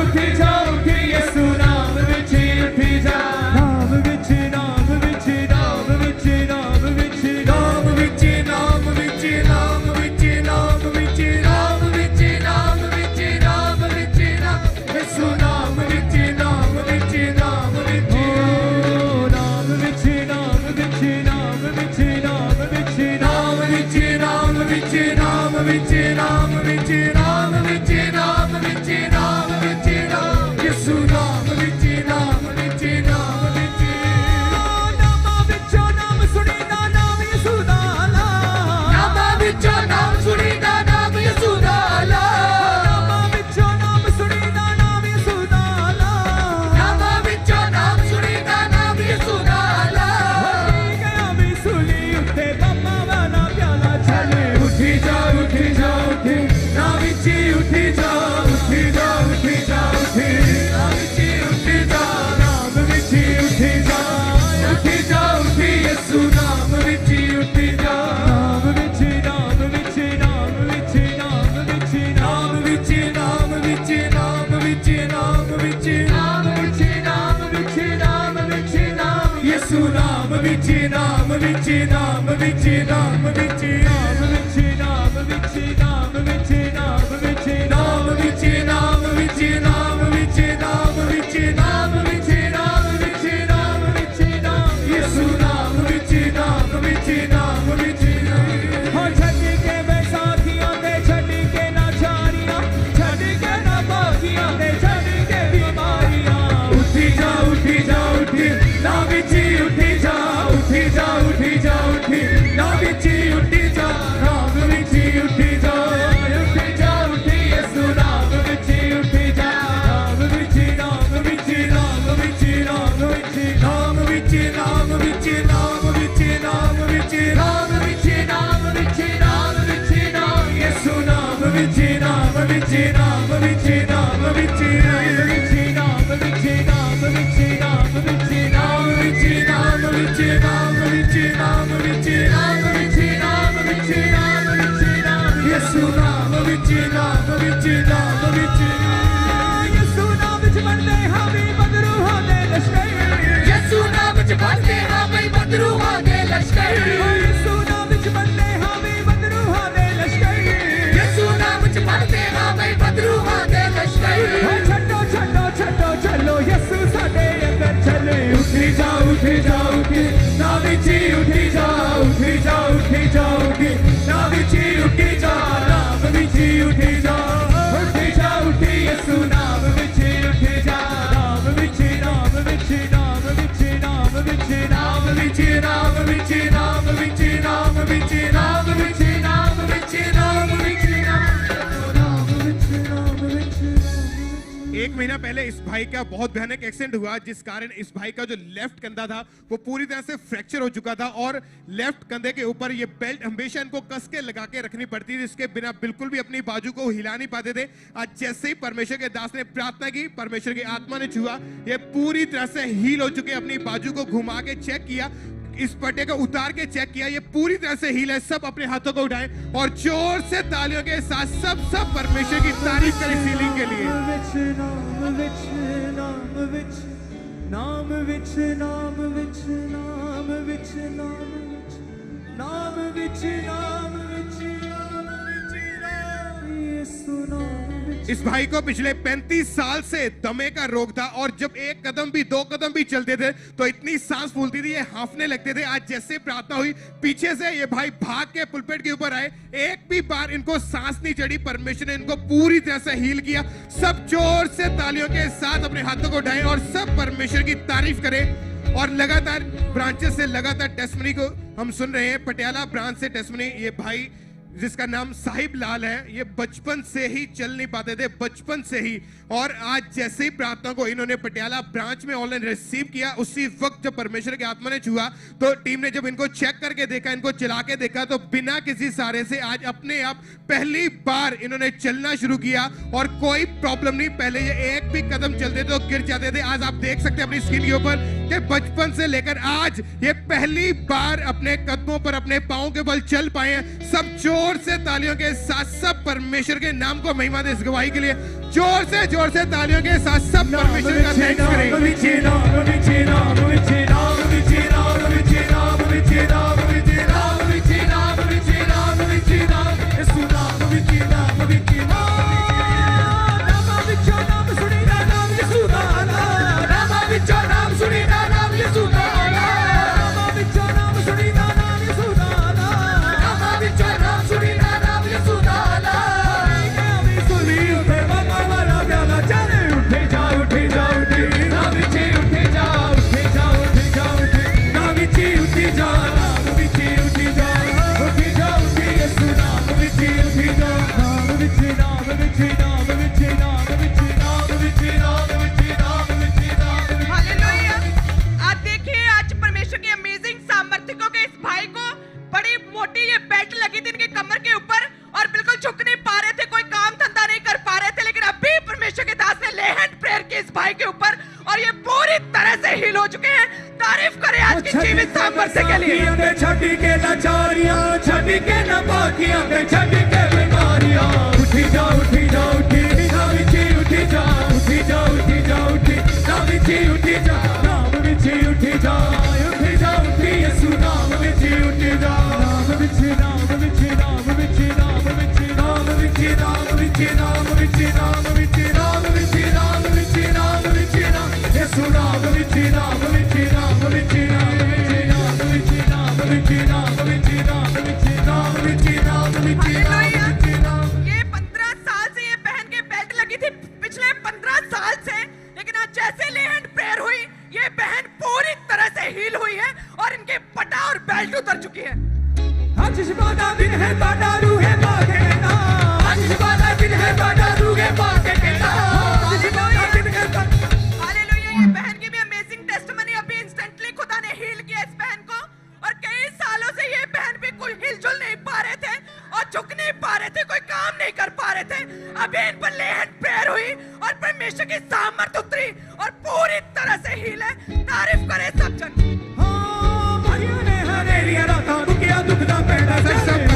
ਉੱਠੀ ਜਾ ਉੱਠੀ ਯਿਸੂ ਨਾਮ ਵਿੱਚ ਉੱਠੀ ਜਾ ਨਾਮ ਵਿੱਚ ਨਾਮ ਵਿੱਚ ਨਾਮ ਵਿੱਚ ਨਾਮ ਵਿੱਚ ਨਾਮ ਵਿੱਚ ਨਾਮ ਵਿੱਚ ਨਾਮ ਵਿੱਚ ਨਾਮ ਵਿੱਚ ਨਾਮ ਵਿੱਚ ਨਾਮ ਵਿੱਚ ਨਾਮ ਵਿੱਚ ਨਾਮ ਯਿਸੂ ਨਾਮ ਵਿੱਚ ਨਾਮ ਵਿੱਚ ਨਾਮ ਵਿੱਚ ਨਾਮ ਵਿੱਚ ਨਾਮ ਵਿੱਚ ਨਾਮ ਵਿੱਚ ਨਾਮ ਵਿੱਚ ਨਾਮ ਵਿੱਚ ਨਾਮ ਵਿੱਚ ਨਾਮ ਵਿੱਚ ਨਾਮ ਵਿੱਚ ਨਾਮ ਵਿੱਚ ਨਾਮ ਵਿੱਚ ਨਾਮ ਵਿੱਚ ਨਾਮ ਯਿਸੂ ਨਾਮ ਵਿੱਚ ਨਾਮ ਵਿੱਚ ਨਾਮ ਵਿੱਚ ਨਾਮਾਂ ਵਿੱਚੋਂ ਨਾਮ ਸੁਣੀਦਾ ਨਾਮ ਯਿਸੂ ਦਾ ਨਾਮਾਂ ਵਿੱਚੋਂ ਨਾਮ ਸੁਣੀਦਾ ਨਾਮ ਯਿਸੂ ਦਾ ਨਾਮਾਂ ਵਿੱਚੋਂ ਨਾਮ ਸੁਣੀਦਾ ਨਾਮ ਯਿਸੂ ਦਾ ਨਾਮਾਂ ਵਿੱਚੋਂ ਨਾਮ ਸੁਣੀਦਾ ਨਾਮ ਯਿਸੂ ਦਾ ਗਿਆ ਵੀ ਸੂਲੀ ਉੱਤੇ ਪਾਪਾ ਵਾਲਾ ਪਿਆਲਾ ਚੱਲੇ ਉੱਠੀ ਜਾ ਉੱਠੀ ਜਾ ਉੱਠੀ ਨਾ ਵਿੱਚ नाम विच नाम विच नाम विच नाम विच नाम विच नाम विच नाम विच नाम विच नाम विच नाम विच नाम विच नाम विच नाम विच नाम विच नाम यीशु नाम विच नाम विच नाम विच हो छड़ के बैसाखियां दे छड़ के नाचारियां छड़ के ना बागियां दे छड़ के बीमारियां उठी जा उठी जा उठी ना विची उठी जा उठी जा उठी जा उठी ना विची उठी जा नाम विची उठी जा उठी यीशु नाम विची उठी जा नाम विची नाम विची नाम विची नाम विची नाम विची नाम विची नाम विची नाम विची नाम विची नाम विची नाम विची नाम यीशु नाम विची नाम विची नाम विची नाम विची नाम विची नाम विची नाम विची नाम विची नाम विची नाम विची नाम विची नाम विची नाम विची नाम विची नाम यीशु नाम विची नाम विची नाम विची यीशु नाम विच बनते हामी बदरूहां दे लश्कर यीशु नाम विच बनते हामी बदरूहां दे लश्कर यीशु नाम विच बनते हामी बदरूहां दे लश्कर यीशु नाम विच बनते हामी बदरूहां दे लश्कर छड्डो छड्डो छड्डो चलो यीशु साडे अंदर चले उठी जा उठी जा उठी ना विची उठी जा उठी जा उठी जा उठी ना विची उठी जा नाम विची उठी जा उठी यीशु नाम विची उठी जा नाम विची नाम विची नाम विची नाम विची नाम विची नाम विची नाम विची नाम विची नाम विची नाम विची नाम विची नाम विची नाम विची एक महीना पहले इस भाई का बहुत भयानक एक्सीडेंट हुआ जिस कारण इस भाई का जो लेफ्ट कंधा था वो पूरी तरह से फ्रैक्चर हो चुका था और लेफ्ट कंधे के ऊपर ये बेल्ट हमेशा इनको कस के लगा के रखनी पड़ती थी, इसके बिना बिल्कुल भी अपनी बाजू को हिला नहीं पाते थे। आज जैसे ही परमेश्वर के दास ने प्रार्थना की, परमेश्वर की आत्मा ने छुआ, ये पूरी तरह से हील हो चुके। अपनी बाजू को घुमा के चेक किया, इस पट्टे को उतार के चेक किया, ये पूरी तरह से हील है। सब अपने हाथों को उठाएं और जोर से तालियों के साथ सब परमेश्वर की तारीफ करें हीलिंग के लिए। नाम विच नाम विच नाम विच नाम विच नाम विच नाम विच नाम विच नाम विच यीशु नाम विच। इस भाई को पिछले 35 साल से दमे का रोग था और जब एक कदम भी दो कदम भी चलते थे तो इतनी सांस फूलती थी, ये हांफने लगते थे। आज जैसे प्रार्थना हुई, पीछे से ये भाई भाग के पुलपेट के ऊपर आए, एक भी बार इनको सांस नहीं चढ़ी। परमेश्वर ने इनको पूरी तरह से हील किया। सब जोर से तालियों के साथ अपने हाथों को उठाएं और सब परमेश्वर की तारीफ करें। और लगातार ब्रांचेस से लगातार टेस्टमनी को हम सुन रहे हैं। पटियाला ब्रांच से टेस्टमनी, ये भाई जिसका नाम साहिब लाल है, ये बचपन से ही चल नहीं पाते थे, बचपन से ही। और आज जैसे ही प्रार्थना को इन्होंने पटियाला ब्रांच में ऑनलाइन रिसीव किया, उसी वक्त जब परमेश्वर की आत्मा ने छुआ तो टीम ने जब इनको चेक करके देखा, इनको चला के देखा, तो बिना किसी सहारे से आज अपने आप पहली बार इन्होंने चलना शुरू किया और कोई प्रॉब्लम नहीं। पहले ये एक भी कदम चलते थे तो गिर जाते थे। आज आप देख सकते हैं अपनी स्क्रीन के ऊपर कि बचपन से लेकर आज ये पहली बार अपने कदमों पर, अपने पांवों के बल चल पाए हैं। सब जोर से तालियों के साथ सब परमेश्वर के नाम को महिमा दे। इस गवाही के लिए जोर से तालियों के साथ सब परमेश्वर का थैंक्स करें। छड़ी के लाचारियां, छड़ी के न बाकियां, छड़ी के बीमारियां। उठी जा उठी जा उठी ना विची उठी जा उठी जा उठी जा उठी ना विची उठी जा नाम विची उठी जा उठी जा उठी यीशु नाम विच नाम विच नाम विच नाम विच नाम विच नाम विच नाम यीशु नाम विच नाम विच नाम विच नाम विच नाम विच नाम विच नाम विच नाम विच नाम विच नाम ये 15 साल से ये बहन के बेल्ट लगी थी, पिछले 15 साल से, लेकिन आज जैसे ले हैंड प्रेयर हुई ये बहन पूरी तरह से हील हुई है और इनके पटा और बेल्ट उतर चुकी है। आज शिवादा दिन है बाडा रूहे बागे ना, आज शिवादा दिन है बाडा रूहे बागे ना, आज शिवादा दिन है हालेलुया। ये बहन की भी अमेजिंग टेस्टिमनी, अभी इंस्टेंटली खुदा ने हील किया इस बहन को, और कई सालों से ये बहन भी कोई हिलजुल नहीं पा रहे थे और झुक नहीं पा रहे थे, कोई काम नहीं कर पा रहे थे। अभी इन पर ले हैंड प्रेयर हुई और परमेश्वर की सामर्थ उतरी और पूरी तरह से हील है। तारीफ करे सब जन। हाँ भाइयों ने हनेरिया राता दुखिया दुखदा पैदा सब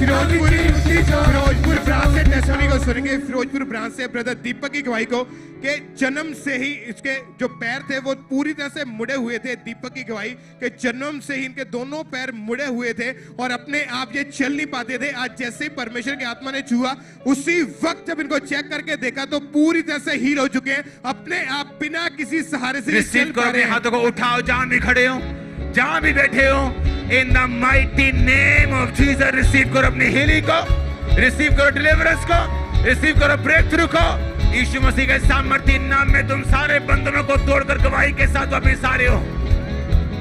फिरोजपुर ब्रांच से टेस्टिमनी को सुनेंगे। फिरोजपुर ब्रांच से ब्रदर दीपक की गवाही को कि जन्म से ही इसके जो पैर थे वो पूरी तरह से मुड़े हुए थे। दीपक की गवाही कि जन्म से ही इनके दोनों पैर मुड़े हुए थे और अपने आप ये चल नहीं पाते थे। आज जैसे ही परमेश्वर की आत्मा ने छुआ उसी वक्त जब इनको चेक करके देखा तो पूरी तरह से हील हो चुके हैं, अपने आप बिना किसी सहारे से रिसीव करो, अपने हाथों को उठाओ जहां भी खड़े हो, जहां भी बैठे हो, in the mighty name of Jesus receive करो अपनी हीलिंग को, रिसीव करो डिलीवरेंस को, रिसीव करो ब्रेक थ्रू को। यीशु मसीह के सामर्थ्य नाम में तुम सारे बंधनों को तोड़कर गवाही के साथ वापिस आ रहे हो,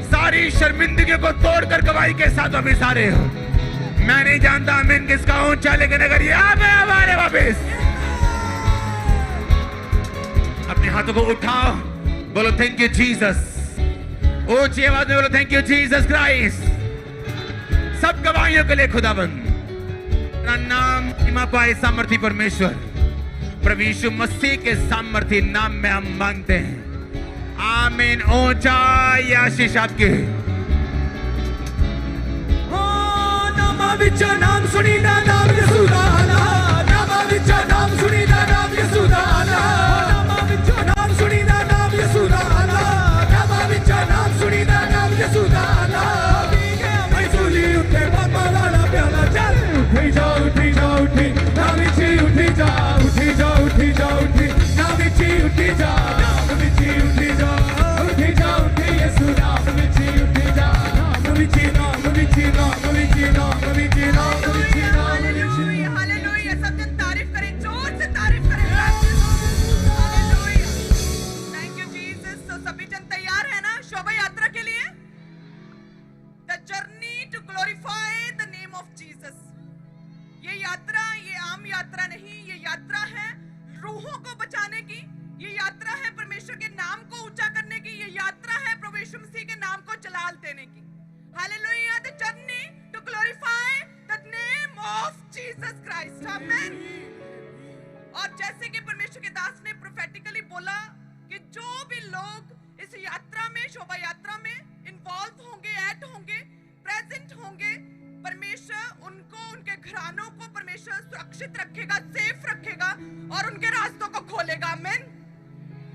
सारी शर्मिंदगी को तोड़कर गवाही के साथ वापिस आ रहे हो। मैं नहीं जानता आमीन किसका ऊंचा, लेकिन अगर ये हमारे वापिस अपने हाथों को उठाओ, बोलो थैंक यू जीसस, ऊंची आवाज में बोलो थैंक यू जीसस क्राइस्ट। सब गवाहियों के लिए खुदाबंद तेरा नाम महिमा पाए सामर्थी परमेश्वर, प्रभु यीशु मसीह के सामर्थी नाम में हम मांगते हैं, आमीन। ऊंचा आशीष आपके। नामा विचा नाम सुनीदा नाम यीशु दा आला, नामा विचा नाम सुनीदा नाम यीशु दा आला, नामा विचा नाम सुनीदा नाम यीशु दा आला, नामा विचा नाम सुनीदा नाम यीशु दा आला। मैं सुली उठे बाबा वाला प्याला चल, उठी जा उठी जा उठी, नाम विची उठी जा उठी जा उठी जा उठी, नाम विची उठी जा, नाम विची उठी जा उठी जा उठी, यीशु नाम विची उठी जा, नाम विची नाम विची नाम विची नाम विची नाम विची नाम विची। हालेलुया, सब जन तारीफ करें, जोर से तारीफ करें। Hallelujah, thank you Jesus. तो सभी जन तैयार है ना शोभा यात्रा के लिए? The journey to glorify the name of Jesus. ये यात्रा ये आम यात्रा नहीं, ये यात्रा है रूहों को बचाने की, ये यात्रा है परमेश्वर के नाम को ऊंचा करने की, ये यात्रा है प्रभु यीशु मसीह के नाम को जलाल देने की। Hallelujah, the journey to glorify the name of Jesus Christ, amen. और जैसे कि परमेश्वर के दास ने प्रोफेटिकली बोला कि जो भी लोग इस यात्रा में, शोभा यात्रा में इन्वॉल्व होंगे, ऐड होंगे, प्रेजेंट होंगे, परमेश्वर उनको, उनके घरानों को परमेश्वर सुरक्षित रखेगा, सेफ रखेगा और उनके रास्तों को खोलेगा, आमीन।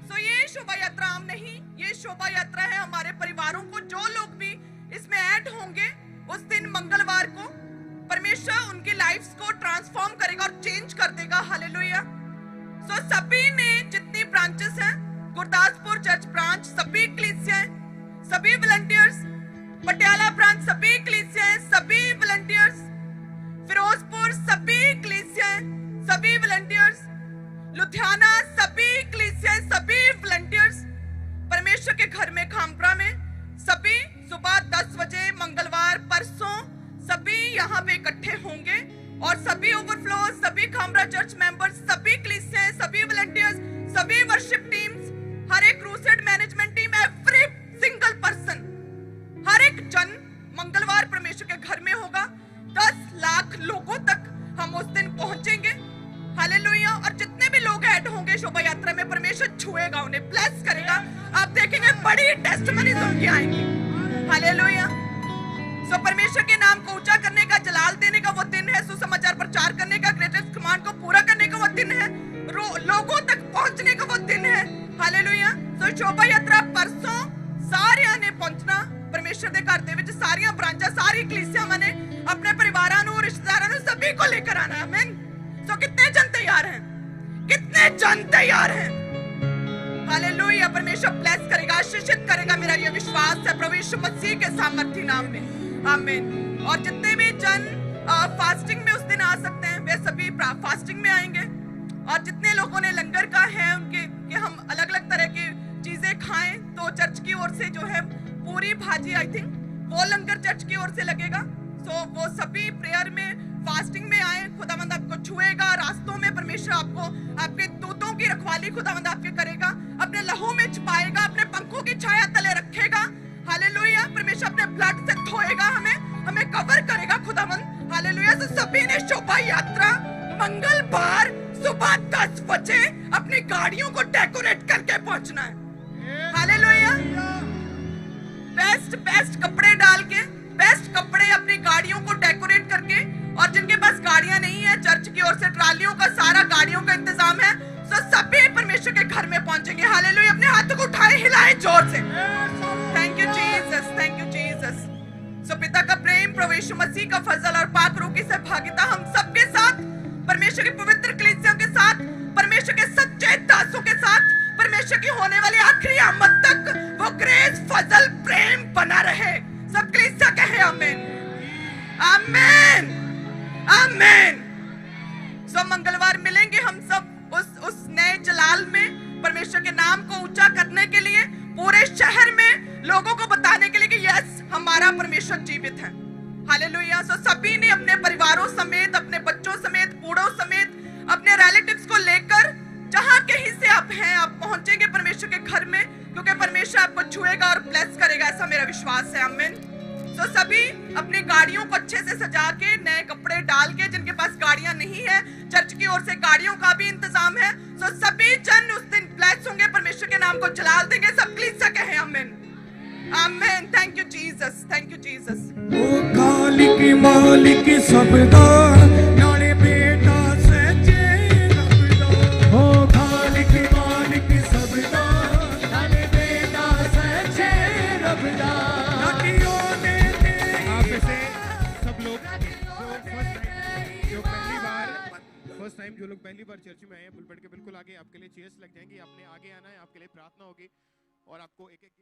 सो ये शोभा यात्रा आम नहीं, ये शोभा यात्रा है हमारे परिवारों को, जो लोग भी इसमें ऐड होंगे उस दिन मंगलवार को परमेश्वर उनकी लाइफ्स को ट्रांसफॉर्म करेगा और चेंज कर देगा। हालेलुया। सो सभी ने जितनी ब्रांचेस हैं, गुरदासपुर चर्च ब्रांच, सभी कलीसिया, सभी वॉलंटियर्स, पटियाला ब्रांच सभी कलीसिया, सभी वॉलंटियर्स, फिरोजपुर सभी कलीसिया, सभी वॉलंटियर्स, लुधियाना सभी कलीसिया, सभी वॉलंटियर्स, परमेश्वर के घर में खामपुरा में सभी सुबह 10 बजे मंगलवार परसों सभी यहाँ पे इकट्ठे होंगे और सभी ओवरफ्लो, सभी खामपुरा चर्च मेंबर्स, सभी कलीसिया, सभी वॉलंटियर्स, सभी वर्शिप टीम्स, हर एक crusade management team, every single person, हर एक जन मंगलवार परमेश्वर के घर में होगा। 10 लाख लोगों तक हम उस दिन पहुंचेंगे। हालेलुया। और जितने भी लोग ऐड होंगे शोभा यात्रा में, परमेश्वर छुएगा, उन्हें ब्लेस करेगा। आप देखेंगे बड़ी टेस्टिमनीज उनकी आएंगी। हालेलुया। सो परमेश्वर के नाम को ऊंचा करने का, जलाल देने का वो दिन है, सुसमाचार प्रचार करने का, ग्रेटेस्ट कमांड को पूरा करने का वो दिन है, लोगों तक पहुंचने का वो दिन है। हालेलुया। सो शोभा यात्रा परसों सारियां ने पहुंचना परमेश्वर के घर दे विच, सारियां ब्रांचां, सारी कलीसियां ने अपने परिवारां नूं, रिश्तेदारां नूं, सभी सभी को लेकर आना है। आमीन। तो कितने जन तैयार हैं? कितने जन तैयार हैं? हालेलुया। परमेश्वर ब्लेस करेगा, आशीषित करेगा, मेरा ये विश्वास है प्रभु यीशु मसीह के सामर्थी नाम में। आमीन। और जितने भी जन फास्टिंग में उस दिन आ सकते हैं वे सभी फास्टिंग में आएंगे। और जितने लोगों ने लंगर का है उनके कि हम अलग अलग तरह की चीजें खाएं, तो चर्च की ओर से जो है पूरी भाजी आई थिंक वो लंगर चर्च की ओर से लगेगा। तो वो सभी प्रेयर में फास्टिंग में आए। खुदावंद आपको छुएगा, रास्तों में परमेश्वर आपको आपके दूतों की रखवाली खुदावंद आपके करेगा, अपने लहू में छिपाएगा, अपने पंखों की छाया तले रखेगा। हालेलुया। परमेश्वर अपने ब्लड से धोएगा, हमें कवर करेगा खुदावंद। हालेलुया। तो सभी ने शोभा यात्रा मंगलवार सुबह 10 बजे अपनी गाड़ियों को डेकोरेट करके पहुंचना है। हालेलुया। बेस्ट कपड़े डाल के, बेस्ट कपड़े अपनी गाड़ियों को डेकोरेट करके, और जिनके पास गाड़ियां नहीं है चर्च की ओर से ट्रालियों का सारा गाड़ियों का इंतजाम है, तो सभी परमेश्वर के घर में पहुंचेंगे। हालेलुया। अपने हाथों को उठाए, हिलाए जोर से। Thank you Jesus, thank you Jesus. So पिता का प्रेम, प्रभु यीशु मसीह का फजल और पाक रूह की सहभागिता हम सबके साथ, परमेश्वर की पवित्र कलीसिया के साथ, परमेश्वर के सच्चे दासों के साथ, परमेश्वर की होने वाली आखिरी आमद तक वो ग्रेस, फजल, प्रेम बना रहे। सब कलीसिया कहे आमीन, आमीन, आमीन। सो मंगलवार मिलेंगे हम सब उस नए जलाल में, परमेश्वर के नाम को ऊंचा करने के लिए, पूरे शहर में लोगों को बताने के लिए कि यस हमारा परमेश्वर जीवित है। हालेलुया। सो सभी ने अपने परिवारों समेत, अपने बच्चों समेत, बूढ़ों समेत, अपने रिलेटिव्स को लेकर जहां कहीं से आप हैं, आप पहुंचेंगे परमेश्वर के घर में, क्योंकि परमेश्वर आपको छुएगा और ब्लेस करेगा, ऐसा मेरा विश्वास है। आमीन। तो सभी अपनी गाड़ियों को अच्छे से सजा के, नए कपड़े डाल के, जिनके पास गाड़ियां नहीं है चर्च की ओर से गाड़ियों का भी इंतजाम है। तो सभी जन उस दिन ब्लेस होंगे, परमेश्वर के नाम को जलाल देंगे। सब कलीसिया कहे आमीन, आमीन। Thank you Jesus, thank you Jesus. ओ खालिक मालिक सबदा नाले बेटा सच्चे रबदा, ओ खालिक मालिक सबदा नाले बेटा सच्चे रबदा। आप में से सब लोग फर्स्ट टाइम जो लोग पहली बार चर्च में आए हैं, पुलपिट के बिल्कुल आगे आपके लिए चेयर्स लग जाएंगी, आपने आगे आना है, आपके लिए प्रार्थना होगी और आपको एक गिफ्ट